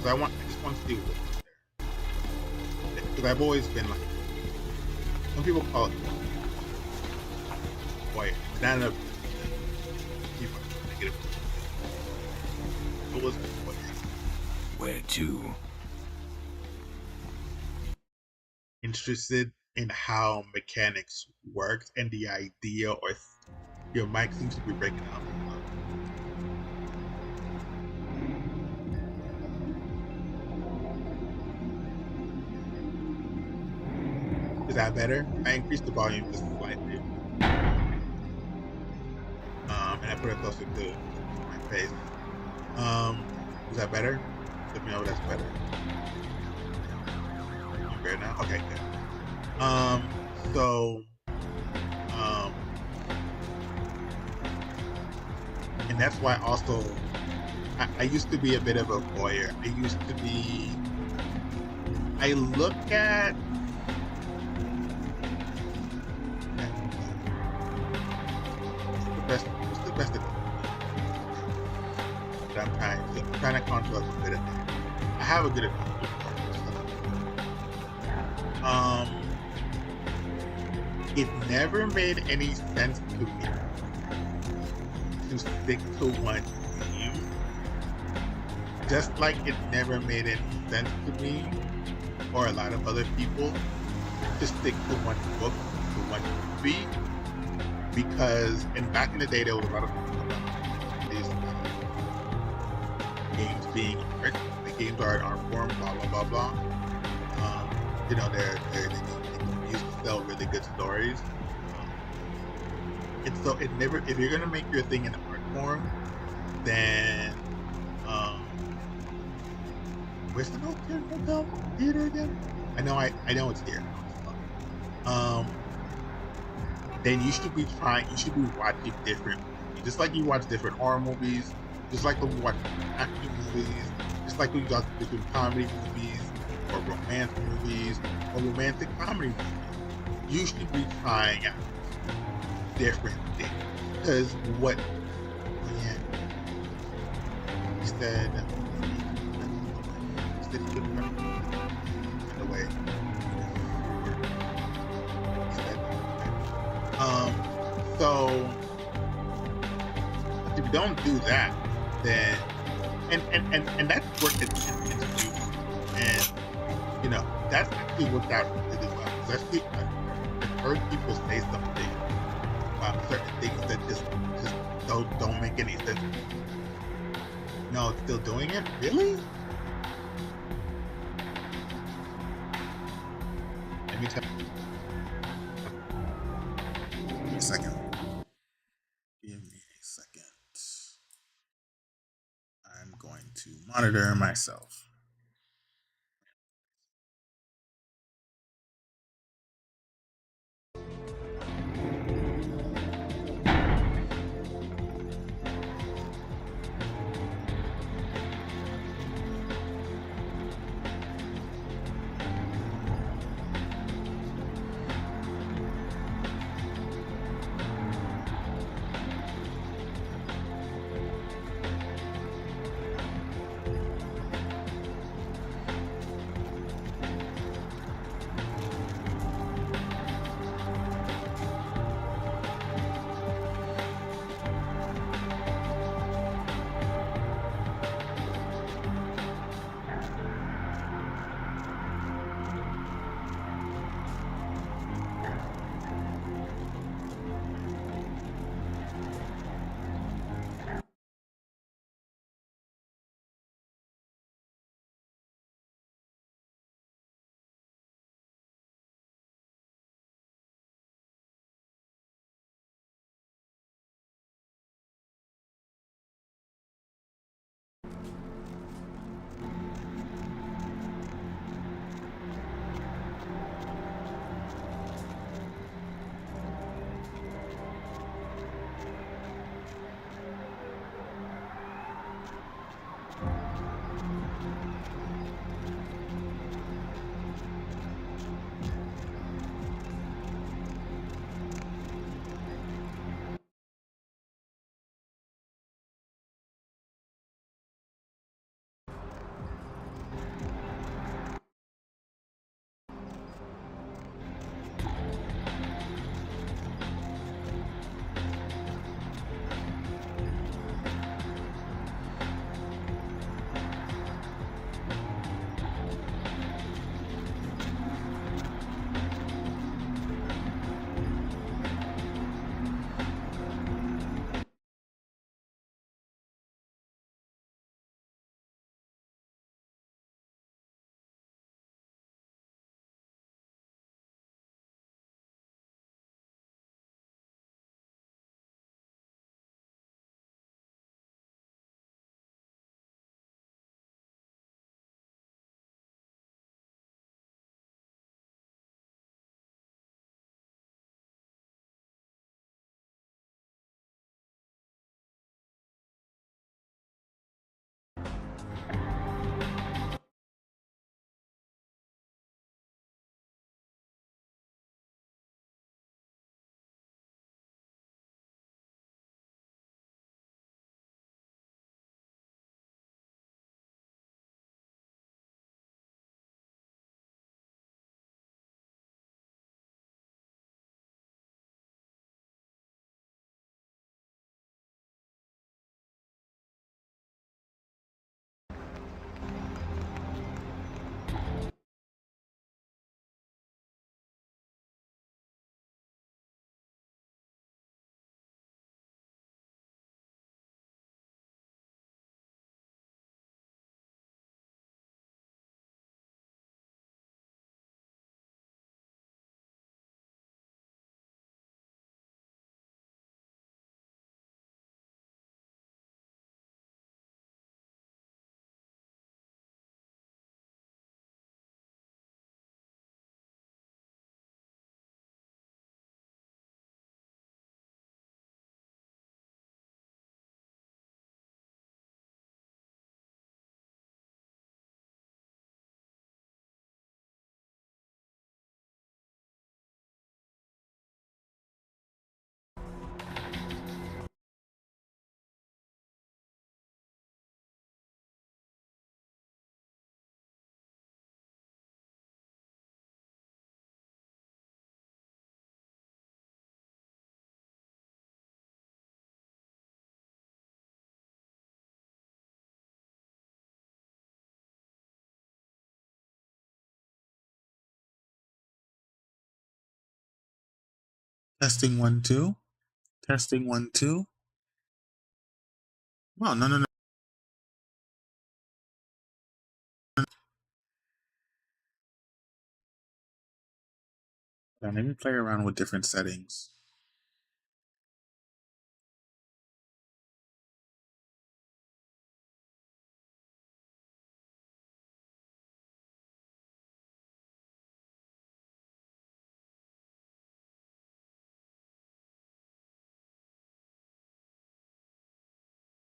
I just want to see what's there. Because I've always been like, some people call it voyeur. Not enough people negative. It was voyeur. Where to? Interested in how mechanics works and the idea, or your mic seems to be breaking up. Is that better? I increased the volume just slightly. And I put it closer to my face. Is that better? Let me know if that's better. You better now? Okay, good. And that's why also, I used to be a bit of a voyeur. I look at, what's the best that I'm trying to control a bit of that. I have a good opinion. It never made any sense to me to stick to one theme, just like it never made any sense to me or a lot of other people to stick to one book, to one movie, because back in the day there was a lot of these games being art. The games are art form, blah blah blah blah. You know, they used to sell really good stories. And so it never, if you're gonna make your thing in art form, then where's the no theater again? I know it's here. Then you should be watching different movies. Just like you watch different horror movies, just like when you watch action movies, just like when you watch different comedy movies, or romance movies, or romantic comedy movies. You should be trying out different things. Because what he said he couldn't remember the way he said so if you don't do that, then and that's worked in interviews, and you know that's actually worked out really well. Because I've heard people say something about certain things that just don't make any sense. No, it's still doing it? Really? Let me tell you. Give me a second. I'm going to monitor myself. Testing 1 2. Testing 1 2. Oh, no, no, no. Let me play around with different settings.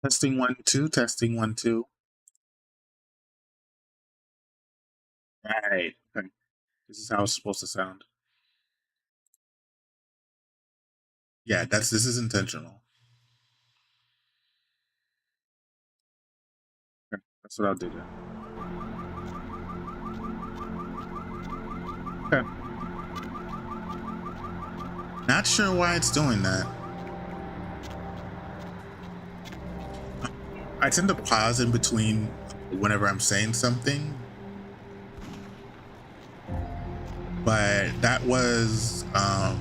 Testing 1 2. Testing 1 2. Right. Okay. This is how it's supposed to sound. Yeah, this is intentional. Okay, that's what I'll do then. Okay. Not sure why it's doing that. I tend to pause in between whenever I'm saying something, but that was a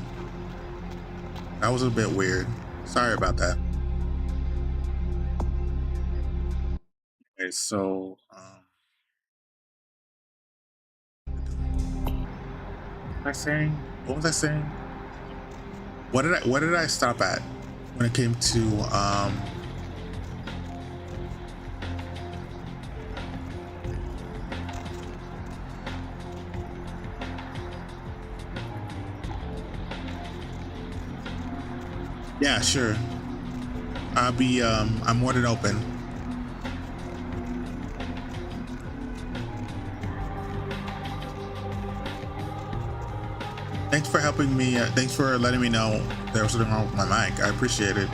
bit weird. Sorry about that. Okay, so what was I saying? What was I saying? What did I stop at when it came to yeah, sure. I'll be I'm more than open. Thanks for helping me. Thanks for letting me know there was something wrong with my mic. I appreciate it.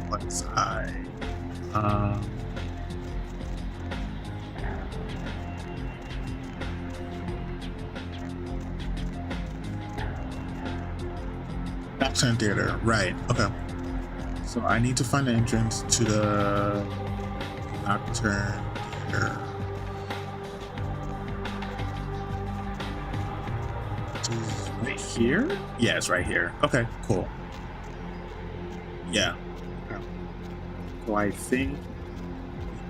Once I Nocturne Theater, right? Okay. So I need to find the entrance to the Nocturne Theater. Right here? Yeah, it's right here. Okay, cool. Yeah. Okay. So I think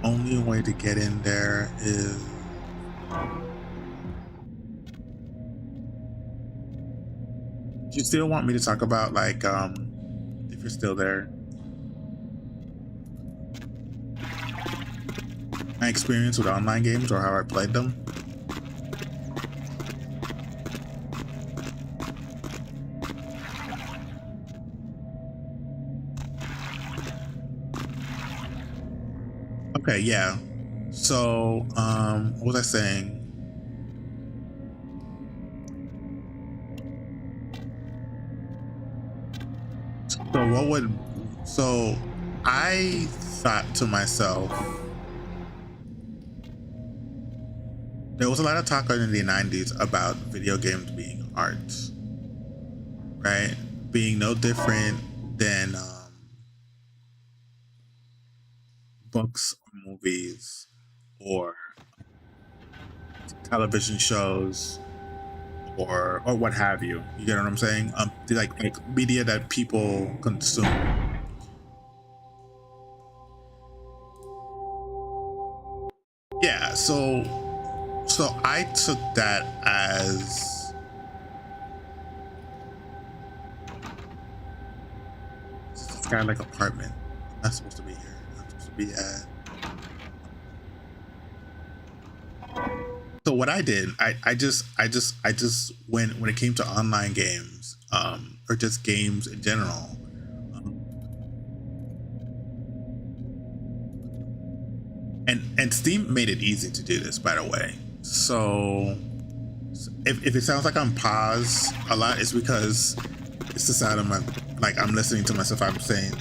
the only way to get in there is do you still want me to talk about like if you're still there? My experience with online games or how I played them? Okay, yeah. So, what was I saying? So I thought to myself, there was a lot of talk in the 90s about video games being art, right? Being no different than books or movies or television shows or what have you. You get what I'm saying? Like media that people consume. Yeah, so I took that as this kind of like apartment. I'm not supposed to be here. I'm supposed to be at. So what I did, I just when it came to online games, or just games in general, and Steam made it easy to do this, by the way. So if it sounds like I'm paused a lot, it's because it's the sound of my, like I'm listening to myself. I'm saying,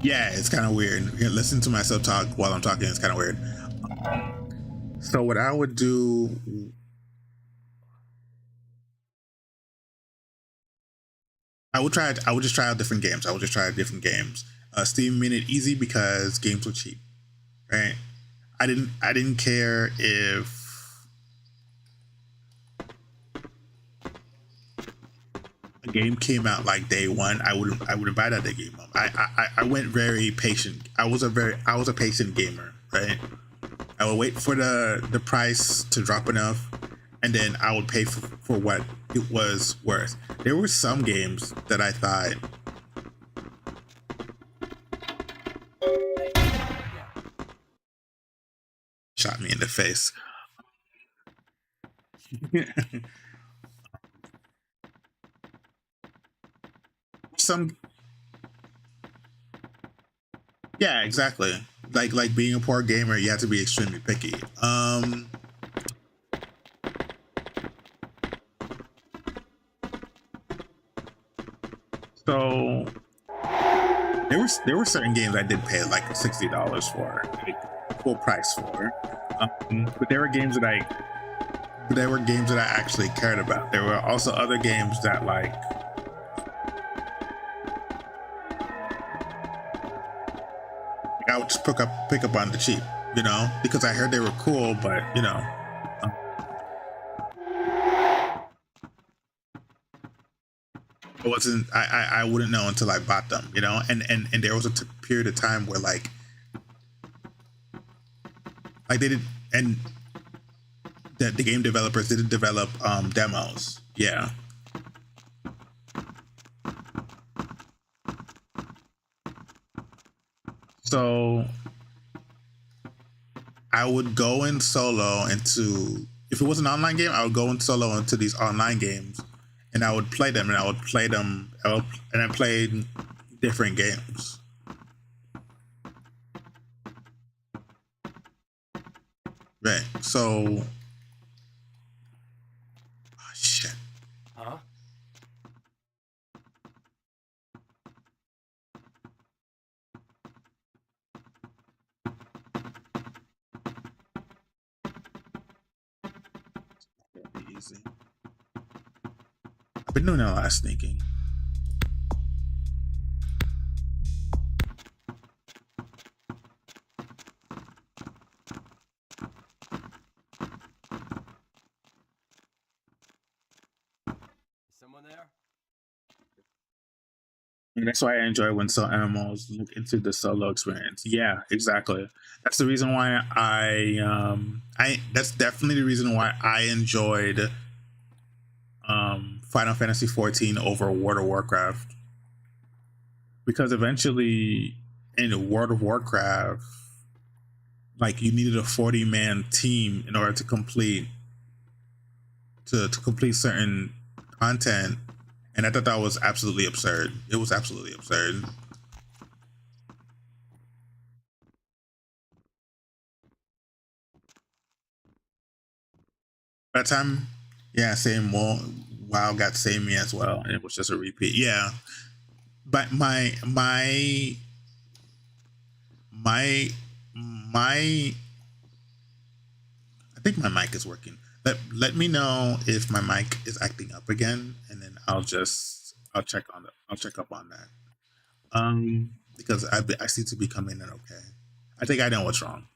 Yeah, it's kind of weird. Listening to myself talk while I'm talking is kind of weird. So what I would do, I would try. I would just try out different games. I would just try out different games. Steam made it easy because games were cheap, right? I didn't care if a game came out like day one. I would buy that game. I went very patient. I was a patient gamer, right? I would wait for the price to drop enough, and then I would pay for what it was worth. There were some games that I thought shot me in the face. Some, yeah, exactly. Like being a poor gamer, you have to be extremely picky. So there were certain games I did pay like $60 for, like full price for. But there were games that I actually cared about. There were also other games that like I would just pick up on the cheap, you know, because I heard they were cool, but you know, it wasn't. I wouldn't know until I bought them, you know, and there was a period of time where like they did, and that the game developers didn't develop demos, yeah. So I would go in solo into, if it was an online game, I would go in solo into these online games, and I would play them, and I played different games. Right. So, oh, shit. Huh? That'd be easy. I've been doing a lot of sneaking. Someone there? And that's why I enjoy when some MMOs look into the solo experience. Yeah, exactly. That's the reason why that's definitely the reason why I enjoyed Final Fantasy 14 over World of Warcraft. Because eventually in World of Warcraft, like you needed a 40-man team in order to complete certain content, and I thought that was absolutely absurd. It was absolutely absurd. By the time, yeah, same. Well, WoW got Same Me as well, and it was just a repeat. Yeah, but my I think my mic is working. Let me know if my mic is acting up again, and then I'll check up on that. Because I seem to be coming in okay. I think I know what's wrong.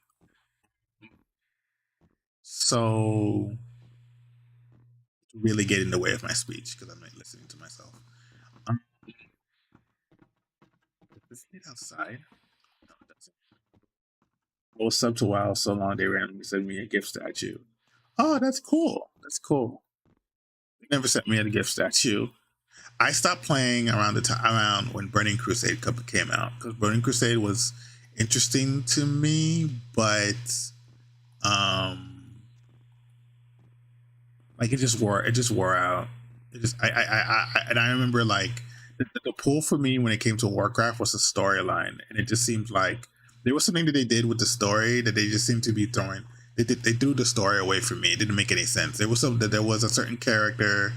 So really get in the way of my speech because I'm not listening to myself. Is it outside? No, it doesn't. I was sub to WoW so long they randomly sent me a gift statue. Oh, that's cool. That's cool. They never sent me a gift statue. I stopped playing around the time around when Burning Crusade came out because Burning Crusade was interesting to me, but like it just wore out. It just I remember like the pull for me when it came to Warcraft was the storyline, and it just seemed like there was something that they did with the story that they just seemed to be throwing. They threw the story away from me. It didn't make any sense. There was a certain character.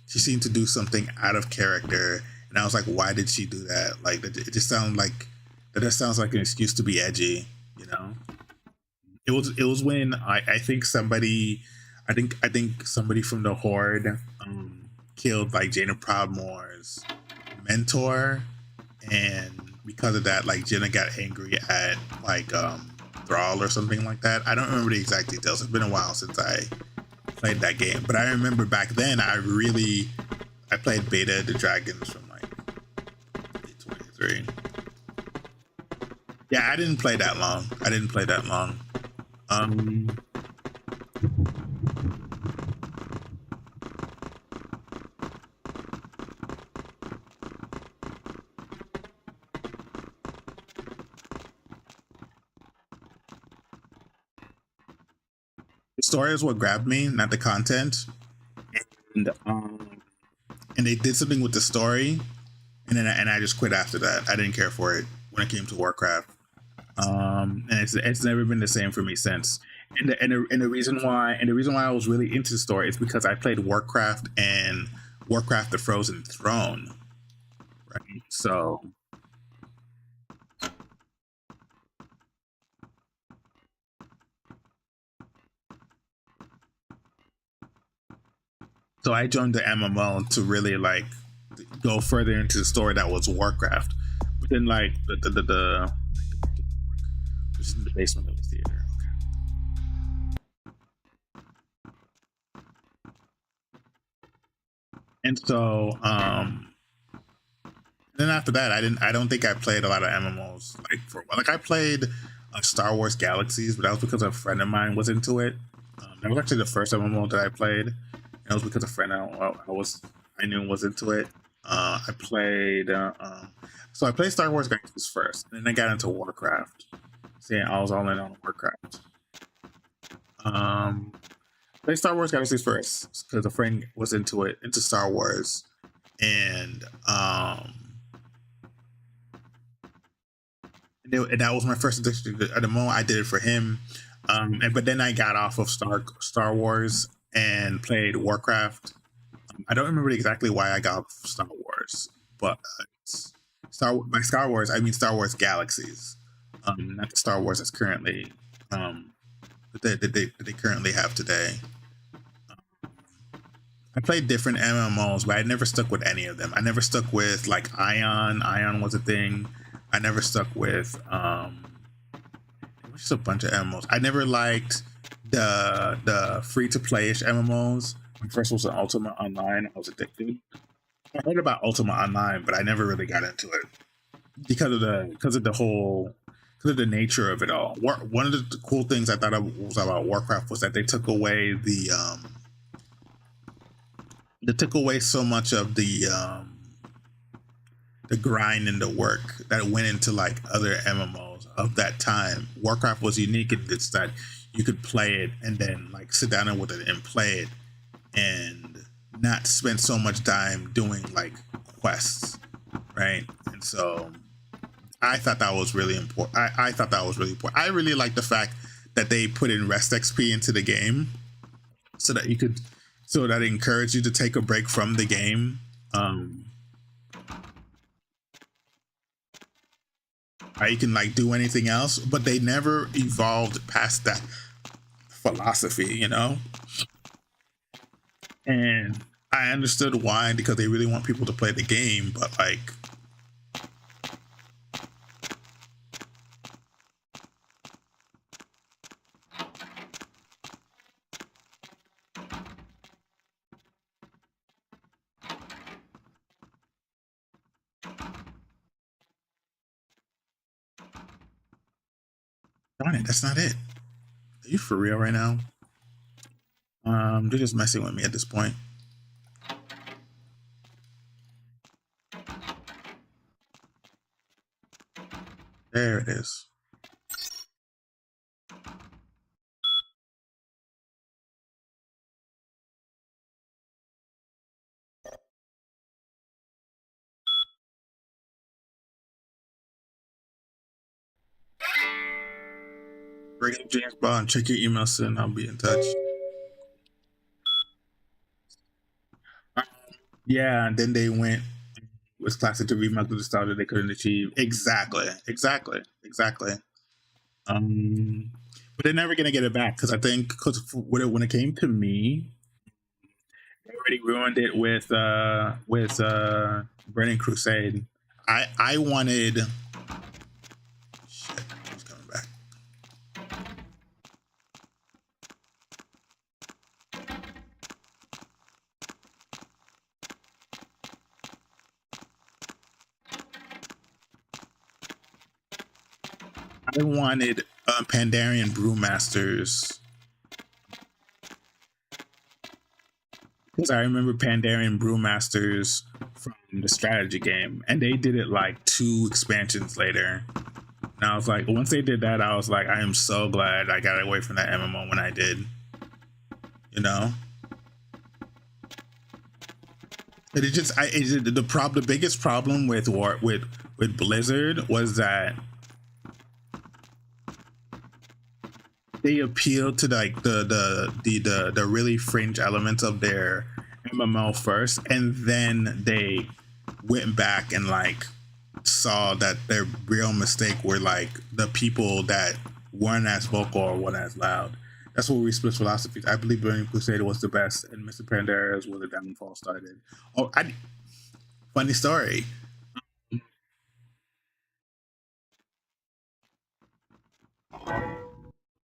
She seemed to do something out of character, and I was like, why did she do that? Like it just sounded like That just sounds like an excuse to be edgy, you know. It was when I think somebody, I think somebody from the Horde killed like Jaina Proudmoore's mentor, and because of that, like Jenna got angry at like Thrall or something like that. I don't remember the exact details. It's been a while since I played that game, but I remember back then I played Beta the Dragons from like 2023. Yeah, I didn't play that long. Um, the story is what grabbed me, not the content. And they did something with the story, and then I just quit after that. I didn't care for it when it came to Warcraft. And it's never been the same for me since. And the reason why I was really into the story is because I played Warcraft and Warcraft: The Frozen Throne, right? So I joined the MMO to really like go further into the story that was Warcraft. But then like the which is in the basement of the theater. And so then after that I don't think I played a lot of MMOs like for a while. Like I played Star Wars Galaxies, but that was because a friend of mine was into it. That was actually the first MMO that I played. And it was because a friend I knew was into it. I played so I played Star Wars Galaxies first, and then I got into Warcraft. So yeah, I was all in on Warcraft. Played Star Wars Galaxies first because a friend was into Star Wars, and that was my first addiction to the MMO. I did it for him, but then I got off of Star Wars and played Warcraft. I don't remember exactly why I got off Star Wars, but by Star Wars I mean Star Wars Galaxies, not the Star Wars that's currently that they currently have today. I played different MMOs, but I never stuck with any of them. I never stuck with like Ion. Ion was a thing. I never stuck with just a bunch of MMOs. I never liked the free to play-ish MMOs. My first was an Ultima Online. I was addicted. I heard about Ultima Online, but I never really got into it because of the nature of it all. One of the cool things I thought was about Warcraft was that they took away so much of the grind and the work that went into like other MMOs of that time. Warcraft was unique in this that you could play it and then like sit down with it and play it and not spend so much time doing like quests, right? And so I thought that was really important. I thought that was really important. I really like the fact that they put in rest XP into the game so that it encouraged you to take a break from the game. You can like do anything else, but they never evolved past that philosophy, you know? And I understood why, because they really want people to play the game, but like darn it, that's not it. Are you for real right now? They're just messing with me at this point. There it is. Bring up James Bond. Check your email soon. I'll be in touch. Yeah, and then they went was classic to remake the nostalgia they couldn't achieve. Exactly. But they're never gonna get it back because I think when it came to me, they already ruined it with Burning Crusade. I wanted. Shit, he's coming back. I wanted Pandarian Brewmasters because I remember Pandarian Brewmasters from the strategy game, and they did it like 2 expansions later. And I was like, once they did that, I was like, I am so glad I got away from that MMO when I did. You know, and the biggest problem with Blizzard was that they appealed to like the really fringe elements of their MMO first, and then they went back and like saw that their real mistake were like the people that weren't as vocal or weren't as loud. That's what we split philosophies. I believe Burning Crusade was the best, and Mr. Pandaria's where the downfall started. Funny story.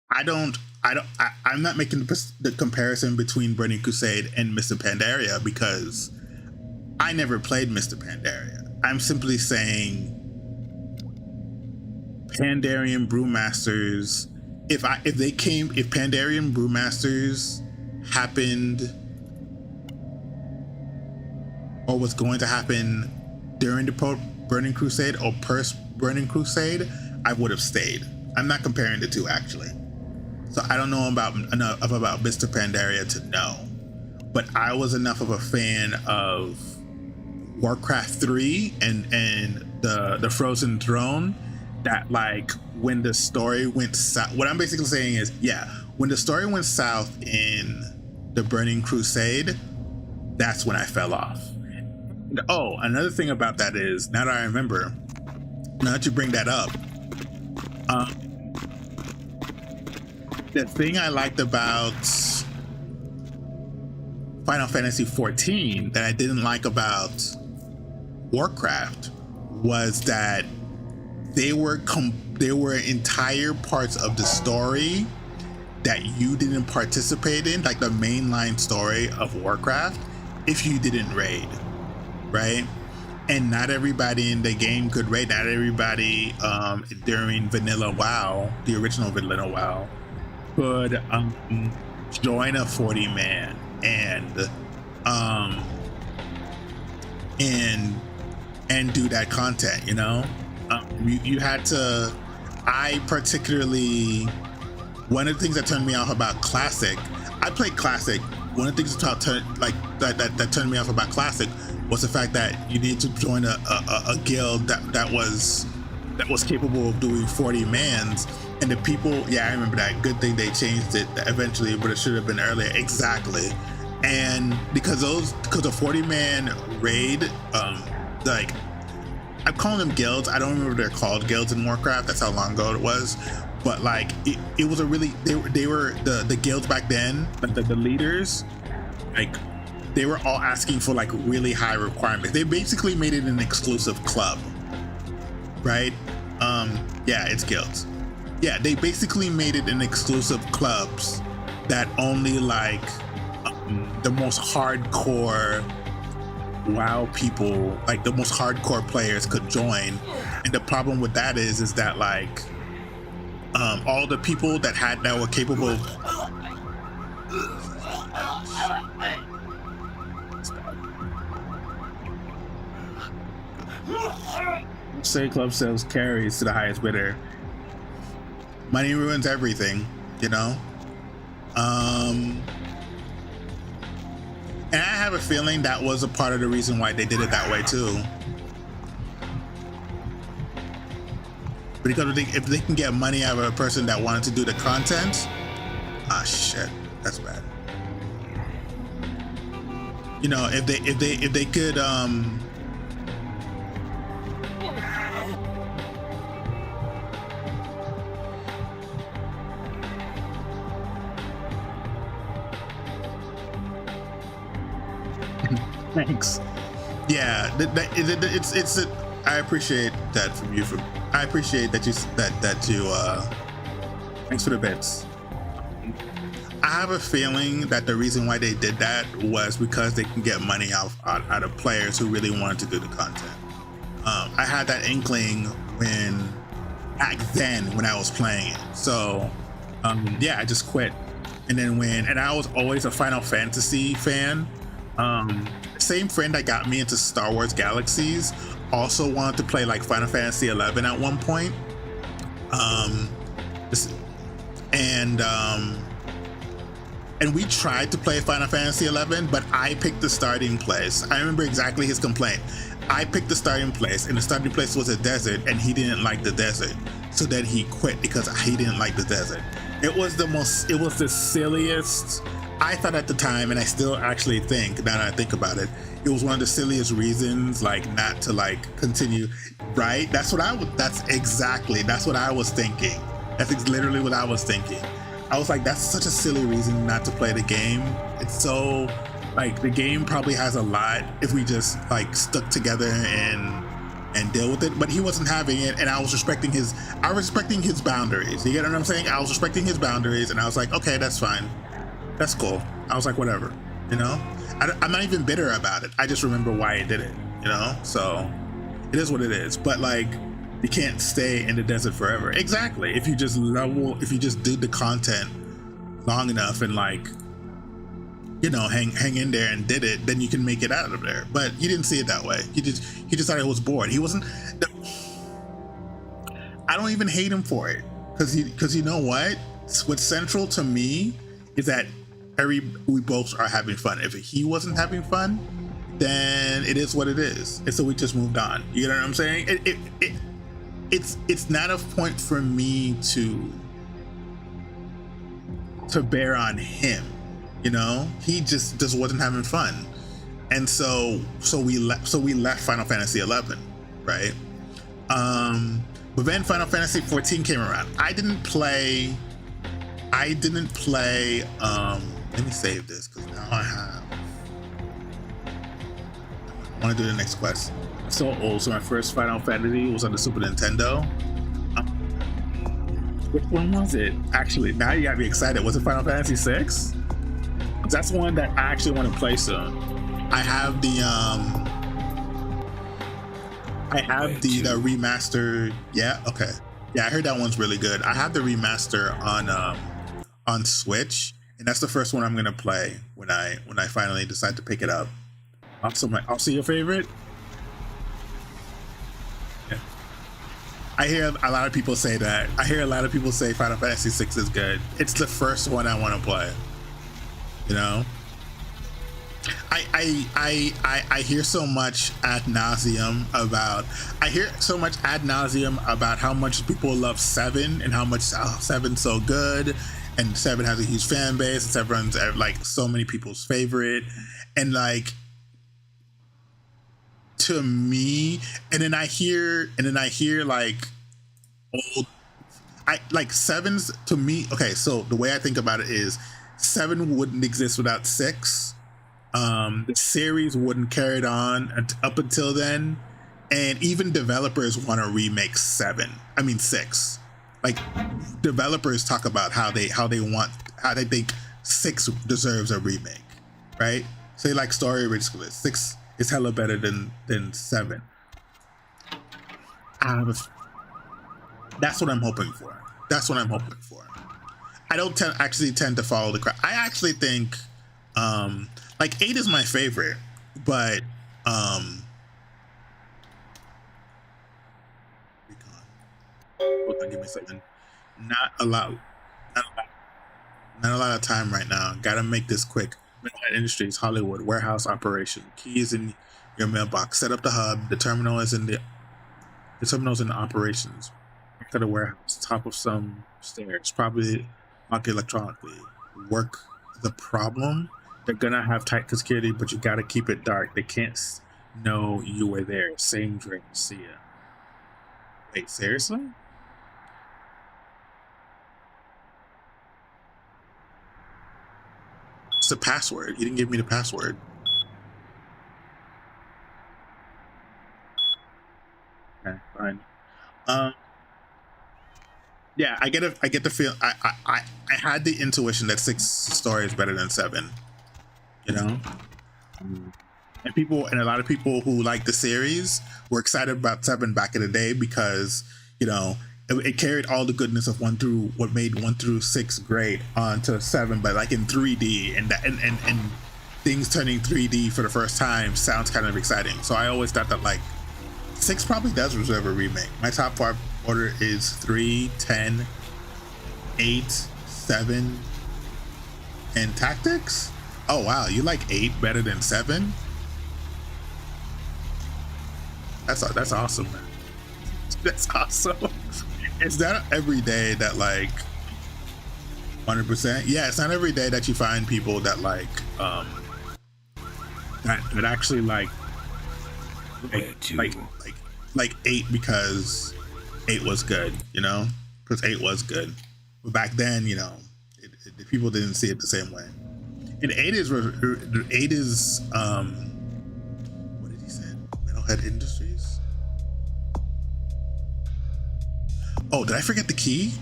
I'm not making the comparison between Burning Crusade and Mr. Pandaria because I never played Mr. Pandaria. I'm simply saying Pandarian Brewmasters, if Pandarian Brewmasters happened or was going to happen during the Burning Crusade or post Burning Crusade, I would have stayed. I'm not comparing the two actually. So I don't know enough about Mr. Pandaria to know, but I was enough of a fan of Warcraft 3 and the Frozen Throne that like when the story went south, what I'm basically saying is, yeah, when the story went south in the Burning Crusade, that's when I fell off. And, oh, another thing about that is, now that I remember, now that you bring that up, the thing I liked about Final Fantasy XIV that I didn't like about Warcraft was that they were entire parts of the story that you didn't participate in, like the mainline story of Warcraft, if you didn't raid, right? And not everybody in the game could raid. Not everybody during Vanilla WoW, the original Vanilla WoW, could join a 40-man and do that content, you know. You had to. I particularly, one of the things that turned me off about Classic, I played Classic. One of the things that turned me off about Classic was the fact that you need to join a guild that was capable of doing 40 mans. And the people, yeah, I remember that. Good thing they changed it eventually, but it should have been earlier. Exactly. And because a 40-man raid, like, I'm calling them guilds. I don't remember if they're called guilds in Warcraft. That's how long ago it was. But like, it was a really, they were the guilds back then, like the leaders, like they were all asking for like really high requirements. They basically made it an exclusive club, right? Yeah, it's guilds. Yeah, they basically made it an exclusive clubs that only like the most hardcore WoW people, like the most hardcore players could join. And the problem with that is that like all the people that were capable of say club sales carries to the highest bidder. Money ruins everything, you know. And I have a feeling that was a part of the reason why they did it that way too. Because if they can get money out of a person that wanted to do the content, shit, that's bad. You know, if they could Thanks. Yeah, it's I appreciate that from you. I appreciate that you thanks for the bits. I have a feeling that the reason why they did that was because they can get money out of players who really wanted to do the content. I had that inkling back then when I was playing it. So yeah, I just quit. And then and I was always a Final Fantasy fan. Same friend that got me into Star Wars Galaxies also wanted to play like Final Fantasy 11 at one point. And we tried to play Final Fantasy 11, but I picked the starting place. I remember exactly his complaint. I picked the starting place, and the starting place was a desert, and he didn't like the desert. So then he quit because he didn't like the desert. It was the silliest. I thought at the time, and I still actually think, now that I think about it, it was one of the silliest reasons, like, not to like continue, right? That's what I was thinking. That's literally what I was thinking. I was like, that's such a silly reason not to play the game. It's so, like, the game probably has a lot if we just like stuck together and deal with it. But he wasn't having it, and I was respecting his boundaries. You get what I'm saying? I was respecting his boundaries, and I was like, okay, that's fine. That's cool. I was like, whatever, you know? I'm not even bitter about it. I just remember why I did it, you know? So it is what it is. But like, you can't stay in the desert forever. Exactly. If you just do the content long enough and like, you know, hang in there and did it, then you can make it out of there. But he didn't see it that way. He just thought he was bored. He wasn't. I don't even hate him for it, because you know what? What's central to me is that we both are having fun. If he wasn't having fun, then it is what it is, and so we just moved on. You know what I'm saying? It's not a point for me to bear on him. You know, he just wasn't having fun, and so we left Final Fantasy 11, right? But then Final Fantasy 14 came around. I didn't play. Let me save this, because now I want to do the next quest. I'm so old, so my first Final Fantasy was on the Super Nintendo. Which one was it? Actually, now you got me excited. Was it Final Fantasy 6? That's one that I actually want to play soon. I have the remaster. Yeah, okay. Yeah, I heard that one's really good. I have the remaster on Switch, and that's the first one I'm gonna play when I finally decide to pick it up. Also your favorite? Yeah. I hear a lot of people say that. I hear a lot of people say Final Fantasy 6 is good. It's the first one I want to play. You know? I hear so much ad nauseum about how much people love 7 and how much 7's so good, and 7 has a huge fan base. It's everyone's, like, so many people's favorite, and like, to me, and then I hear like old, I like 7's to me. Okay, so the way I think about it is 7 wouldn't exist without 6. The series wouldn't carry it on up until then, and even developers want to remake 6. Like, developers talk about how they think 6 deserves a remake, right? So they like story ridiculous. 6 is hella better than 7. That's what I'm hoping for. I don't tend to follow the crowd. I actually think like 8 is my favorite, but hold on, give me a second. Not a lot of time right now. Gotta make this quick. Midnight Industries, Hollywood, warehouse operation. Keys in your mailbox. Set up the hub. The terminal is in the operations. Back to the warehouse. Top of some stairs. Probably locked electronically. Work the problem. They're gonna have tight security, but you gotta keep it dark. They can't know you were there. Same drink. See ya. Wait, seriously? It's the password. You didn't give me the password. Um, yeah, I get the feel. I had the intuition that 6 story is better than 7. You know, and a lot of people who like the series were excited about 7 back in the day because it carried all the goodness of 1 through what made 1 through 6 great onto 7, but like in 3D and things turning 3D for the first time sounds kind of exciting. So I always thought that like 6 probably does deserve a remake. My top 5 order is 3, 10, 8, 7, and Tactics. Oh wow, you like 8 better than 7? That's awesome, man. That's awesome. It's not every day that like 100%. Yeah, it's not every day that you find people that like that actually like 8 because 8 was good, because 8 was good. But back then, people didn't see it the same way. And 8 is what did he say? Metalhead Industries. Oh, did I forget the key?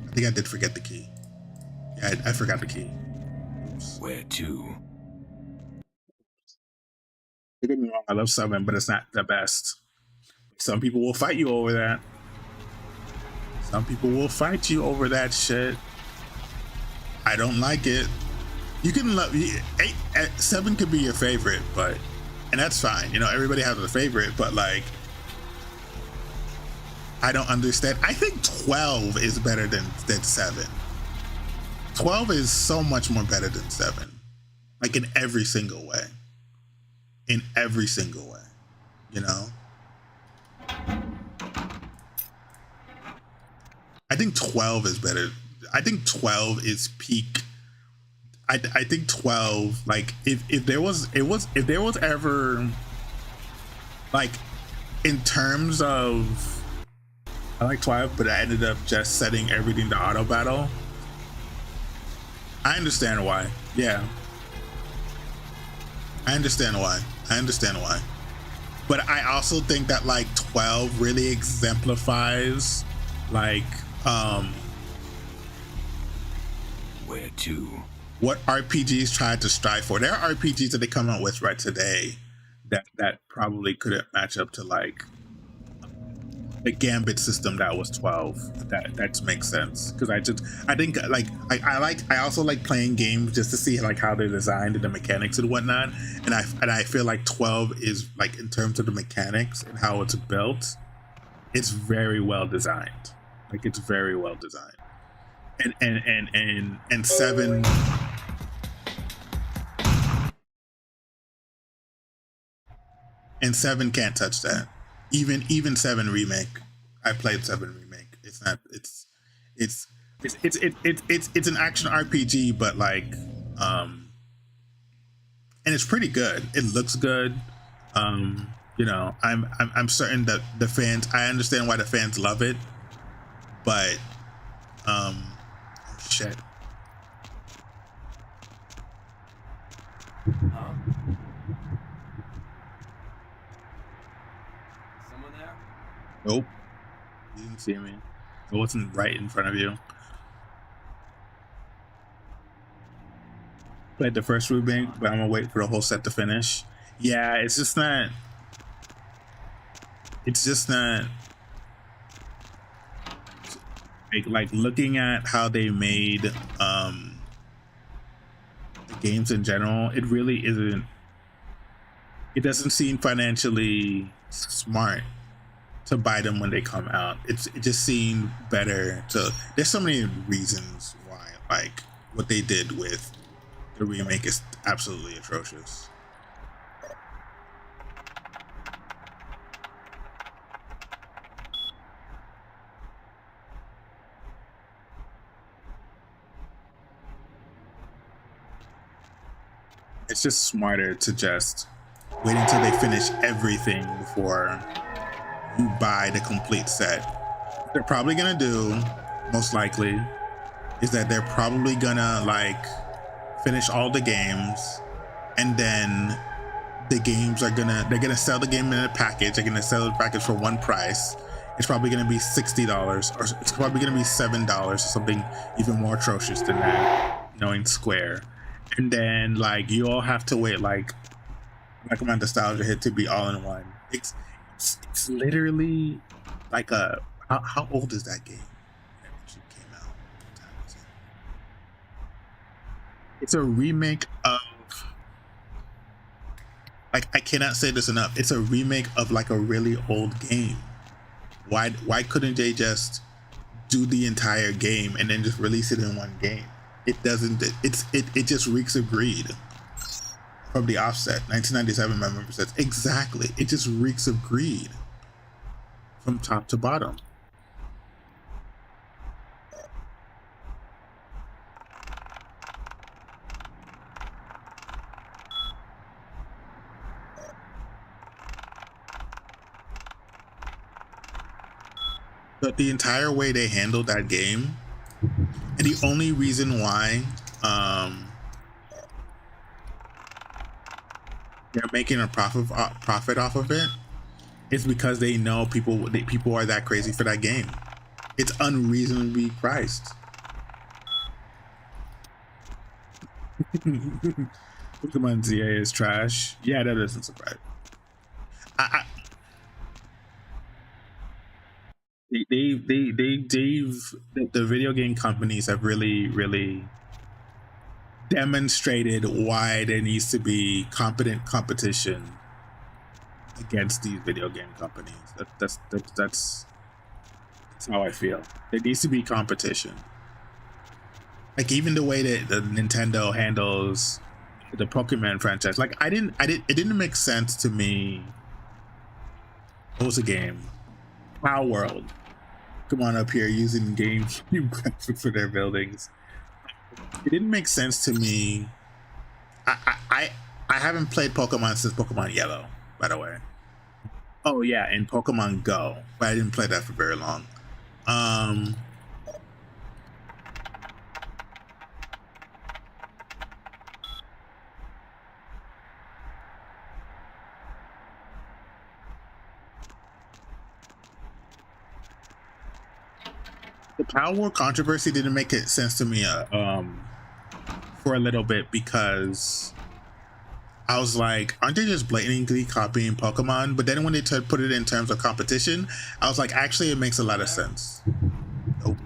I think I did forget the key. Yeah, I forgot the key. Oops. Where to? Don't get me wrong, I love 7, but it's not the best. Some people will fight you over that. Some people will fight you over that shit. I don't like it. You can love 7 could be your favorite, and that's fine. Everybody has a favorite, but like, I don't understand. I think 12 is better than 7. 12 is so much more better than 7, like in every single way. In every single way, I think 12 is better. I think 12 is peak. I think 12, like if there was ever like in terms of, I like 12, but I ended up just setting everything to auto battle. I understand why. Yeah. I understand why. But I also think that like 12 really exemplifies like where to? What RPGs tried to strive for. There are RPGs that they come out with right today that probably couldn't match up to like the Gambit system that was 12. That makes sense, because I think like I also like playing games just to see like how they're designed and the mechanics and whatnot, and I feel like 12 is like, in terms of the mechanics and how it's built, it's very well designed. Like it's very well designed. And 7 and 7 can't touch that. Even 7 remake. I played 7 remake. It's not. It's an action RPG, but like, and it's pretty good. It looks good. I'm certain that the fans. I understand why the fans love it, but oh shit. Someone there? Nope. You didn't see me. It wasn't right in front of you. Played the first remake, but I'm gonna wait for the whole set to finish. Yeah, it's just not. Like looking at how they made the games in general, it really isn't. It doesn't seem financially smart to buy them when they come out. It just seemed better to. There's so many reasons why, like what they did with the remake is absolutely atrocious. It's just smarter to just wait until they finish everything before you buy the complete set. What they're probably gonna do, most likely, is that they're probably gonna like finish all the games, and then the games they're gonna sell the game in a package. They're gonna sell the package for one price, it's probably going to be $60, or it's probably going to be $7 or something even more atrocious than that, knowing Square. And then like you all have to wait like a nostalgia hit to be all in one. It's literally like a how old is that game? Came out. It's a remake of, like, I cannot say this enough. It's a remake of like a really old game. Why couldn't they just do the entire game and then just release it in one game? It doesn't. It just reeks of greed. From the offset, 1997, my member says exactly. It just reeks of greed from top to bottom. But the entire way they handled that game, and the only reason why they're making a profit off of it is because they know people are that crazy for that game. It's unreasonably priced. Pokemon ZA is trash. Yeah, that doesn't surprise. The video game companies have really demonstrated why there needs to be competent competition against these video game companies. That's how I feel. There needs to be competition. Like even the way that the Nintendo handles the Pokemon franchise. Like it didn't make sense to me. What was the game? Power World. Come on up here using game graphics for their buildings. It didn't make sense to me. I haven't played Pokemon since Pokemon Yellow, by the way. Oh yeah, and Pokemon Go, but I didn't play that for very long. The Power War controversy didn't make sense to me for a little bit, because I was like, aren't they just blatantly copying Pokemon? But then when they put it in terms of competition, I was like, actually, it makes a lot of sense. Nope.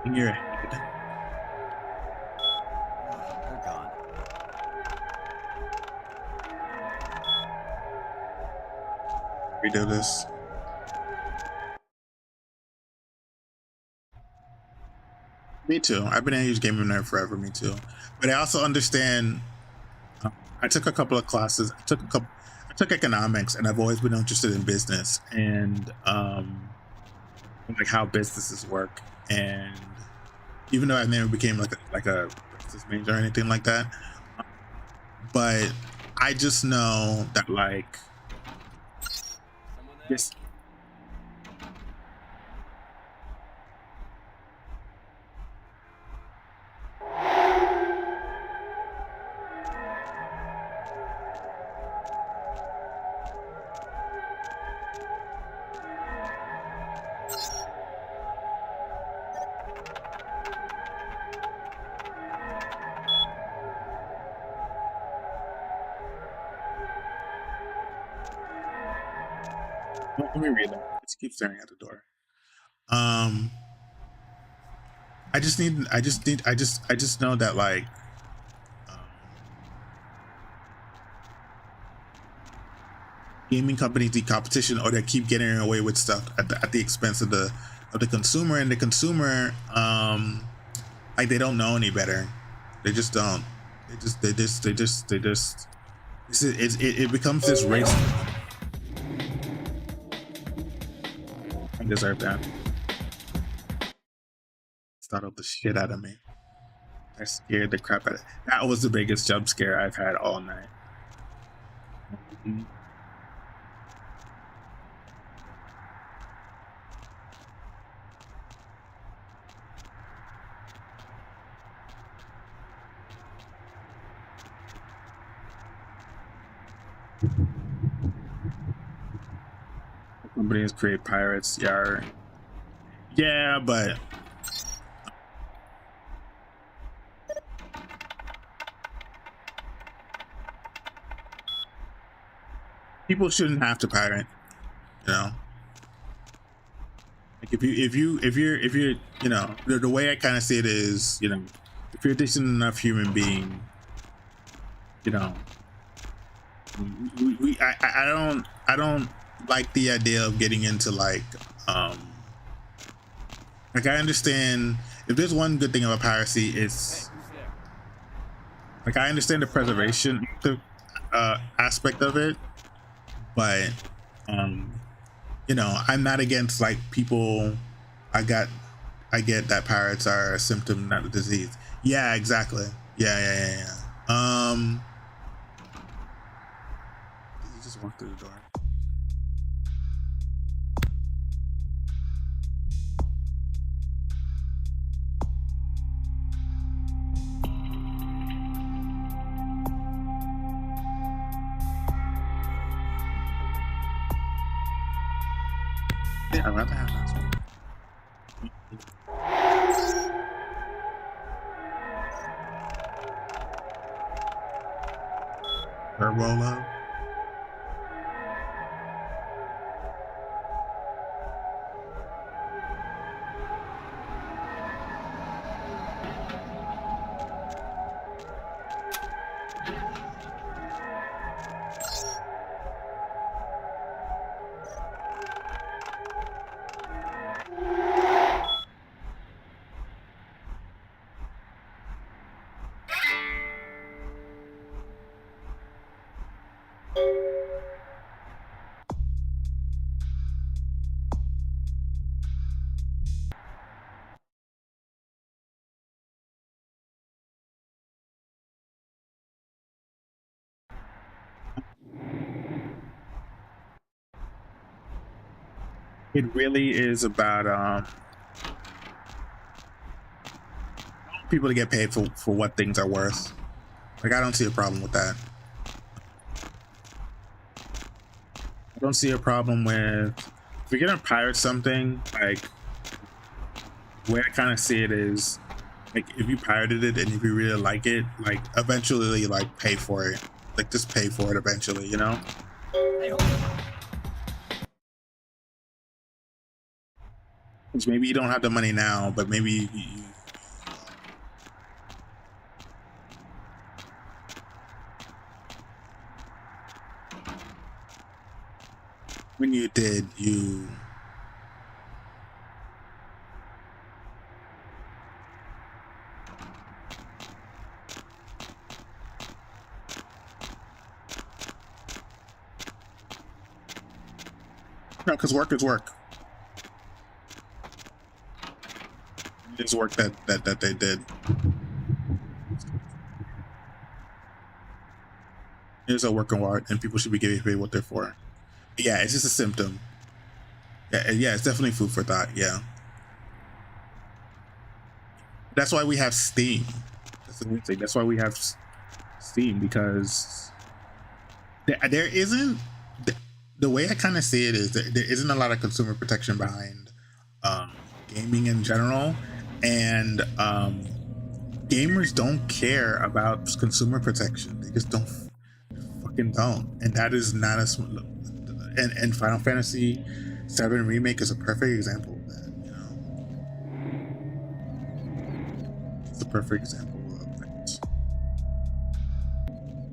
In your head. They're gone. Redo this. Me too. I've been a huge gaming nerd forever. Me too. But I also understand. I took a couple of classes. I took economics, and I've always been interested in business and like how businesses work. And even though I never became like a business major or anything like that, but I just know that like this. Let me read them. Let's keep staring at the door. I just know that like gaming companies need competition, or they keep getting away with stuff at the expense of the consumer, and the consumer like they don't know any better. They just don't. It becomes this race. deserve that. Startled the shit out of me. I scared the crap out of it. That was the biggest jump scare I've had all night. Companies create pirates, yeah, but people shouldn't have to pirate, you know. Like if you're you know, the way I kind of see it is, you know, if you're a decent enough human being, you know, I don't like the idea of getting into like I understand if there's one good thing about piracy, it's like I understand the preservation aspect of it, but you know, I'm not against like people. I get that pirates are a symptom, not a disease. Yeah, exactly. Yeah. Did you just walk through the door? Yeah, I'd rather have that one. Roll up. It really is about people to get paid for what things are worth. Like I don't see a problem with that. I don't see a problem with if you're gonna pirate something, like the way I kind of see it is like if you pirated it and if you really like it, like eventually like pay for it. Like just pay for it eventually, you know? Because maybe you don't have the money now, but maybe when you did, you no, because work is work. It's work that they did. It's a work of art, and people should be getting paid what they're for. Yeah, it's just a symptom. Yeah, it's definitely food for thought. Yeah, that's why we have Steam. That's the weird thing. That's why we have Steam, because there isn't the way I kind of see it is that there isn't a lot of consumer protection behind gaming in general, and gamers don't care about consumer protection. They just don't fucking don't, and that is not a. And Final Fantasy VII Remake is a perfect example of that. You know, it's a perfect example of that.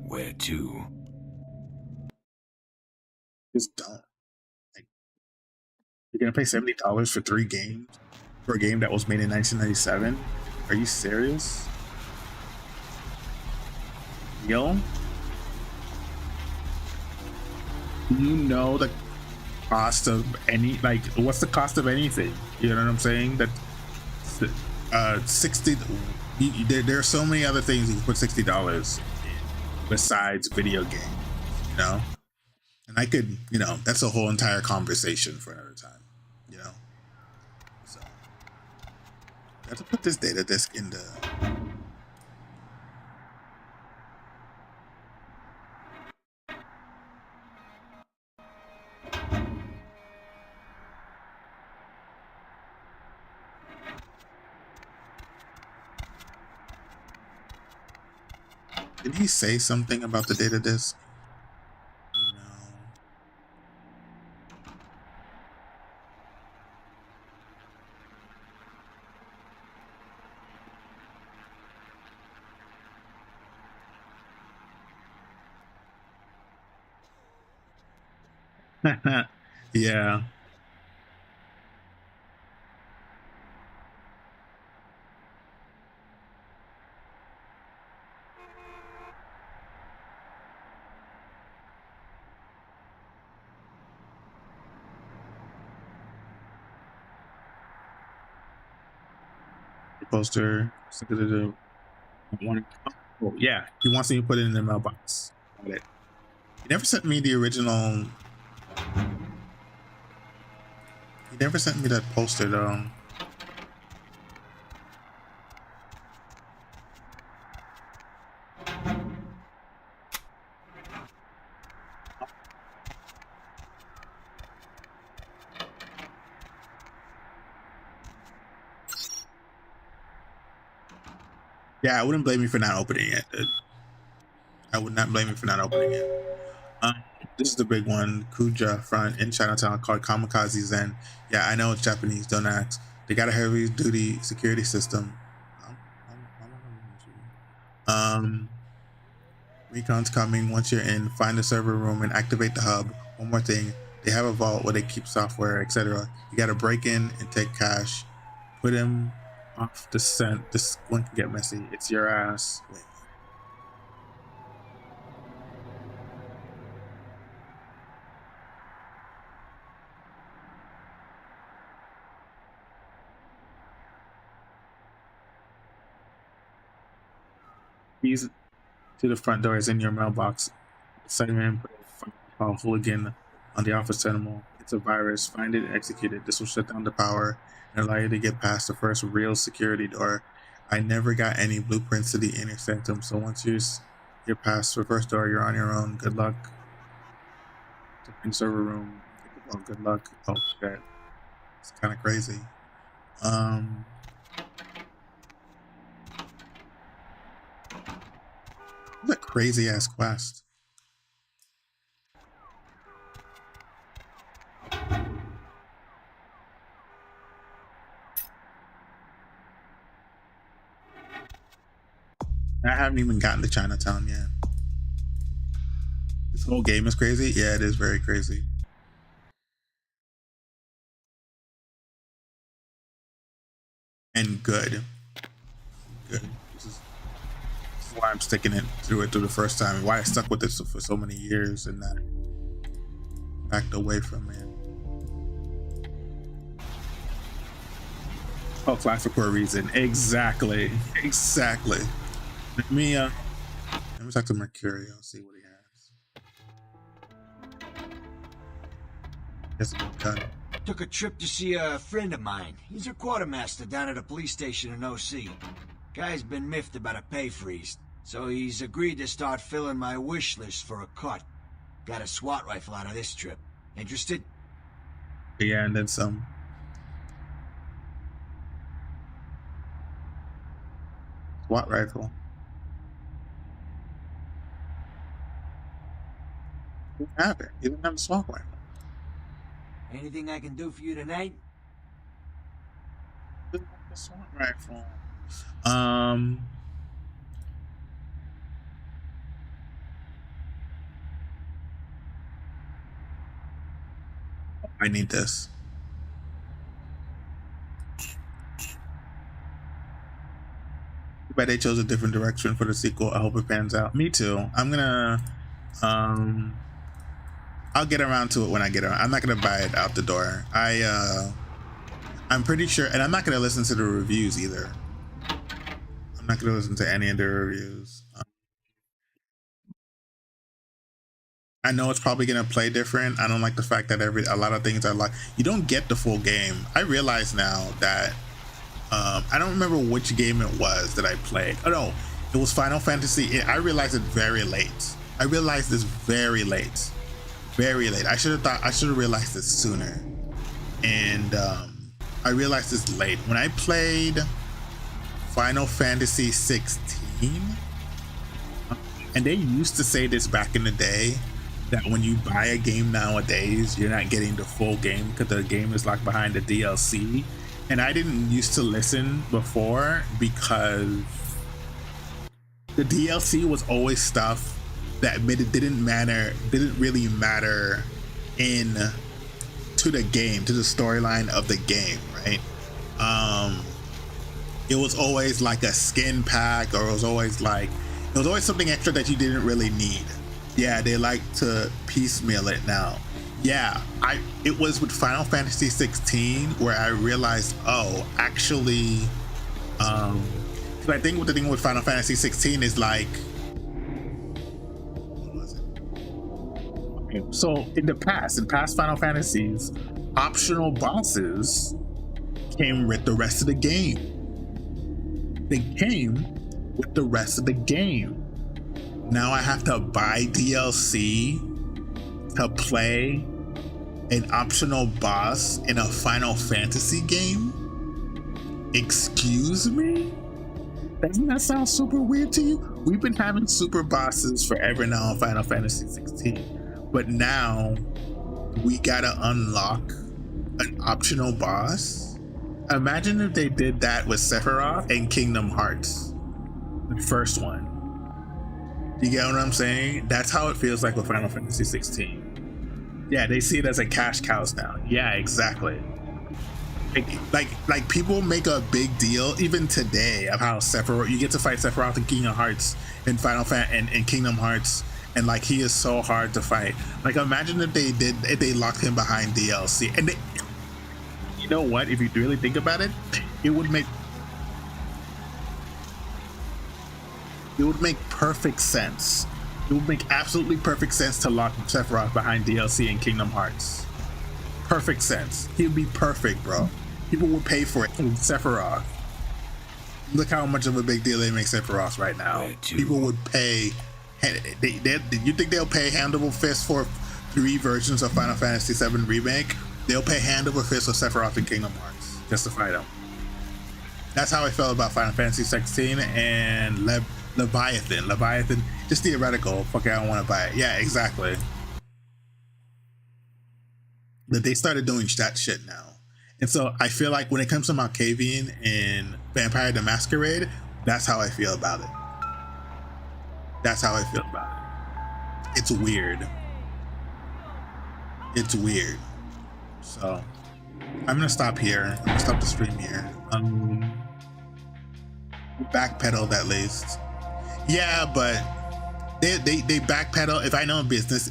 Where to? Just don't. Like, you're gonna pay $70 for 3 games for a game that was made in 1997? Are you serious? Yo, you know the cost of any, like, what's the cost of anything? You know what I'm saying? That 60. There are so many other things you can put $60 in besides video games. You know, and I could, you know, that's a whole entire conversation for another time. You know, so I have to put this data disk in the. Did he say something about the data disk? No. Yeah. Poster. Oh, yeah, he wants me to put it in the mailbox. Got it. He never sent me the original. He never sent me that poster though. Yeah, I wouldn't blame you for not opening it. I would not blame you for not opening it. This is the big one. Kuja front in Chinatown called Kamikaze Zen. Yeah, I know it's Japanese. Don't ask. They got a heavy duty security system. Recon's coming. Once you're in, find the server room and activate the hub. One more thing. They have a vault where they keep software, etc. You got to break in and take cash. Put him off the scent. This one can get messy. It's your ass. Wait. Keys to the front door is in your mailbox. Segment put a hooligan on the office terminal. It's a virus. Find it and execute it. This will shut down the power and allow you to get past the first real security door. I never got any blueprints to the inner sanctum, so once you're past the first door, you're on your own. Good luck. In server room. Oh, good luck. Oh shit. It's kind of crazy. What a crazy ass quest. I haven't even gotten to Chinatown yet. This whole game is crazy. Yeah, it is very crazy. And good. Good. This is why I'm sticking it through the first time. Why I stuck with this for so many years and not backed away from it. Oh, classic for a reason. Exactly. Exactly. Let me talk to Mercurio, see what he has. Yes, gun. Took a trip to see a friend of mine. He's a quartermaster down at a police station in OC. Guy's been miffed about a pay freeze, so he's agreed to start filling my wish list for a cut. Got a SWAT rifle out of this trip. Interested? Yeah, and then some. SWAT rifle. What happened? You didn't have a SWAT rifle. Anything I can do for you tonight? The SWAT rifle. I need this. But they chose a different direction for the sequel. I hope it pans out. Me too. I'm gonna I'll get around to it when I get around. I'm not gonna buy it out the door. I'm pretty sure, and I'm not gonna listen to the reviews either. I'm not gonna listen to any of the reviews. I know it's probably gonna play different. I don't like the fact that a lot of things are like you don't get the full game. I realize now that I don't remember which game it was that I played. Oh no, it was Final Fantasy. I realized it very late. I realized this very late. Very late. I should have realized this sooner. And I realized this late. When I played Final Fantasy 16, and they used to say this back in the day, that when you buy a game nowadays, you're not getting the full game because the game is locked behind the DLC. And I didn't used to listen before because the DLC was always stuff that didn't really matter to the game, to the storyline of the game, right? It was always like a skin pack, or it was always something extra that you didn't really need. Yeah, they like to piecemeal it now. Yeah, it was with Final Fantasy 16 where I realized, oh, actually, because I think the thing with Final Fantasy 16 is like, what was it? Okay, so in past Final Fantasies, optional bosses came with the rest of the game. They came with the rest of the game. Now I have to buy DLC to play an optional boss in a Final Fantasy game? Excuse me? Doesn't that sound super weird to you? We've been having super bosses forever now in Final Fantasy 16, but now we gotta unlock an optional boss? Imagine if they did that with Sephiroth and Kingdom Hearts, the first one. You get what I'm saying? That's how it feels like with Final Fantasy 16. Yeah, they see it as a cash cows now. Yeah, exactly. Like people make a big deal even today of how Sephiroth, you get to fight Sephiroth in Kingdom Hearts in and Kingdom Hearts, and like he is so hard to fight. Like imagine if they locked him behind DLC, and you know what? If you really think about it, it would make perfect sense. It would make absolutely perfect sense to lock Sephiroth behind DLC in Kingdom Hearts. Perfect sense. He would be perfect, bro. People would pay for it. Sephiroth. Look how much of a big deal they make Sephiroth right now. People would pay. You think they'll pay hand over fist for 3 versions of Final Fantasy VII Remake? They'll pay hand over fist for Sephiroth in Kingdom Hearts just to fight him. That's how I felt about Final Fantasy 16 and Leviathan, just theoretical. Fuck it, I don't want to buy it. Yeah, exactly. But they started doing that shit now. And so I feel like when it comes to Malkavian and Vampire the Masquerade, that's how I feel about it. That's how I feel about it. It's weird. It's weird. So I'm gonna stop here. I'm gonna stop the stream here. Backpedaled at least. Yeah, but they backpedal. If I know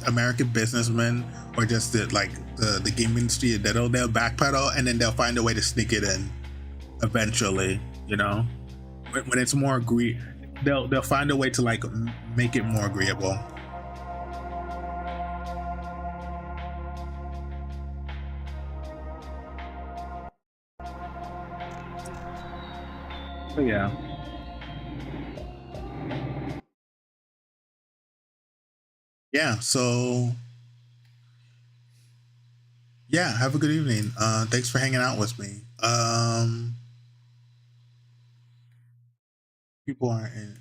American businessmen or just the game industry, they'll backpedal and then they'll find a way to sneak it in eventually. You know, when it's more they'll find a way to like make it more agreeable. But yeah. Yeah, so yeah, have a good evening. Thanks for hanging out with me. People are in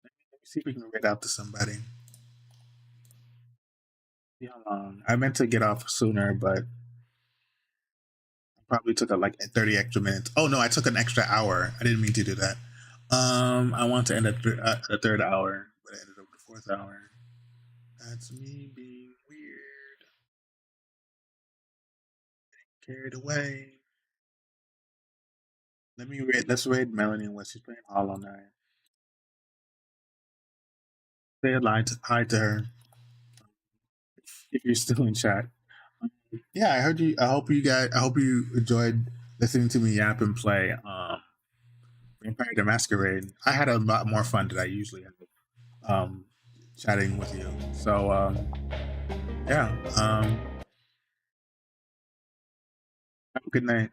let me see if we can read out to somebody. Yeah, I meant to get off sooner, but probably took like 30 extra minutes. Oh no, I took an extra hour. I didn't mean to do that. I want to end at the 3rd hour, but I ended up with the 4th hour. That's me being weird. Carried away. Let's raid Melanie when she's playing Hollow Knight. Say hi to her. if you're still in chat. Yeah, I heard you. I hope you guys. I hope you enjoyed listening to me yap and play Vampire the Masquerade. I had a lot more fun than I usually have chatting with you. So yeah, have a good night.